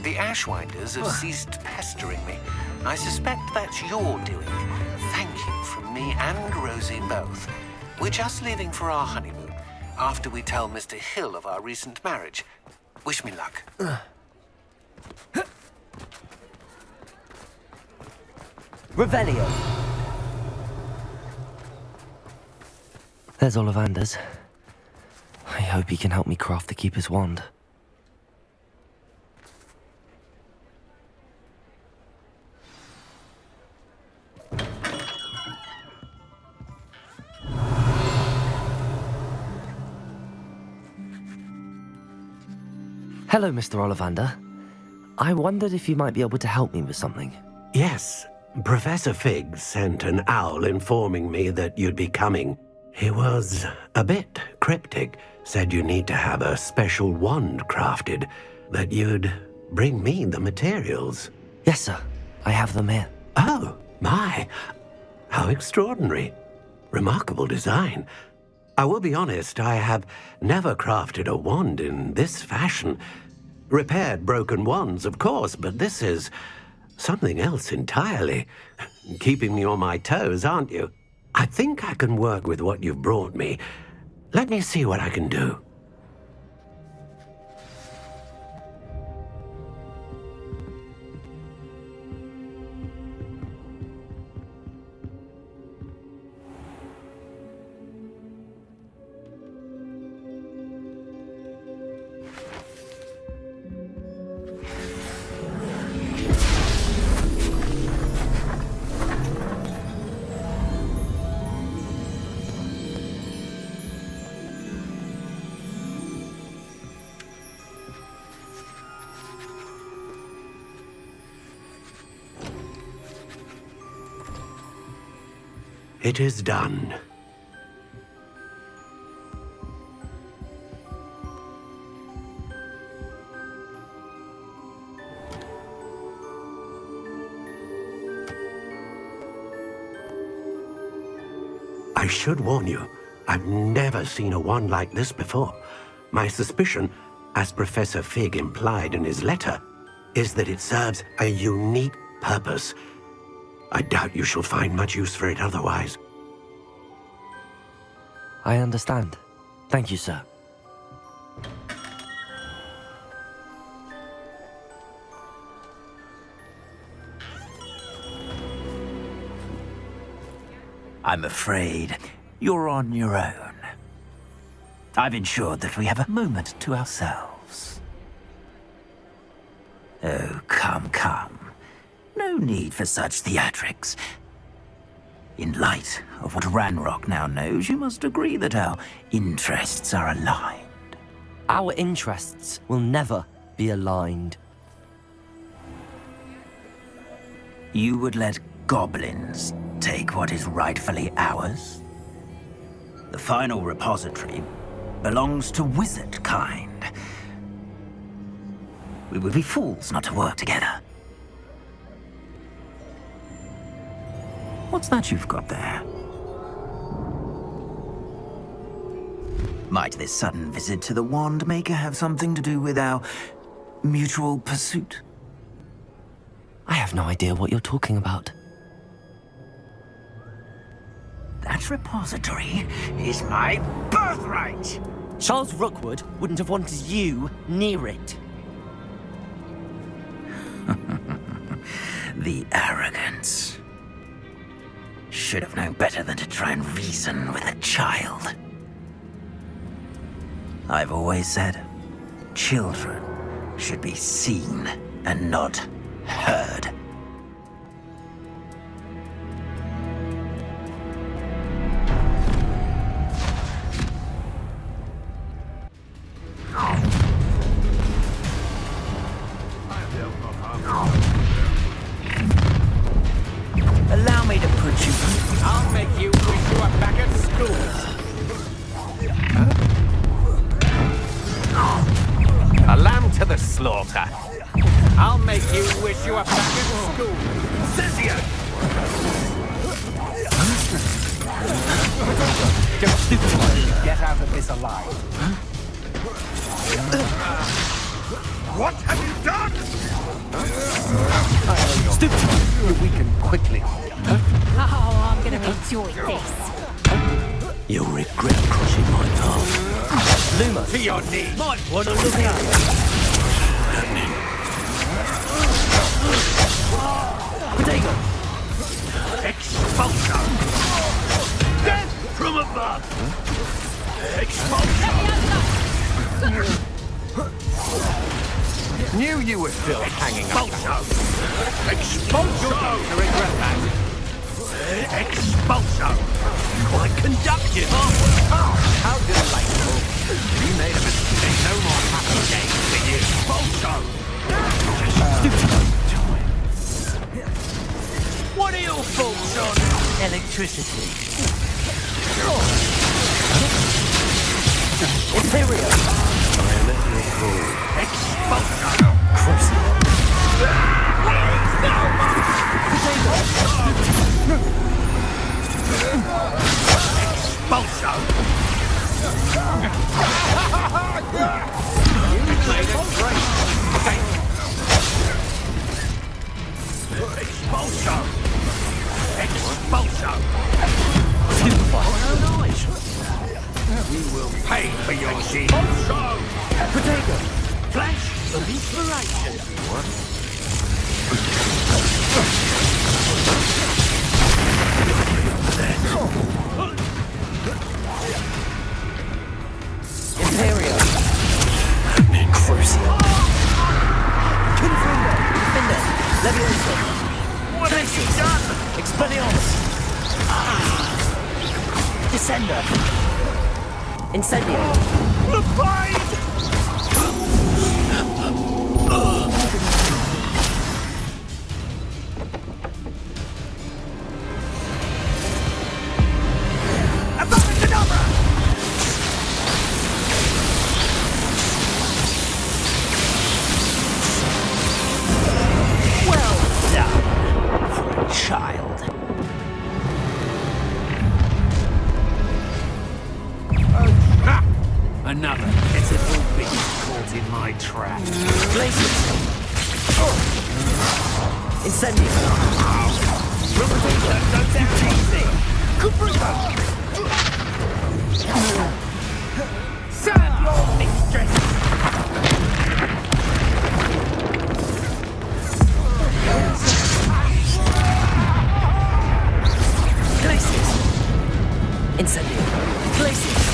S21: The Ashwinders have ceased pestering me. I suspect that's your doing. Thank you from me and Rosie both. We're just leaving for our honeymoon, after we tell Mr. Hill of our recent marriage. Wish me luck.
S4: Revelio. There's Ollivander's. I hope he can help me craft the Keeper's Wand. Hello, Mr. Ollivander. I wondered if you might be able to help me with something.
S9: Yes, Professor Fig sent an owl informing me that you'd be coming. He was a bit cryptic, said you need to have a special wand crafted, that you'd bring me the materials.
S4: Yes, sir. I have them here.
S9: Oh, my. How extraordinary. Remarkable design. I will be honest, I have never crafted a wand in this fashion. Repaired broken wands, of course, but this is something else entirely. Keeping me on my toes, aren't you? I think I can work with what you've brought me. Let me see what I can do. It is done. I should warn you, I've never seen a wand like this before. My suspicion, as Professor Fig implied in his letter, is that it serves a unique purpose. I doubt you shall find much use for it otherwise.
S4: I understand. Thank you, sir.
S22: I'm afraid you're on your own. I've ensured that we have a moment to ourselves. Oh, come, come. No need for such theatrics. In light of what Ranrok now knows, you must agree that our interests are aligned.
S4: Our interests will never be aligned.
S22: You would let goblins take what is rightfully ours? The final repository belongs to wizard kind. We would be fools not to work together. What's that you've got there? Might this sudden visit to the Wand Maker have something to do with our mutual pursuit?
S4: I have no idea what you're talking about.
S22: That repository is my birthright!
S4: Charles Rookwood wouldn't have wanted you near it.
S22: The arrogance. Should have known better than to try and reason with a child. I've always said, children should be seen and not heard.
S2: alive.
S5: What have you done?
S2: Stupid! You weaken quickly.
S19: Oh, I'm gonna enjoy this.
S9: You'll regret crossing my path.
S2: Luma, to your knees.
S9: Might want to look out.
S2: Potato!
S13: Expulsion! Death from above! Expulsion!
S2: Knew you were still hanging up.
S13: Expulsion!
S2: To regret that.
S13: Expulsion!
S9: Quite conductive,
S2: Oh, how delightful. You made a mistake. No more happy days for you.
S9: What are your thoughts on electricity?
S2: Imperial.
S13: Expulsion! Expulsion!
S2: You made a great mistake.
S13: Expulsion! Expulsion!
S2: How nice.
S13: You will pay for your deed.
S2: Potato. Flash of inspiration. Imperial.
S4: Crucial.
S2: Confringo. Defender. Leviosa.
S13: What have you done?
S2: Expelliarmus. Descender. Incendio.
S13: The fight!
S9: Well done, child.
S13: Another pitiful beast caught in my trap.
S2: Glacius. Incendio.
S13: Rookwood, don't go down easy. Serve your mistress.
S2: Glacius. Incendio. Glacius.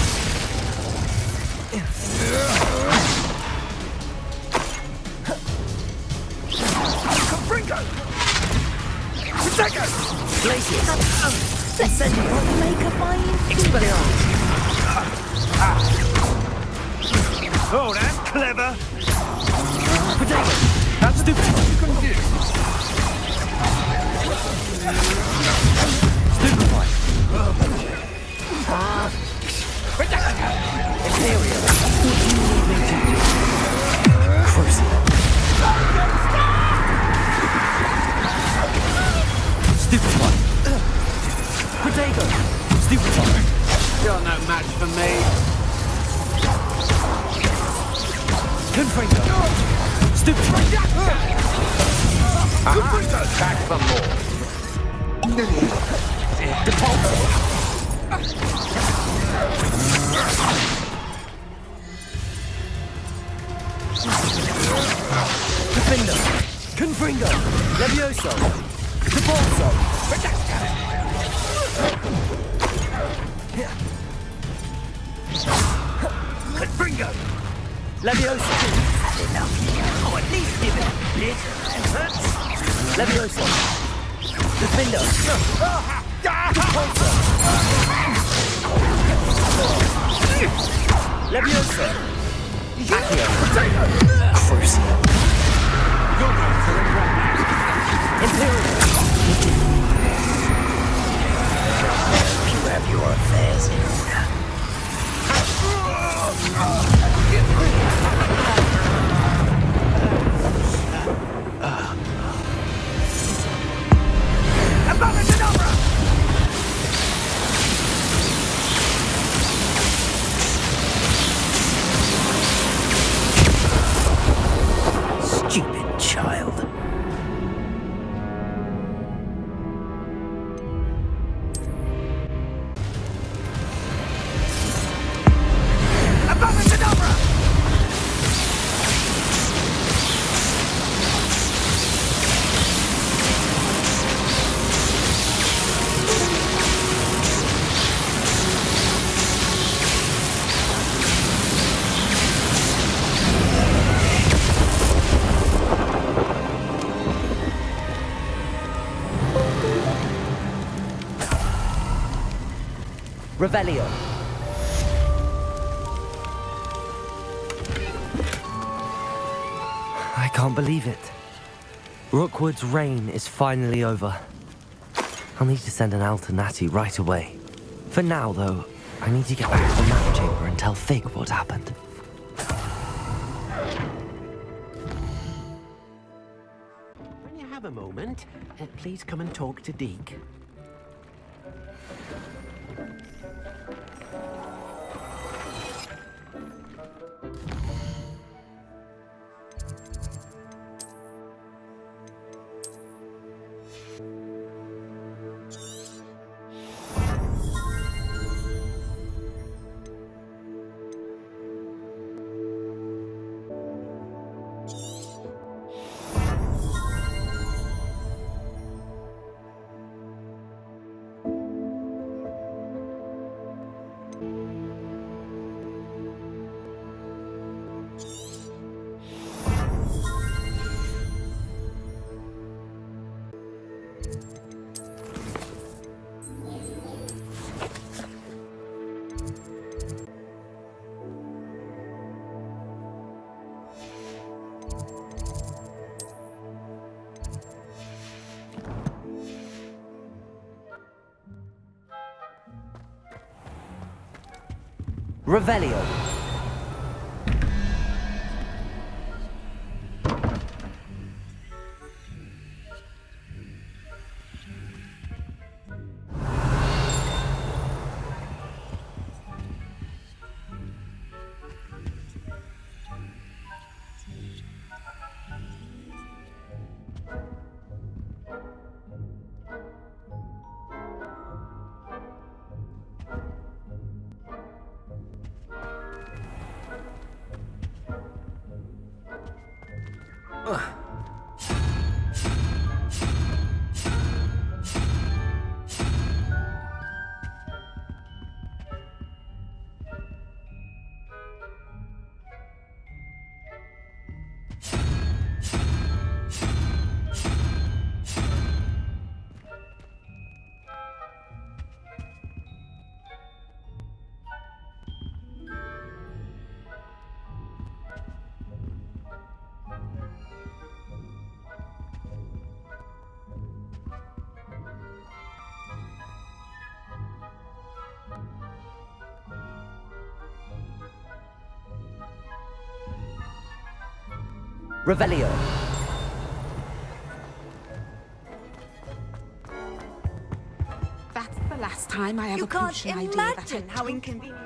S13: Confringo! Protect us!
S2: Glacius. Incendio.
S3: Make a fine.
S2: Expelliarmus.
S13: Oh, that's clever!
S2: Potato. That's stupid. What you can do. Stupefy. Imperial. What do you need me to do? Crucial. Stupefy. Potato. Stupefy. You're no match for me. Confringo. Stupefy. Back for more. Default. Defender. Confringo. Levioso. Defaulto.
S13: Confringo!
S2: Levioso.
S13: Enough. Oh, at least give it a bit of effort.
S2: Levioso. Defender. Levioso. Accio. Crucial. You're going to regret that. Imperial.
S22: You have your affairs in order.
S4: Revelio. I can't believe it. Rookwood's reign is finally over. I'll need to send an owl to Natty right away. For now, though, I need to get back to the map chamber and tell Fig what happened.
S9: When you have a moment, please come and talk to Deke.
S4: Revelio. Revelio.
S17: That's the last time I have
S3: You
S17: a
S3: can't
S17: potion idea that
S3: imagine
S17: I
S3: how
S17: took.
S3: inconvenient.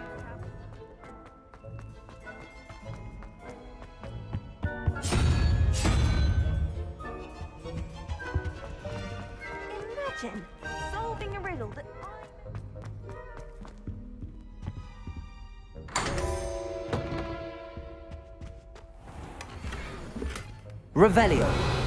S3: Imagine solving a riddle that
S4: Revelio.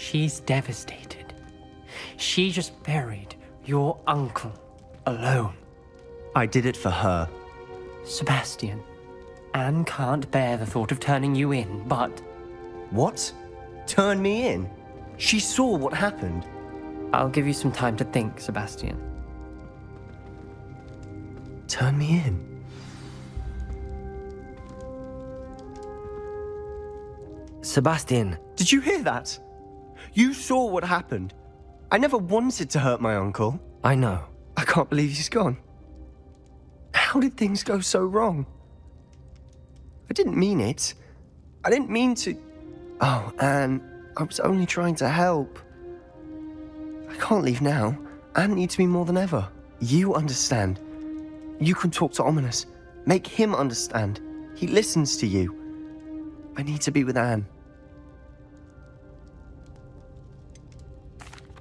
S16: She's devastated. She just buried your uncle alone.
S6: I did it for her.
S16: Sebastian, Anne can't bear the thought of turning you in, but...
S6: What? Turn me in? She saw what happened.
S16: I'll give you some time to think, Sebastian.
S6: Turn me in?
S4: Sebastian.
S6: Did you hear that? You saw what happened. I never wanted to hurt my uncle.
S4: I know.
S6: I can't believe he's gone. How did things go so wrong? I didn't mean it. I didn't mean to... Oh, Anne, I was only trying to help. I can't leave now. Anne needs me more than ever. You understand. You can talk to Ominous. Make him understand. He listens to you. I need to be with Anne.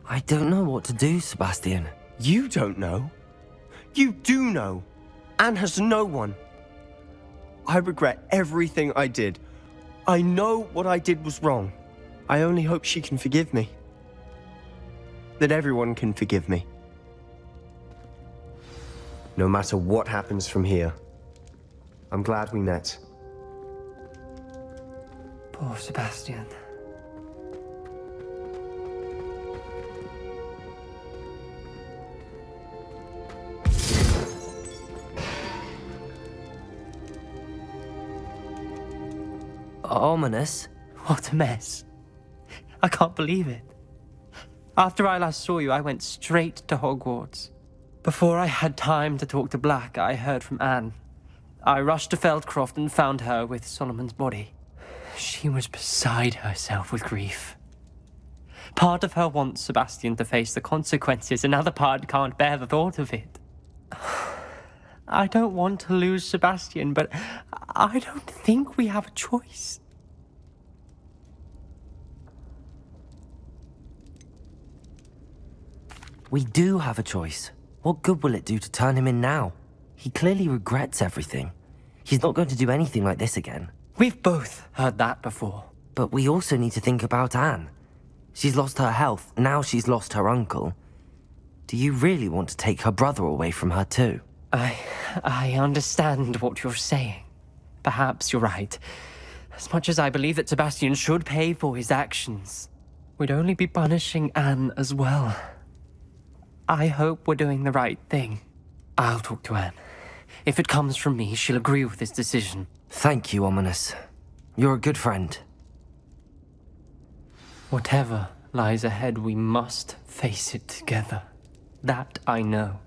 S4: I don't know what to do, Sebastian.
S6: You don't know. You do know. Anne has no one. I regret everything I did. I know what I did was wrong. I only hope she can forgive me. That everyone can forgive me. No matter what happens from here, I'm glad we met.
S16: Poor Sebastian.
S4: Ominous?
S16: What a mess. I can't believe it. After I last saw you, I went straight to Hogwarts. Before I had time to talk to Black, I heard from Anne. I rushed to Feldcroft and found her with Solomon's body. She was beside herself with grief. Part of her wants Sebastian to face the consequences, another part can't bear the thought of it. I don't want to lose Sebastian, but I don't think we have a choice.
S4: We do have a choice. What good will it do to turn him in now? He clearly regrets everything. He's not going to do anything like this again.
S16: We've both heard that before.
S4: But we also need to think about Anne. She's lost her health, now she's lost her uncle. Do you really want to take her brother away from her too?
S16: I understand what you're saying. Perhaps you're right. As much as I believe that Sebastian should pay for his actions, we'd only be punishing Anne as well. I hope we're doing the right thing. I'll talk to Anne. If it comes from me, she'll agree with this decision.
S4: Thank you, Ominous. You're a good friend.
S16: Whatever lies ahead, we must face it together. That I know.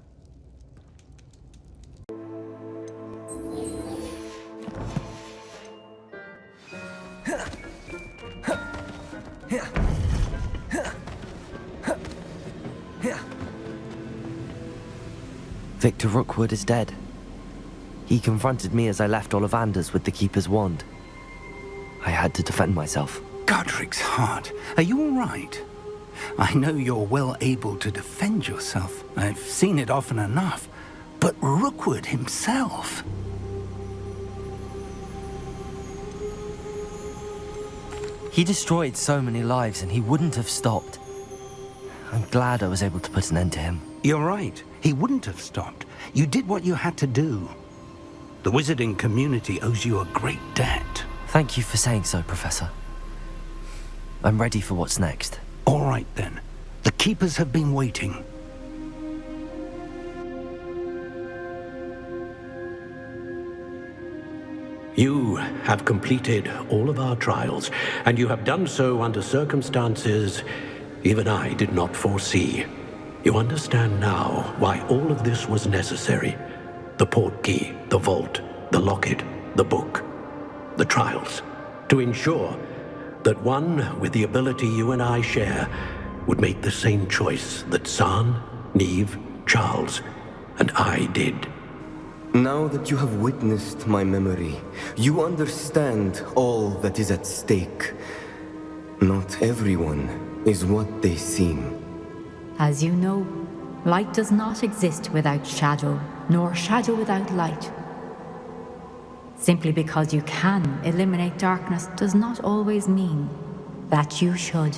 S4: Victor Rookwood is dead. He confronted me as I left Ollivander's with the Keeper's wand. I had to defend myself.
S14: Godric's heart, are you all right? I know you're well able to defend yourself. I've seen it often enough. But Rookwood himself...
S4: He destroyed so many lives and he wouldn't have stopped. I'm glad I was able to put an end to him.
S14: You're right. He wouldn't have stopped. You did what you had to do. The wizarding community owes you a great debt.
S4: Thank you for saying so, Professor. I'm ready for what's next.
S14: All right, then. The Keepers have been waiting.
S9: You have completed all of our trials, and you have done so under circumstances even I did not foresee. You understand now why all of this was necessary. The portkey, the vault, the locket, the book, the trials. To ensure that one with the ability you and I share would make the same choice that San, Neve, Charles, and I did.
S15: Now that you have witnessed my memory, you understand all that is at stake. Not everyone is what they seem.
S19: As you know, light does not exist without shadow, nor shadow without light. Simply because you can eliminate darkness does not always mean that you should.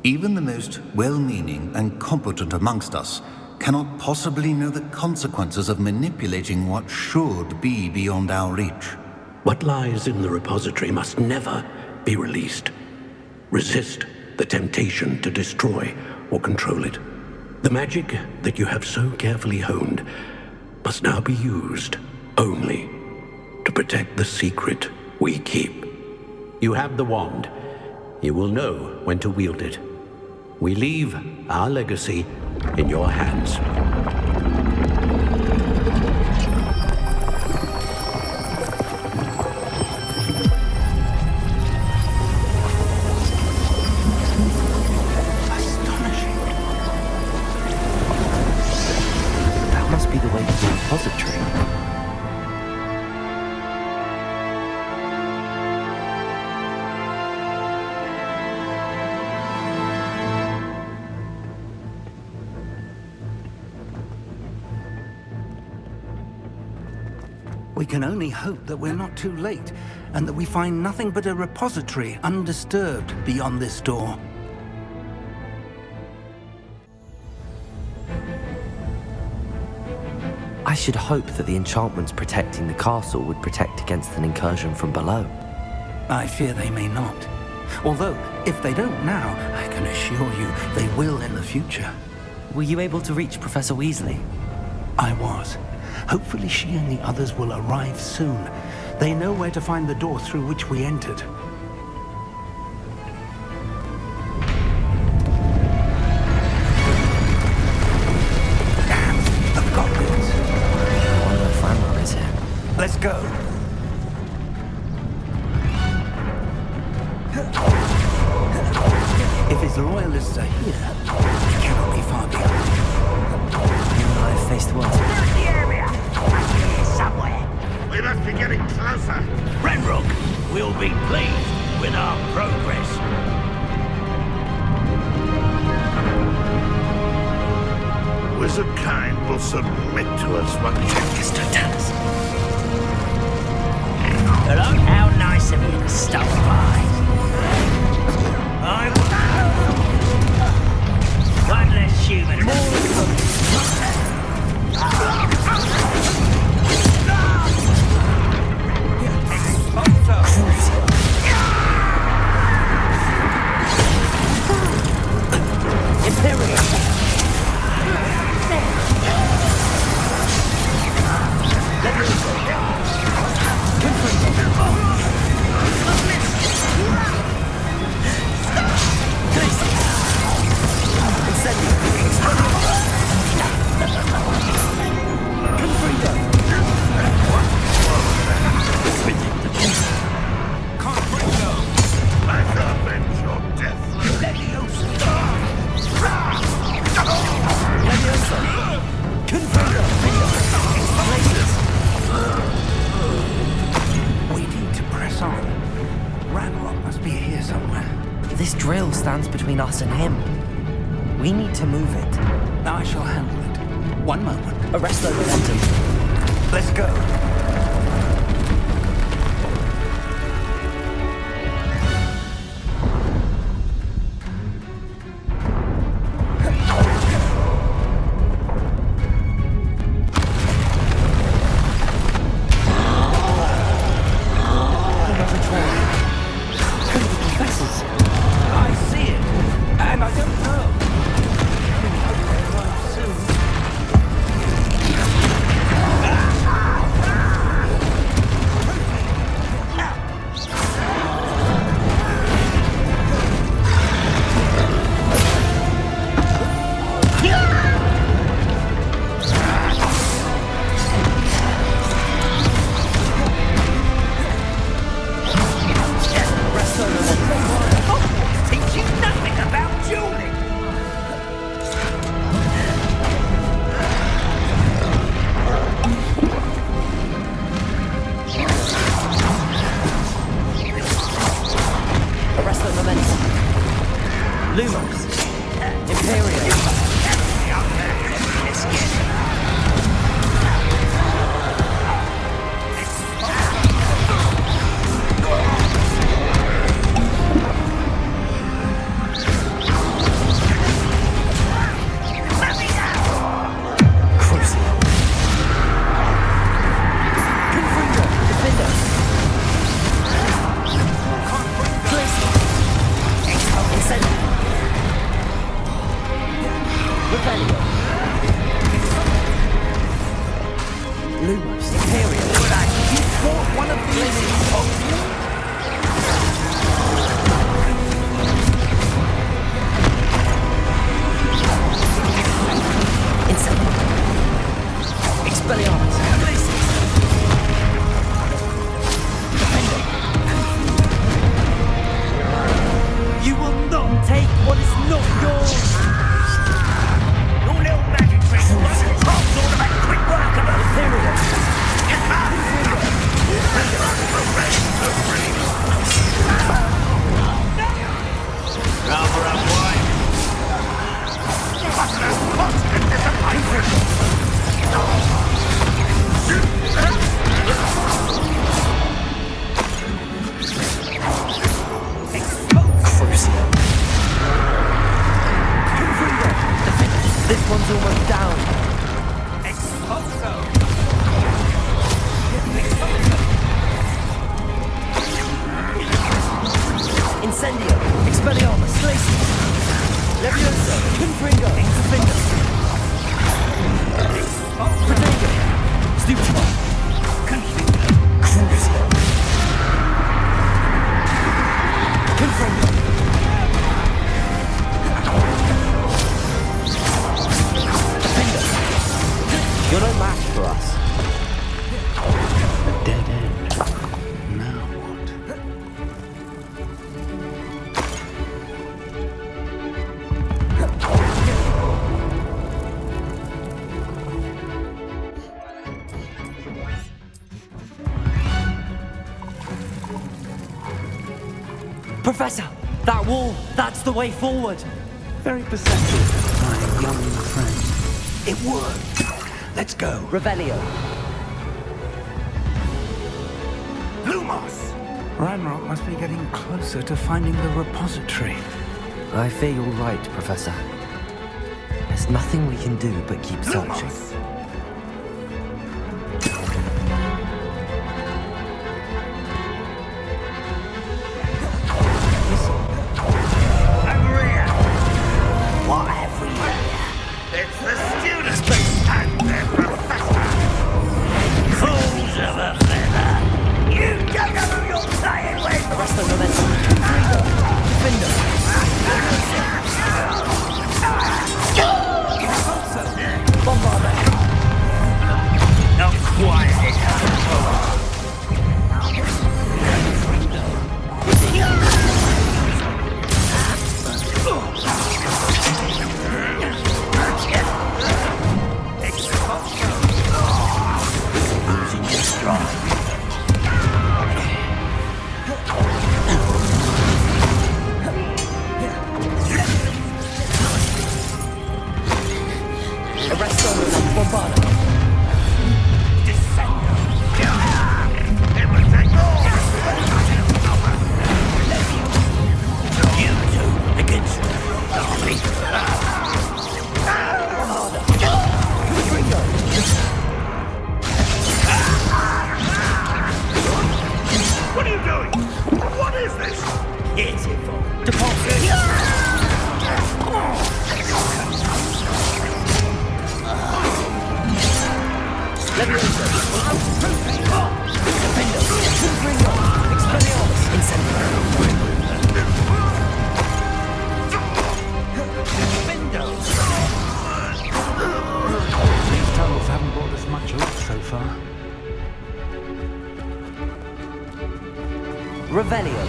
S1: Even the most well-meaning and competent amongst us cannot possibly know the consequences of manipulating what should be beyond our reach.
S9: What lies in the repository must never be released. Resist the temptation to destroy or control it. The magic that you have so carefully honed must now be used only to protect the secret we keep. You have the wand. You will know when to wield it. We leave our legacy in your hands.
S4: That must be the way to the repository.
S14: We can only hope that we're not too late, and that we find nothing but a repository undisturbed beyond this door.
S4: I should hope that the enchantments protecting the castle would protect against an incursion from below.
S14: I fear they may not. Although, if they don't now, I can assure you they will in the future.
S4: Were you able to reach Professor Weasley?
S14: I was. Hopefully she and the others will arrive soon. They know where to find the door through which we entered. Damn, the goblins.
S4: I wonder if Ranrok is here.
S14: Let's go. If his loyalists are here, he cannot be far behind.
S4: You and I have faced worse.
S7: Search the area! Here somewhere.
S5: We must be getting closer.
S7: Ranrok will be pleased with our progress.
S5: Wizard kind will submit to us what Mr. Dennis.
S7: Hello? How nice of you to stop by. One less human.
S4: This drill stands between us and him. We need to move it.
S14: I shall handle it. One moment.
S4: Arrest the momentum.
S14: Let's go.
S4: Expelliarmus! You will not take what is not yours!
S7: Your little magic trick wasn't props all about quick work of those periods. Rather unwise.
S4: This one's almost down. Incendio, Expelliarmus, Glacius, Levioso, Confringo, Incufindo, Protego, Stupefy, Crucio, Confringo, Defender. You're no match for us.
S14: A dead end. Now what?
S4: Professor, that wall, that's the way forward.
S14: Very perceptive, my young friend.
S22: It worked. Let's go.
S4: Revelio.
S22: Lumos!
S14: Ranrok must be getting closer to finding the repository.
S4: I fear you're right, Professor. There's nothing we can do but keep searching.
S7: What have we here? It's the students and their professor. Fools of a feather. You don't know who you're playing with.
S4: Arresto momentum. Defender. Bombarder.
S7: Not quiet enough.
S22: Losing your stride.
S4: Arresto momentum. Bombarder.
S7: You two against Darby. What are you doing? What is this? It's evil.
S4: Deposit. Levioso. Defender. Confringo. Expelliarmus. Incendio.
S14: These tunnels haven't brought us much luck so far.
S4: Revelio.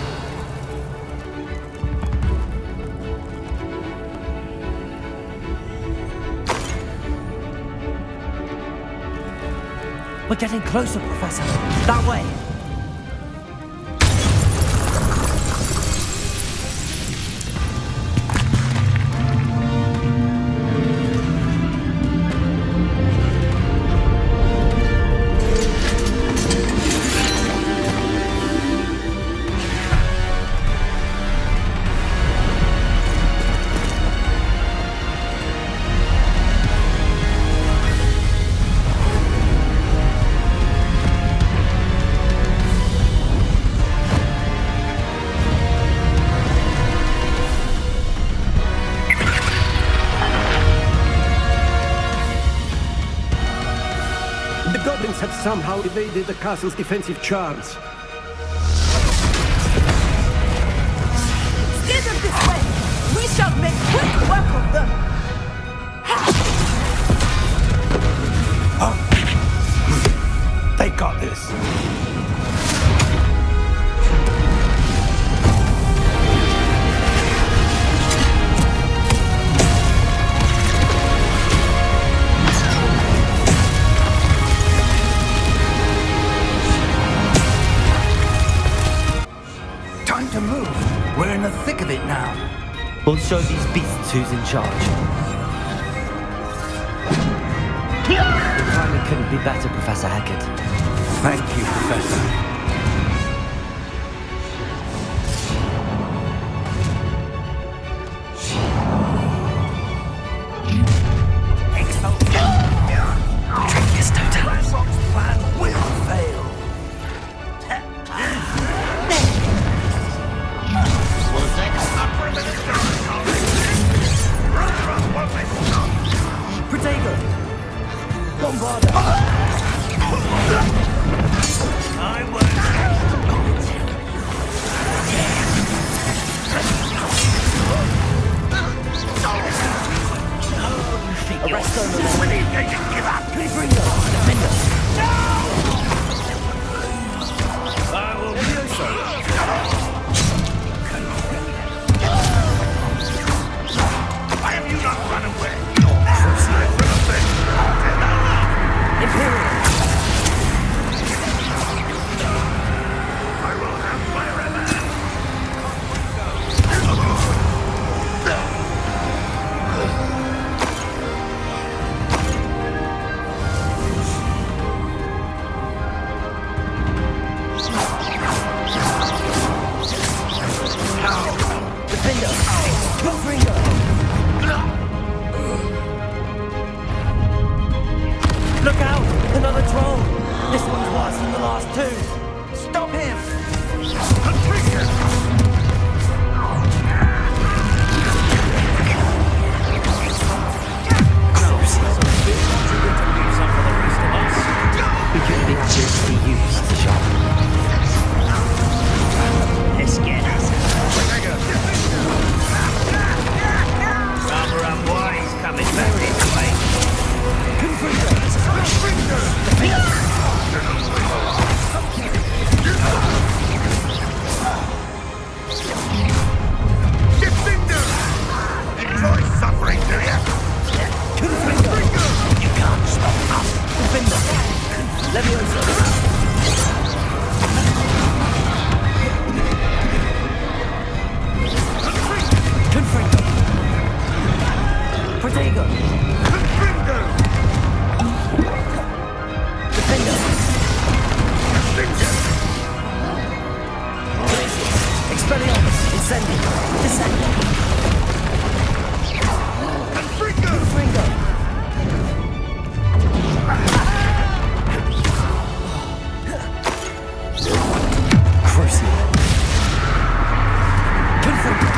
S4: We're getting closer, Professor. That way.
S11: Have somehow evaded the castle's defensive charms.
S3: Steer them this way! We shall make quick work of them!
S4: We'll show these beasts who's in charge. Your timing couldn't be better, Professor Hecat.
S14: Thank you, Professor.
S7: Ranrok's plan will fail.
S6: Protego! Bombarda!
S7: I won't.
S6: Arrest them!
S7: We need to give up.
S6: Confringo! Defender!
S7: I will Why have you not run away?
S6: Imperial!
S7: I will have my revenge.
S6: Defender! Confringo! Look out! Another troll! This one's worse than the last two! Stop him!
S4: We couldn't be happier to see you, Professor Sharp.
S7: Let's get us. Rather unwise coming back this way. Enjoy suffering, do you? You can't stop us.
S6: Leviosa! Confringo! Protego! Defender! Expelliarmus! Incendio! Descendo! Confringo! Crucial! Confringo!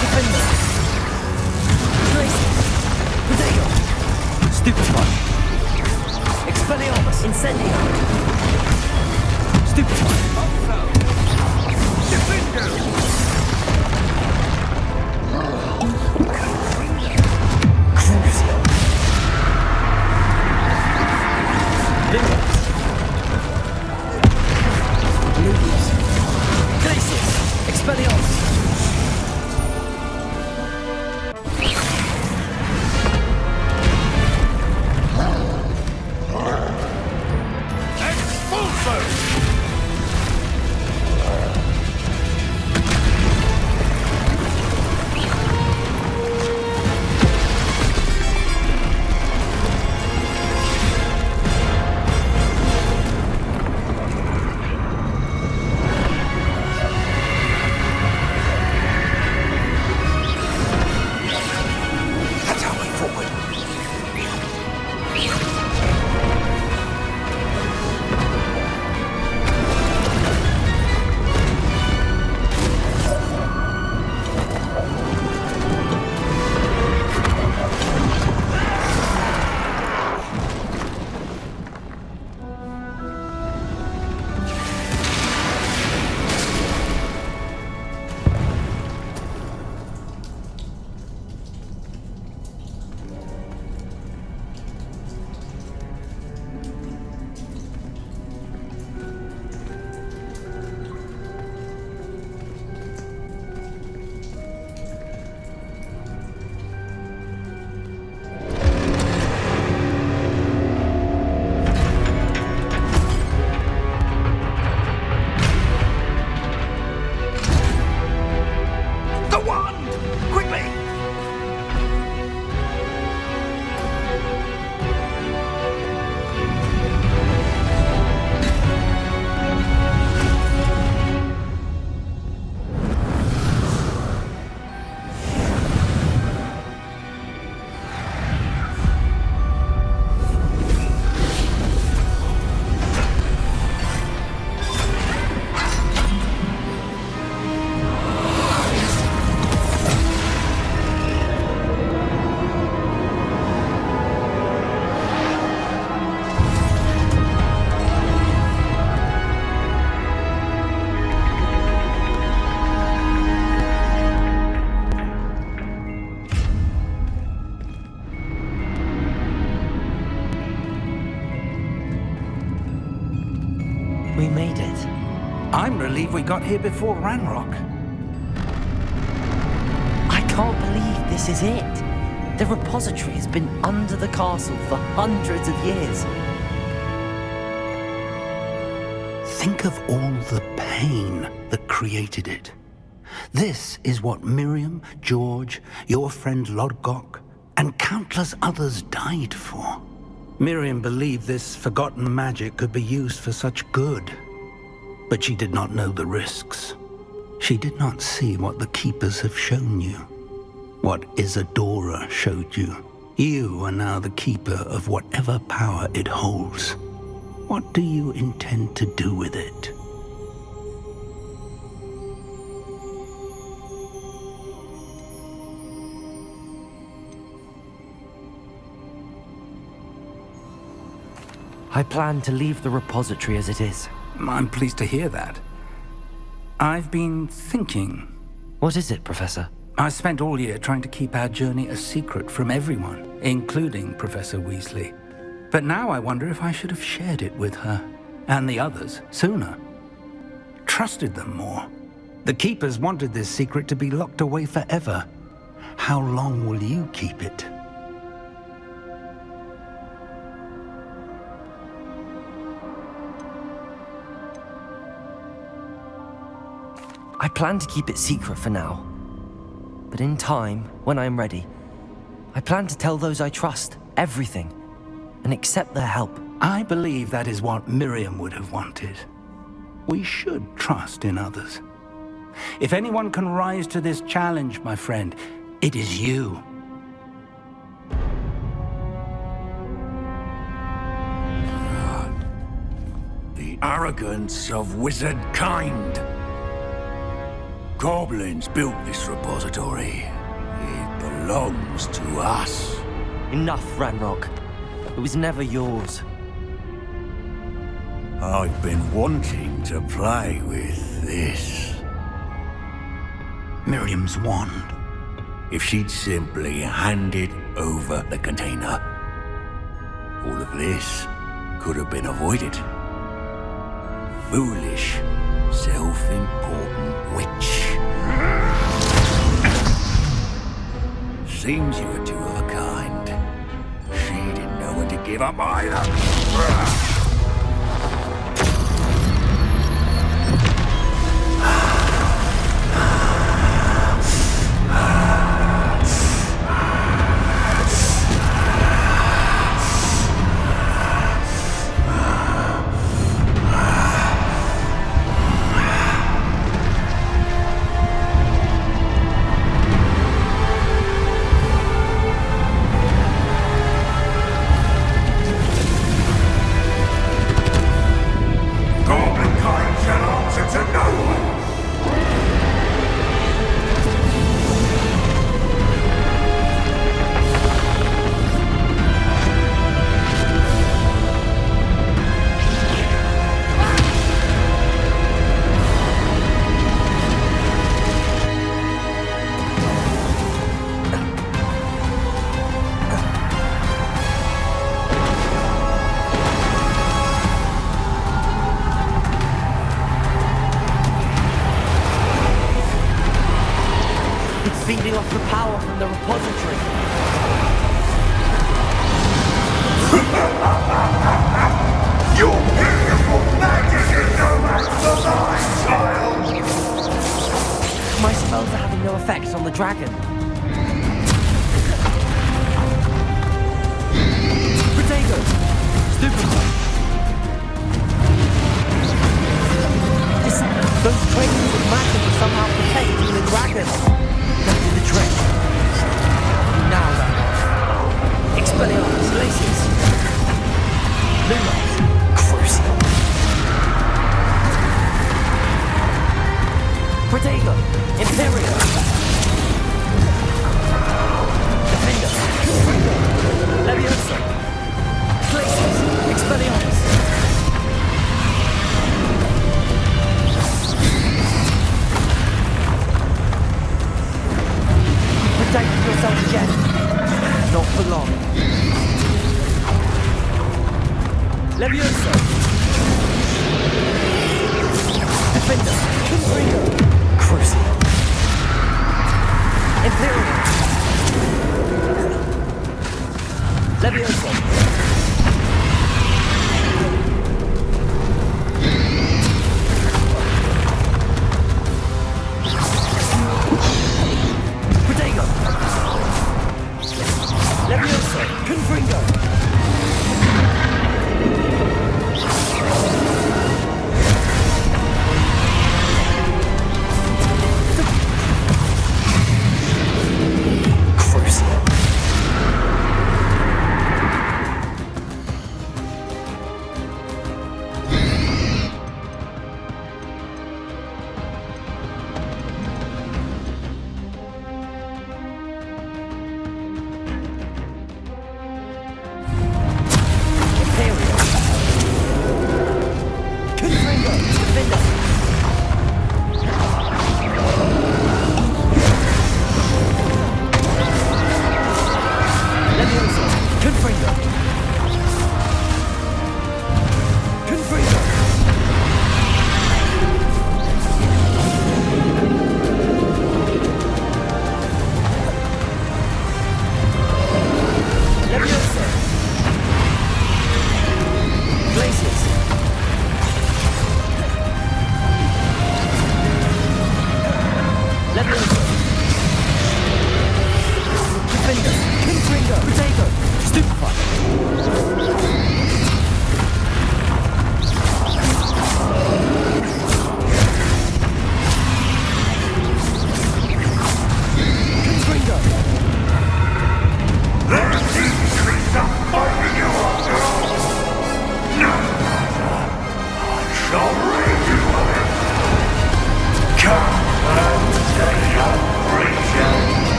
S6: Defender! Gracie! Protego! Stupefy! Expelliarmus! Incendio! Stupefy! Defender! Crucial! Bingo! Ludius! Glacius! Expelliarmus!
S4: We made it.
S14: I'm relieved we got here before Ranrok.
S4: I can't believe this is it. The repository has been under the castle for hundreds of years.
S14: Think of all the pain that created it. This is what Miriam, George, your friend Lodgok, and countless others died for. Miriam believed this forgotten magic could be used for such good, but she did not know the risks. She did not see what the Keepers have shown you, what Isadora showed you. You are now the Keeper of whatever power it holds. What do you intend to do with it?
S4: I plan to leave the repository as it is.
S14: I'm pleased to hear that. I've been thinking.
S4: What is it, Professor?
S14: I spent all year trying to keep our journey a secret from everyone, including Professor Weasley. But now I wonder if I should have shared it with her, and the others, sooner. Trusted them more. The Keepers wanted this secret to be locked away forever. How long will you keep it?
S4: I plan to keep it secret for now. But in time, when I am ready, I plan to tell those I trust everything and accept their help.
S14: I believe that is what Miriam would have wanted. We should trust in others. If anyone can rise to this challenge, my friend, it is you.
S13: The arrogance of wizard kind. Goblins built this repository. It belongs to us.
S4: Enough, Ranrok. It was never yours.
S13: I've been wanting to play with this.
S14: Miriam's wand.
S13: If she'd simply handed over the container, all of this could have been avoided. Foolish, self-important witch. Seems you were two of a kind. She didn't know when to give up either.
S4: Feeding off the power from the repository.
S7: Your beautiful magic is no match for mine, child!
S4: My spells are having no effect on the dragon. Potato! Stupid! Those traces of magic are somehow protecting the dragon. That did the trick. Now then. Expelliarmus, Laces. Lumos. Crucible. Protego. Imperial. Defender. Leviosa. Laces. Expelliarmus. Protect yourself again. Not for long. Leviosa.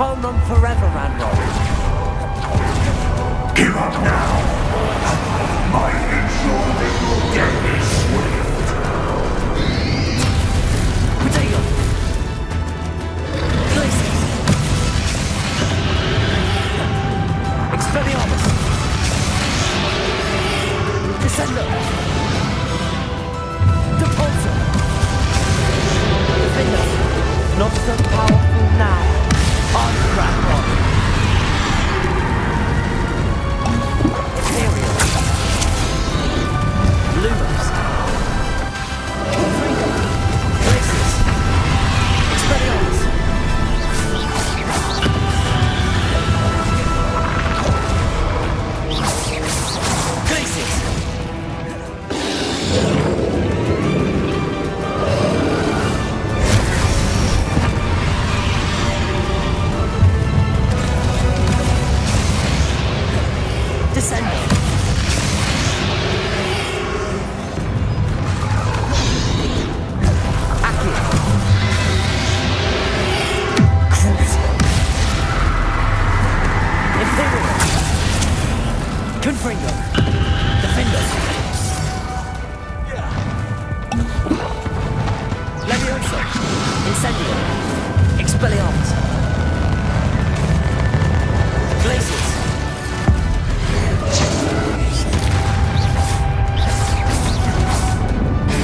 S4: can't run forever, Ranrok.
S13: Give up now. My inexorable death is swift.
S4: Potato. Places. Expelliarmus. Descendo. Expelliarmus. Glaciers.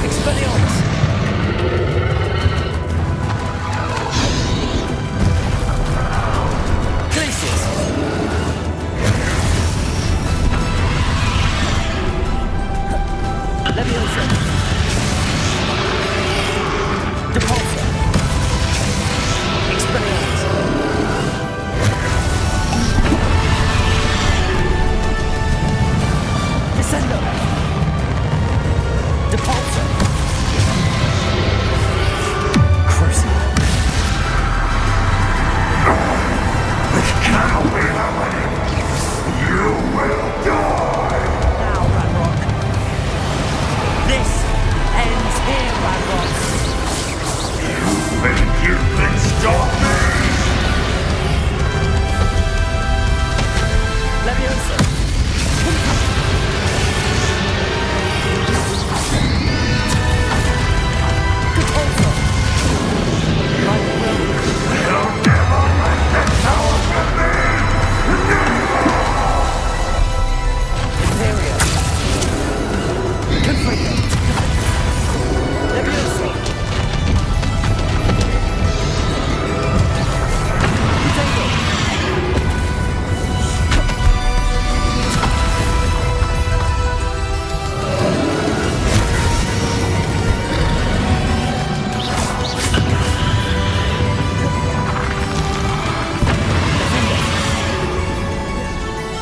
S4: Expelliarmus. Glaciers. Leviosa. Depulsor. Expelliarmus. Descendo. Depulsor. Crucible.
S7: This cannot be happening. You will die.
S4: Now, Ranrok. This ends here, Ranrok.
S7: You think you can stop me?
S4: Leviosa. Depulsor. I will.
S7: You'll never let the power from me.
S4: Imperium. Confringo. Leviosa. Potato.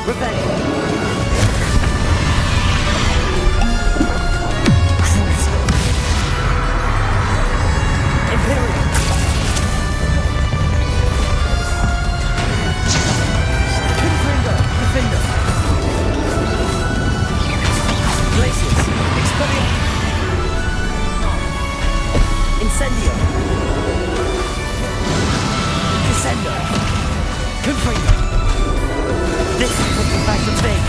S4: Revenge. Imperium. Confringo. Defender. Glaciers. Expellium. Incendio. Descendo. Confringo. This is what the back of big.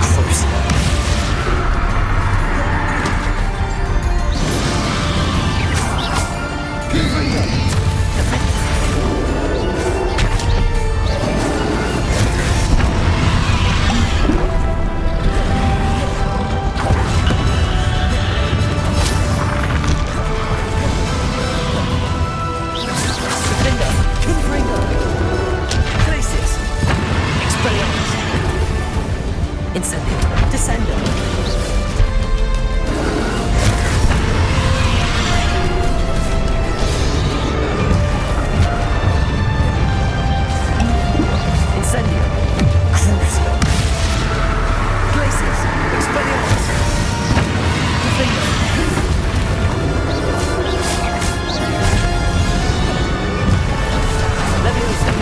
S4: Crucible. Confringo. Defender. Defender. Confringo. Glaciers. Expelliarmus. Incendio. Descendo. Incendio. Crucible. Glaciers. Expelliarmus. Defender. Leviosa.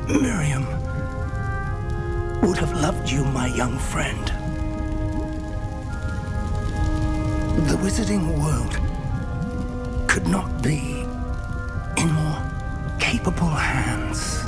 S14: Miriam would have loved you, my young friend. The wizarding world could not be in more capable hands.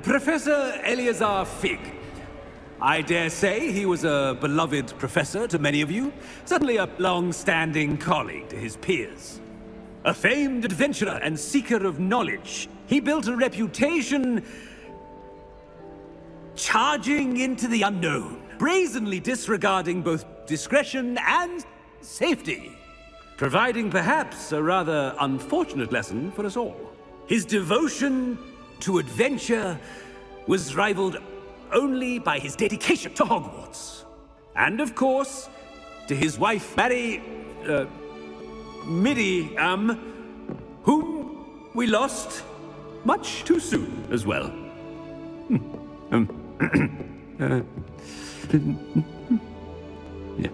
S8: Professor Eleazar Fig. I dare say he was a beloved professor to many of you, certainly a long-standing colleague to his peers. A famed adventurer and seeker of knowledge, he built a reputation charging into the unknown, brazenly disregarding both discretion and safety, providing perhaps a rather unfortunate lesson for us all. His devotion to adventure was rivaled only by his dedication to Hogwarts. And of course, to his wife, Miriam, whom we lost much too soon as well. Yeah.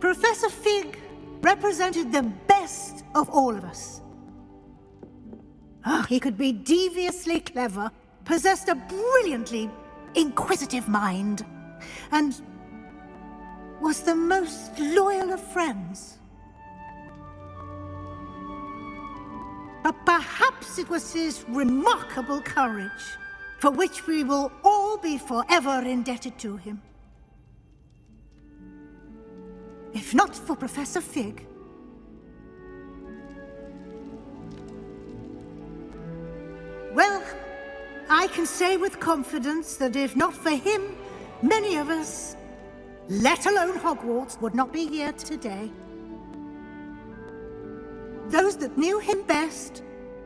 S12: Professor Fig represented the best of all of us. He could be deviously clever, possessed a brilliantly inquisitive mind, and was the most loyal of friends. But perhaps it was his remarkable courage, for which we will all be forever indebted to him. If not for Professor Fig, well, I can say with confidence that if not for him, many of us, let alone Hogwarts, would not be here today. Those that knew him best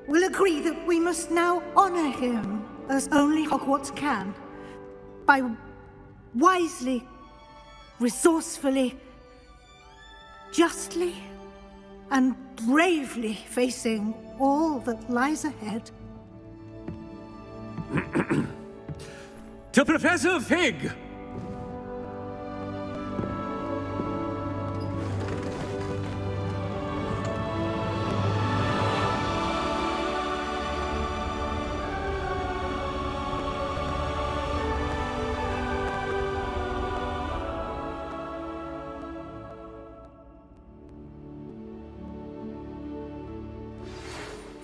S12: will agree that we must now honor him as only Hogwarts can, by wisely, resourcefully, justly and bravely facing all that lies ahead.
S8: To Professor Fig!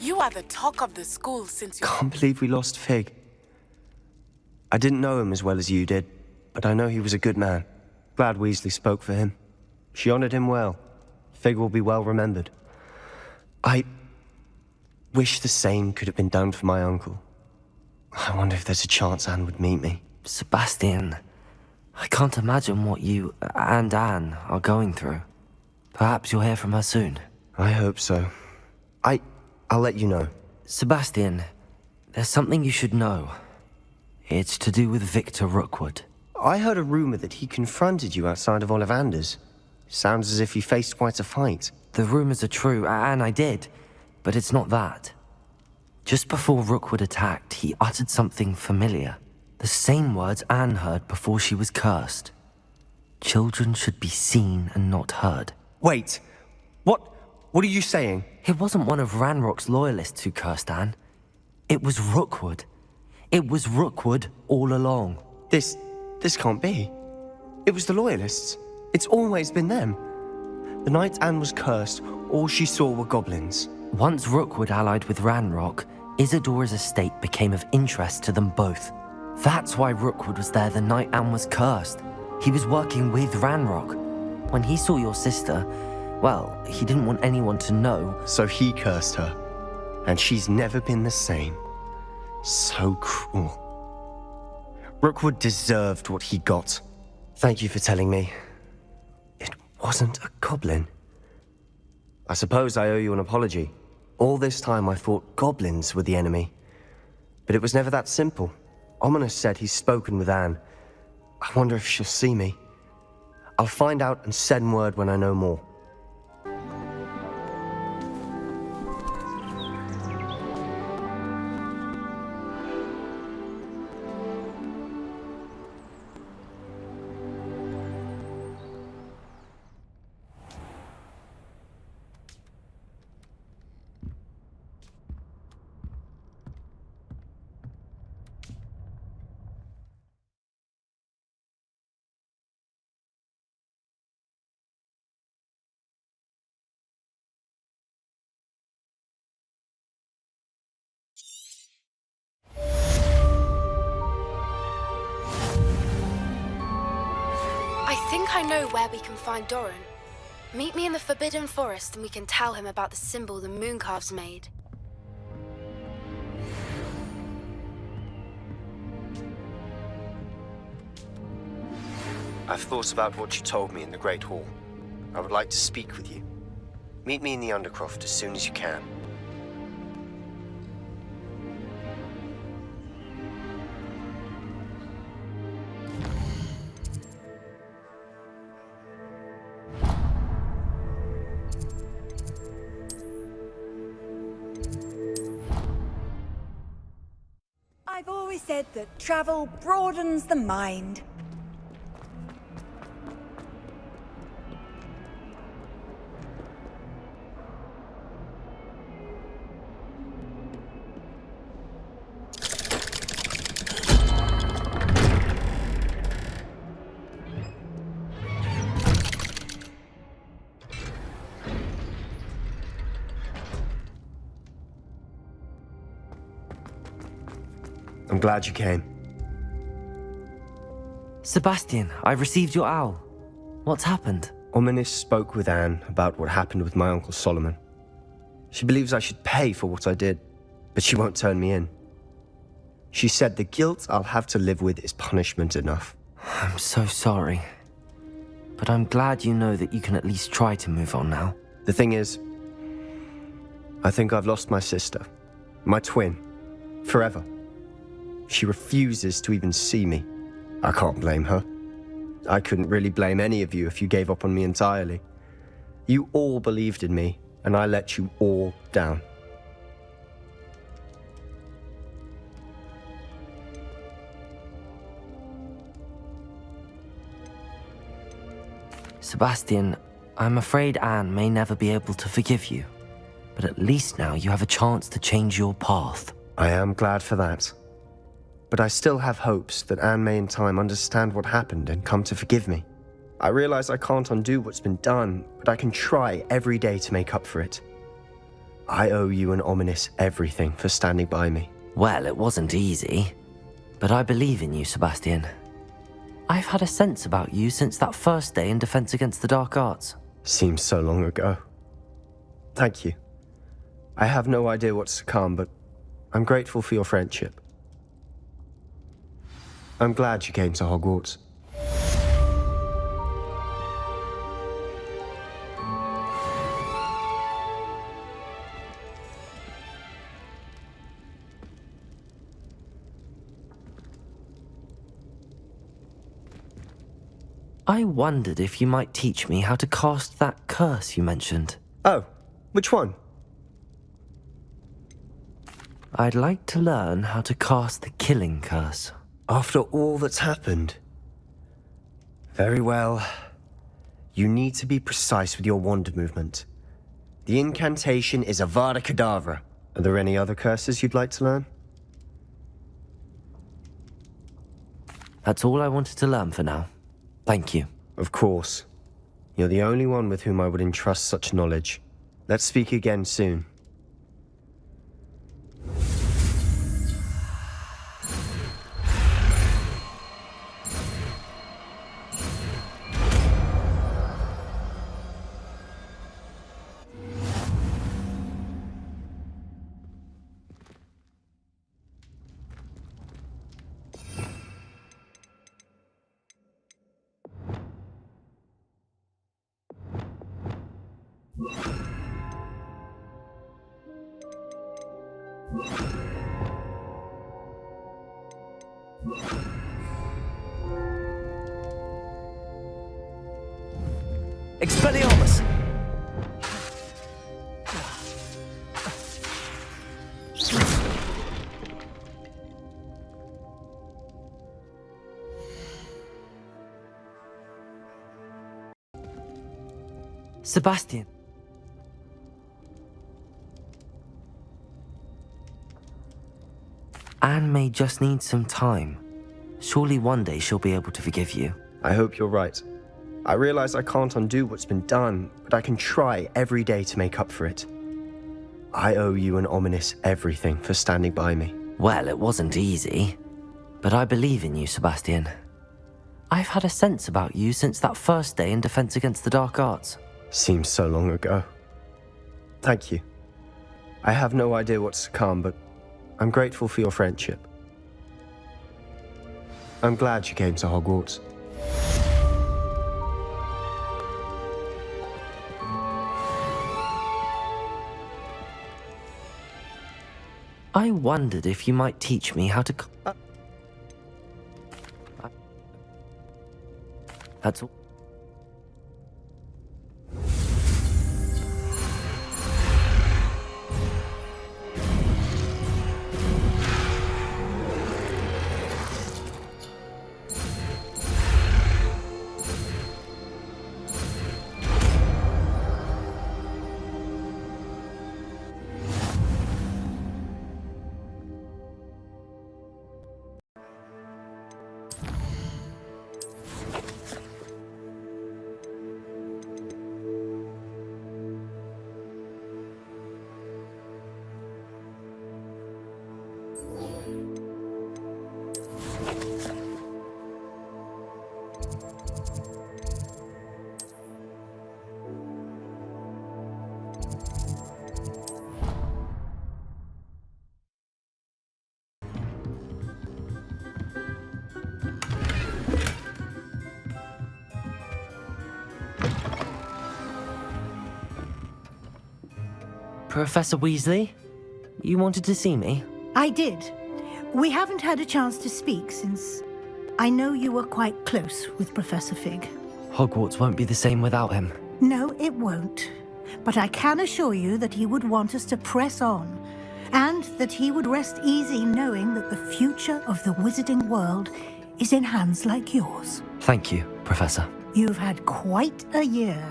S17: You are the talk of the school since you...
S6: Can't believe we lost Fig. I didn't know him as well as you did, but I know he was a good man. Glad Weasley spoke for him. She honored him well. Fig will be well remembered. I wish the same could have been done for my uncle. I wonder if there's a chance Anne would meet me.
S4: Sebastian, I can't imagine what you and Anne are going through. Perhaps you'll hear from her soon.
S6: I hope so. I'll let you know.
S4: Sebastian, there's something you should know. It's to do with Victor Rookwood.
S6: I heard a rumor that he confronted you outside of Ollivander's. Sounds as if you faced quite a fight.
S4: The rumors are true, and I did, but it's not that. Just before Rookwood attacked, he uttered something familiar. The same words Anne heard before she was cursed. Children should be seen and not heard.
S6: Wait, what are you saying?
S4: It wasn't one of Ranrock's loyalists who cursed Anne. It was Rookwood. It was Rookwood all along.
S6: This can't be. It was the loyalists. It's always been them. The night Anne was cursed, all she saw were goblins.
S4: Once Rookwood allied with Ranrock, Isadora's estate became of interest to them both. That's why Rookwood was there the night Anne was cursed. He was working with Ranrock. When he saw your sister, well, he didn't want anyone to know.
S6: So he cursed her. And she's never been the same. So cruel. Rookwood deserved what he got. Thank you for telling me. It wasn't a goblin. I suppose I owe you an apology. All this time I thought goblins were the enemy. But it was never that simple. Ominous said he's spoken with Anne. I wonder if she'll see me. I'll find out and send word when I know more.
S10: I think I know where we can find Doran. Meet me in the Forbidden Forest and we can tell him about the symbol the Mooncalves made.
S6: I've thought about what you told me in the Great Hall. I would like to speak with you. Meet me in the Undercroft as soon as you can.
S3: I've always said that travel broadens the mind.
S6: I'm glad you came.
S4: Sebastian, I received your owl. What's happened?
S6: Ominous spoke with Anne about what happened with my Uncle Solomon. She believes I should pay for what I did, but she won't turn me in. She said the guilt I'll have to live with is punishment enough.
S4: I'm so sorry. But I'm glad you know that you can at least try to move on now.
S6: The thing is, I think I've lost my sister, my twin, forever. She refuses to even see me. I can't blame her. I couldn't really blame any of you if you gave up on me entirely. You all believed in me, and I let you all down.
S4: Sebastian, I'm afraid Anne may never be able to forgive you. But at least now you have a chance to change your path.
S6: I am glad for that. But I still have hopes that Anne may in time understand what happened and come to forgive me. I realize I can't undo what's been done, but I can try every day to make up for it. I owe you and Ominous everything for standing by me.
S4: Well, it wasn't easy. But I believe in you, Sebastian. I've had a sense about you since that first day in Defense Against the Dark Arts.
S6: Seems so long ago. Thank you. I have no idea what's to come, but I'm grateful for your friendship. I'm glad you came to Hogwarts.
S4: I wondered if you might teach me how to cast that curse you mentioned.
S6: Oh, which one?
S4: I'd like to learn how to cast the killing curse.
S6: After all that's happened? Very well. You need to be precise with your wand movement. The incantation is Avada Kedavra. Are there any other curses you'd like to learn?
S4: That's all I wanted to learn for now. Thank you.
S6: Of course. You're the only one with whom I would entrust such knowledge. Let's speak again soon.
S4: Expelliarmus! Sebastian. Anne may just need some time. Surely one day she'll be able to forgive you.
S6: I hope you're right. I realize I can't undo what's been done, but I can try every day to make up for it. I owe you and Ominous everything for standing by me.
S4: Well, it wasn't easy, but I believe in you, Sebastian. I've had a sense about you since that first day in Defense Against the Dark Arts.
S6: Seems so long ago. Thank you. I have no idea what's to come, but I'm grateful for your friendship. I'm glad you came to Hogwarts.
S4: I wondered if you might teach me how to... That's all. Professor Weasley, you wanted to see me?
S12: I did. We haven't had a chance to speak since I know you were quite close with Professor Fig.
S4: Hogwarts won't be the same without him.
S12: No, it won't. But I can assure you that he would want us to press on, and that he would rest easy knowing that the future of the wizarding world is in hands like yours.
S4: Thank you, Professor.
S12: You've had quite a year,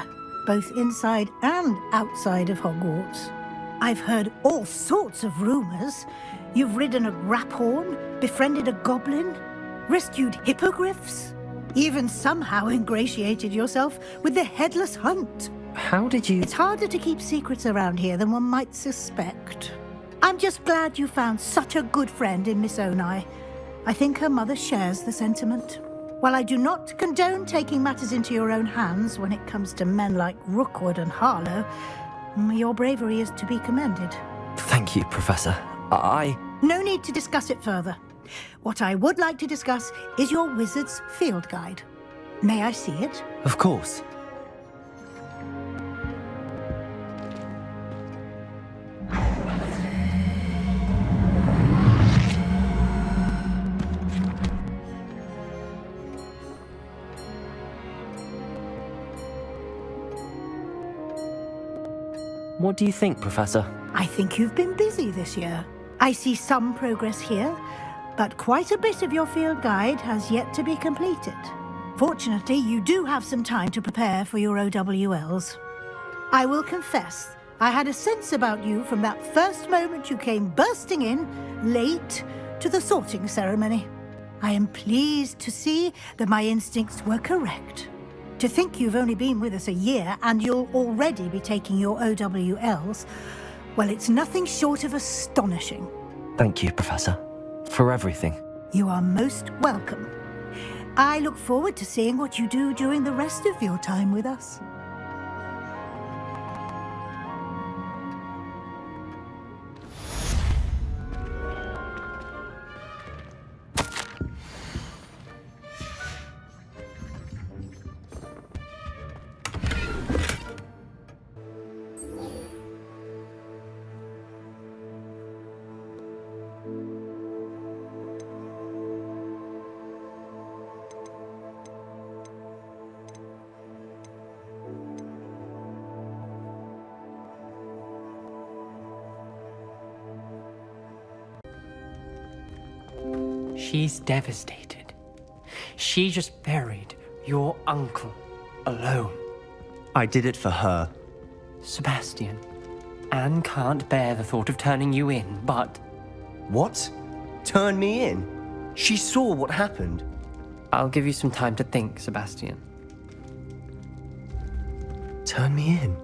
S12: both inside and outside of Hogwarts. I've heard all sorts of rumors. You've ridden a Graphorn, befriended a goblin, rescued hippogriffs, even somehow ingratiated yourself with the Headless Hunt.
S4: How did you...
S12: It's harder to keep secrets around here than one might suspect. I'm just glad you found such a good friend in Miss Onai. I think her mother shares the sentiment. While I do not condone taking matters into your own hands when it comes to men like Rookwood and Harlow, your bravery is to be commended.
S4: Thank you, Professor.
S12: No need to discuss it further. What I would like to discuss is your wizard's field guide. May I see it?
S4: Of course. What do you think, Professor?
S12: I think you've been busy this year. I see some progress here, but quite a bit of your field guide has yet to be completed. Fortunately, you do have some time to prepare for your OWLs. I will confess, I had a sense about you from that first moment you came bursting in, late, to the sorting ceremony. I am pleased to see that my instincts were correct. To think you've only been with us a year and you'll already be taking your OWLs, well, it's nothing short of astonishing.
S4: Thank you, Professor, for everything.
S12: You are most welcome. I look forward to seeing what you do during the rest of your time with us.
S16: She's devastated. She just buried your uncle alone.
S6: I did it for her.
S16: Sebastian, Anne can't bear the thought of turning you in, but...
S6: What? Turn me in? She saw what happened.
S16: I'll give you some time to think, Sebastian.
S6: Turn me in?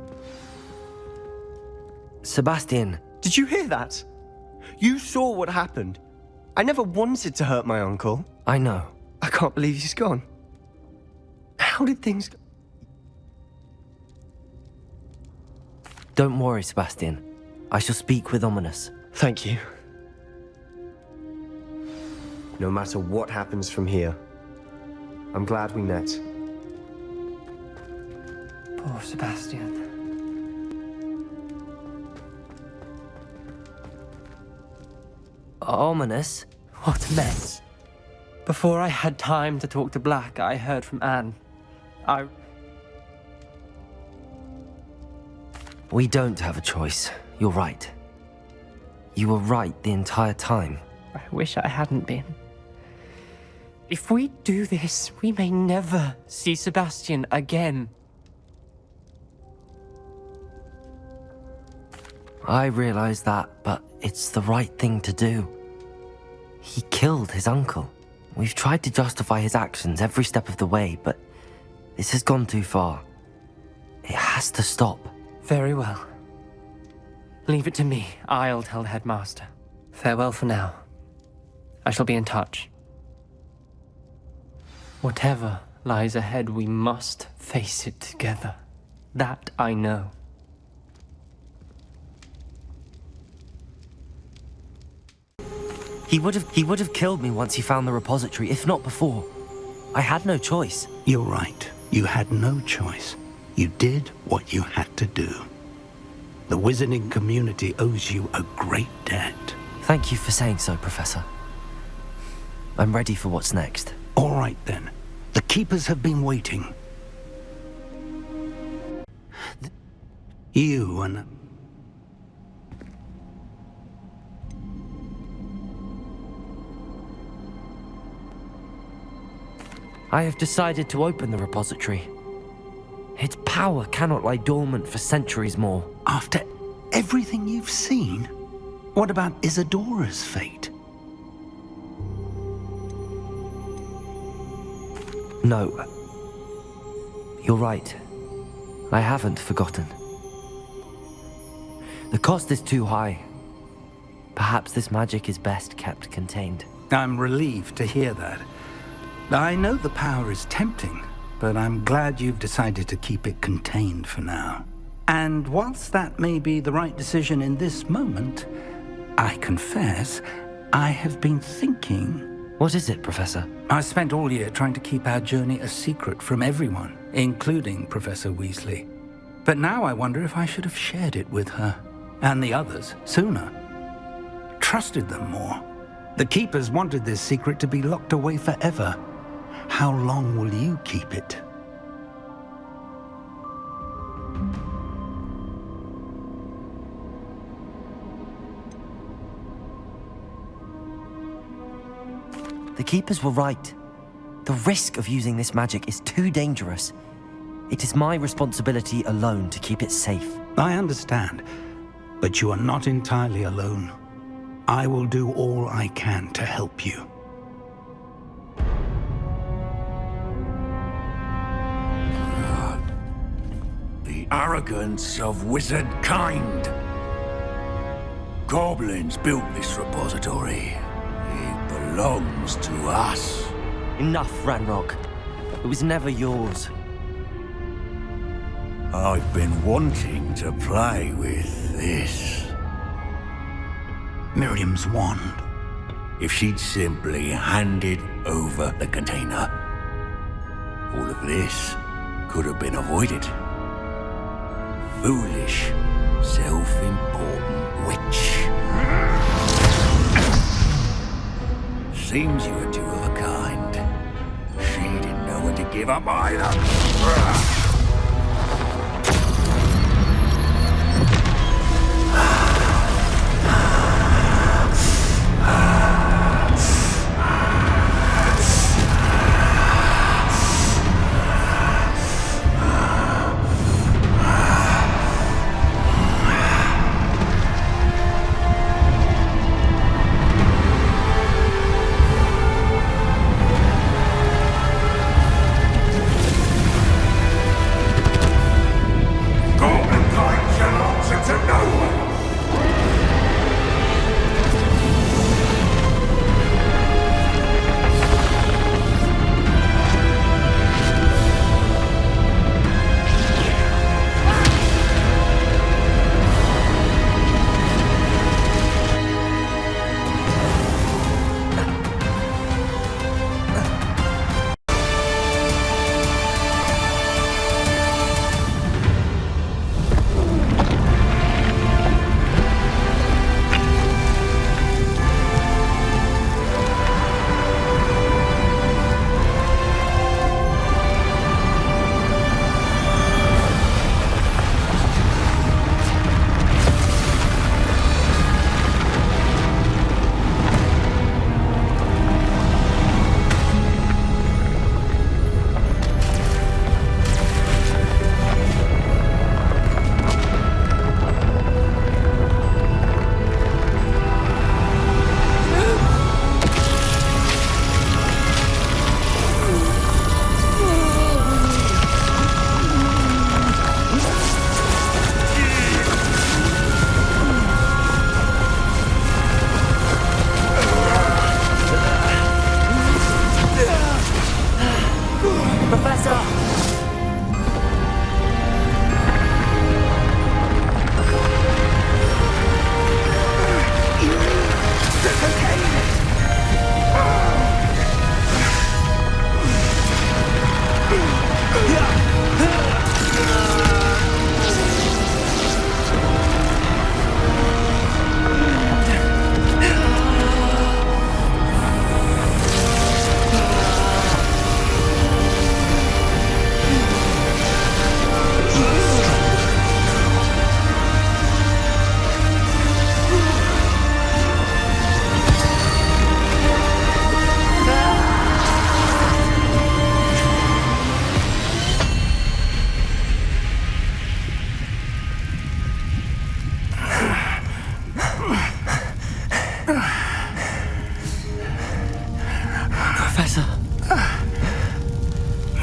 S6: Sebastian. Did you hear that? You saw what happened. I never wanted to hurt my uncle. I know. I can't believe he's gone. How did things go?
S4: Don't worry, Sebastian. I shall speak with Ominous.
S6: Thank you. No matter what happens from here, I'm glad we met.
S16: Poor Sebastian.
S4: Ominous?
S16: What a mess. Before I had time to talk to Black, I heard from Anne.
S4: We don't have a choice. You're right. You were right the entire time.
S16: I wish I hadn't been. If we do this, we may never see Sebastian again.
S4: I realize that, but it's the right thing to do. He killed his uncle. We've tried to justify his actions every step of the way, but this has gone too far. It has to stop.
S16: Very well. Leave it to me. I'll tell the headmaster. Farewell for now. I shall be in touch. Whatever lies ahead, we must face it together. That I know.
S4: He would have killed me once he found the repository, if not before. I had no choice.
S14: You're right. You had no choice. You did what you had to do. The wizarding community owes you a great debt.
S4: Thank you for saying so, Professor. I'm ready for what's next.
S14: All right, then. The Keepers have been waiting. You and...
S4: I have decided to open the repository. Its power cannot lie dormant for centuries more.
S14: After everything you've seen? What about Isadora's fate?
S4: No. You're right. I haven't forgotten. The cost is too high. Perhaps this magic is best kept contained.
S14: I'm relieved to hear that. I know the power is tempting, but I'm glad you've decided to keep it contained for now. And whilst that may be the right decision in this moment, I confess, I have been thinking...
S4: What is it, Professor?
S14: I spent all year trying to keep our journey a secret from everyone, including Professor Weasley. But now I wonder if I should have shared it with her, and the others, sooner. Trusted them more. The Keepers wanted this secret to be locked away forever. How long will you keep it?
S4: The Keepers were right. The risk of using this magic is too dangerous. It is my responsibility alone to keep it safe.
S14: I understand, but you are not entirely alone. I will do all I can to help you.
S13: The arrogance of wizard kind. Goblins built this repository. It belongs to us.
S4: Enough, Ranrok. It was never yours.
S13: I've been wanting to play with this.
S14: Miriam's wand.
S13: If she'd simply handed over the container, all of this could have been avoided. Foolish, self-important witch. Seems you were two of a kind. She didn't know when to give up either.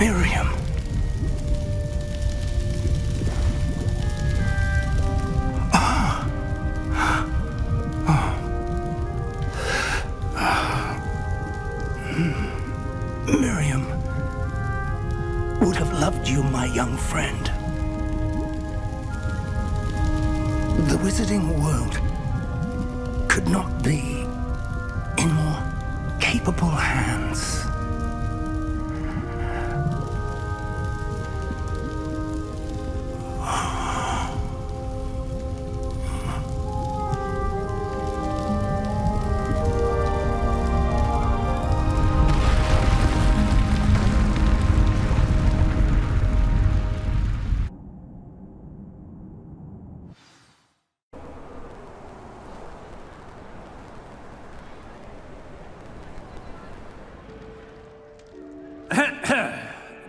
S14: Miriam.
S22: Miriam would have loved you, my young friend. The wizarding world could not be in more capable hands.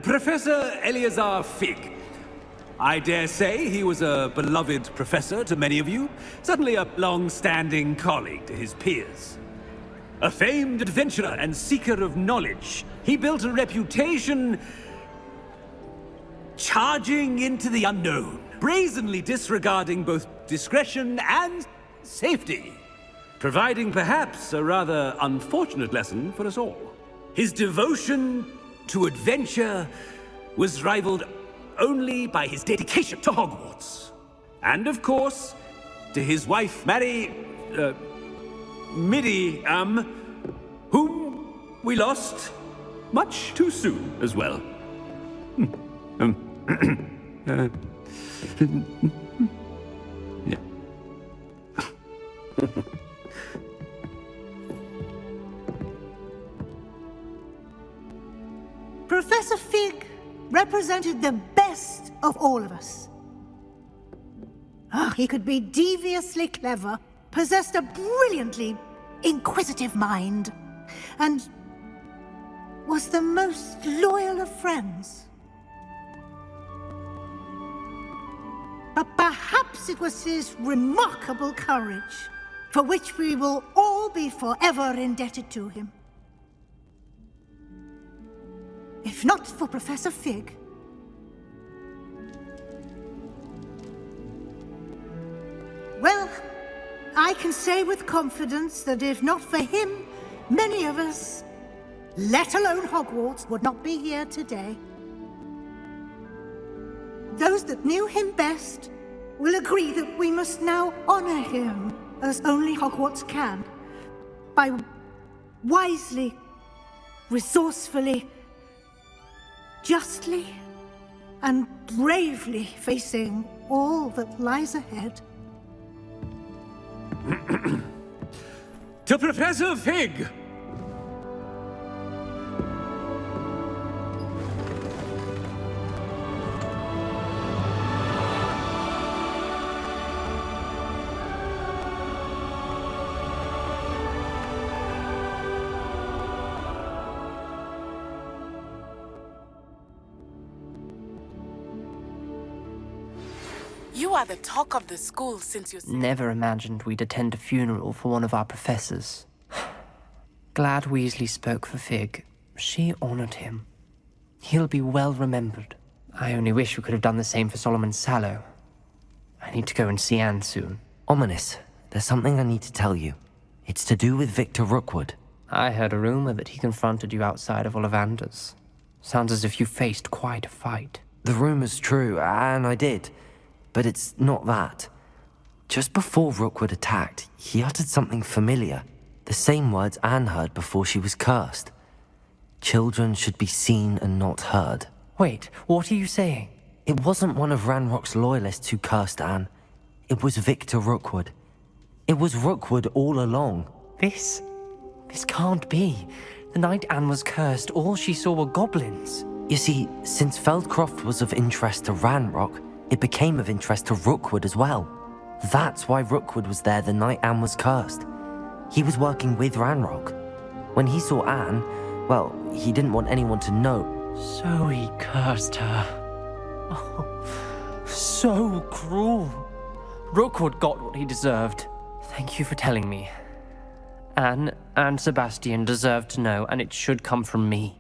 S8: Professor Eleazar Fig. I dare say he was a beloved professor to many of you, certainly a long-standing colleague to his peers. A famed adventurer and seeker of knowledge, he built a reputation charging into the unknown, brazenly disregarding both discretion and safety, providing perhaps a rather unfortunate lesson for us all. His devotion to adventure was rivaled only by his dedication to Hogwarts. And of course, to his wife, Middy, whom we lost much too soon as well. Yeah.
S12: Professor Fig represented the best of all of us. He could be deviously clever, possessed a brilliantly inquisitive mind, and was the most loyal of friends. But perhaps it was his remarkable courage, for which we will all be forever indebted to him. If not for Professor Fig, well, I can say with confidence that if not for him, many of us, let alone Hogwarts, would not be here today. Those that knew him best will agree that we must now honor him as only Hogwarts can, by wisely, resourcefully, justly and bravely facing all that lies ahead.
S8: To Professor Fig!
S17: You are the talk of the school since you...
S16: Never imagined we'd attend a funeral for one of our professors. Glad Weasley spoke for Fig. She honored him. He'll be well remembered. I only wish we could have done the same for Solomon Sallow. I need to go and see Anne soon.
S4: Ominous, there's something I need to tell you. It's to do with Victor Rookwood.
S16: I heard a rumor that he confronted you outside of Ollivander's. Sounds as if you faced quite a fight.
S4: The rumor's true, and I did. But it's not that. Just before Rookwood attacked, he uttered something familiar. The same words Anne heard before she was cursed. Children should be seen and not heard.
S16: Wait, what are you saying?
S4: It wasn't one of Ranrock's loyalists who cursed Anne. It was Victor Rookwood. It was Rookwood all along.
S16: This can't be. The night Anne was cursed, all she saw were goblins.
S4: You see, since Feldcroft was of interest to Ranrock, it became of interest to Rookwood as well. That's why Rookwood was there the night Anne was cursed. He was working with Ranrock. When he saw Anne, well, he didn't want anyone to know.
S16: So he cursed her. Oh, so cruel. Rookwood got what he deserved. Thank you for telling me. Anne and Sebastian deserve to know, and it should come from me.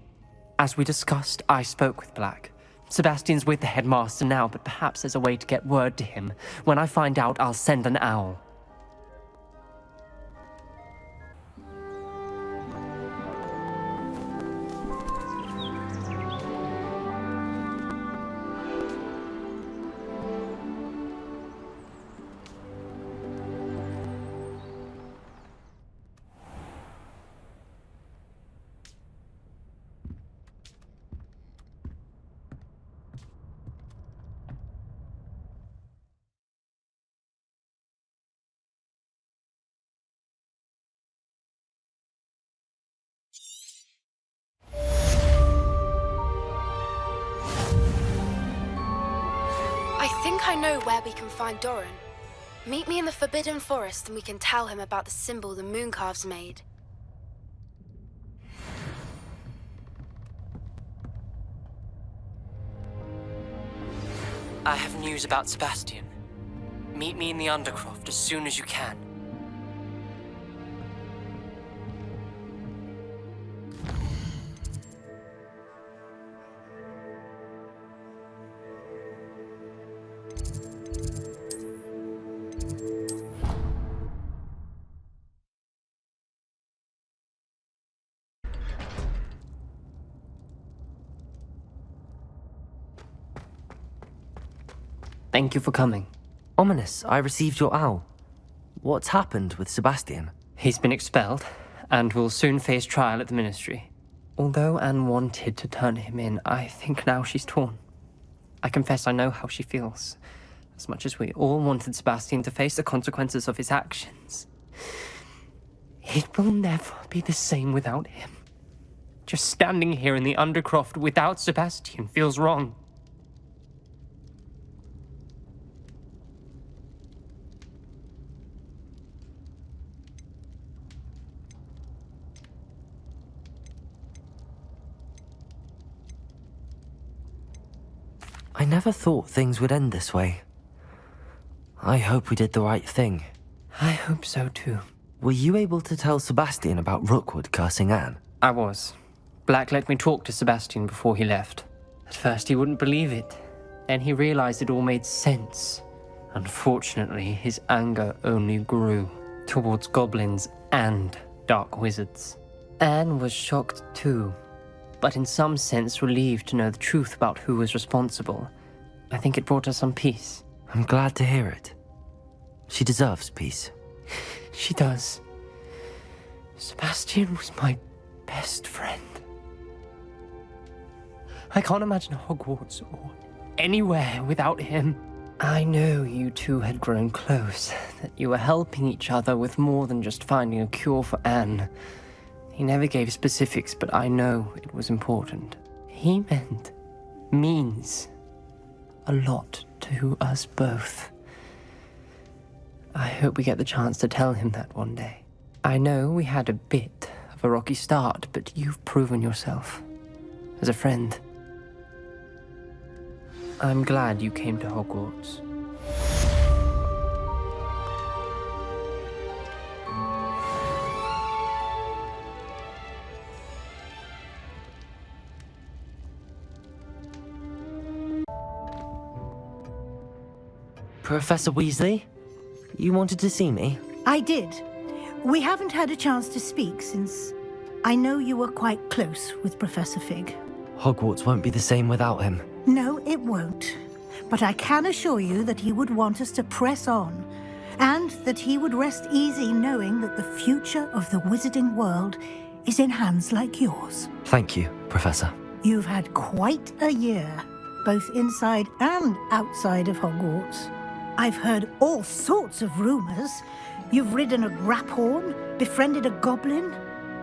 S16: As we discussed, I spoke with Black. Sebastian's with the headmaster now, but perhaps there's a way to get word to him. When I find out, I'll send an owl.
S10: I know where we can find Doran. Meet me in the Forbidden Forest and we can tell him about the symbol the Mooncalves made.
S16: I have news about Sebastian. Meet me in the Undercroft as soon as you can. Thank you for coming.
S4: Ominous, I received your owl. What's happened with Sebastian?
S16: He's been expelled, and will soon face trial at the Ministry. Although Anne wanted to turn him in, I think now she's torn. I confess I know how she feels. As much as we all wanted Sebastian to face the consequences of his actions. It will never be the same without him. Just standing here in the Undercroft without Sebastian feels wrong.
S4: I never thought things would end this way. I hope we did the right thing.
S16: I hope so too.
S4: Were you able to tell Sebastian about Rookwood cursing Anne?
S16: I was. Black let me talk to Sebastian before he left. At first he wouldn't believe it. Then he realized it all made sense. Unfortunately, his anger only grew towards goblins and dark wizards. Anne was shocked too, but in some sense relieved to know the truth about who was responsible. I think it brought her some peace.
S4: I'm glad to hear it. She deserves peace.
S16: She does. Sebastian was my best friend. I can't imagine Hogwarts or anywhere without him. I know you two had grown close, that you were helping each other with more than just finding a cure for Anne. He never gave specifics, but I know it was important. He means a lot to us both. I hope we get the chance to tell him that one day. I know we had a bit of a rocky start, but you've proven yourself as a friend. I'm glad you came to Hogwarts.
S4: Professor Weasley? You wanted to see me?
S12: I did. We haven't had a chance to speak since I know you were quite close with Professor Fig.
S4: Hogwarts won't be the same without him.
S12: No, it won't. But I can assure you that he would want us to press on, and that he would rest easy knowing that the future of the wizarding world is in hands like yours.
S4: Thank you, Professor.
S12: You've had quite a year, both inside and outside of Hogwarts. I've heard all sorts of rumors. You've ridden a Graphorn, befriended a goblin,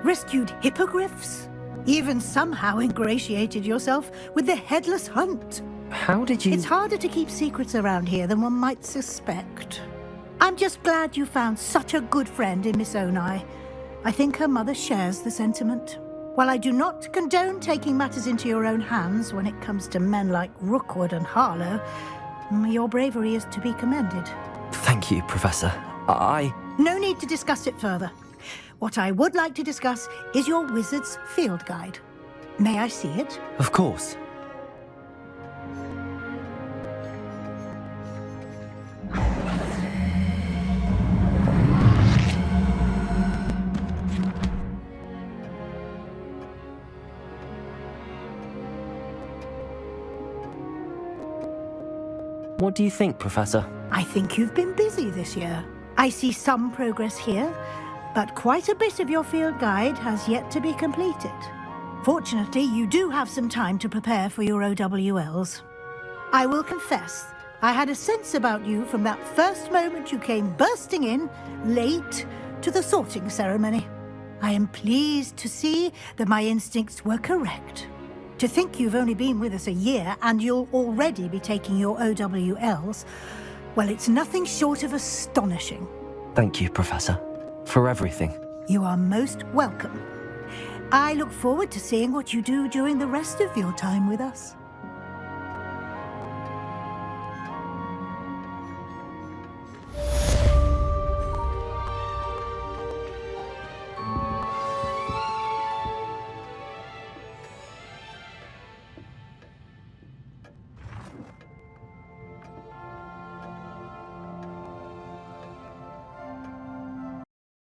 S12: rescued hippogriffs, even somehow ingratiated yourself with the Headless Hunt.
S4: How did you...
S12: It's harder to keep secrets around here than one might suspect. I'm just glad you found such a good friend in Miss Onai. I think her mother shares the sentiment. While I do not condone taking matters into your own hands when it comes to men like Rookwood and Harlow, your bravery is to be commended.
S4: Thank you, Professor.
S12: No need to discuss it further. What I would like to discuss is your wizard's field guide. May I see it?
S4: Of course. What do you think, Professor?
S12: I think you've been busy this year. I see some progress here, but quite a bit of your field guide has yet to be completed. Fortunately, you do have some time to prepare for your OWLs. I will confess, I had a sense about you from that first moment you came bursting in, late, to the sorting ceremony. I am pleased to see that my instincts were correct. To think you've only been with us a year and you'll already be taking your OWLs, well, it's nothing short of astonishing.
S4: Thank you, Professor, for everything.
S12: You are most welcome. I look forward to seeing what you do during the rest of your time with us.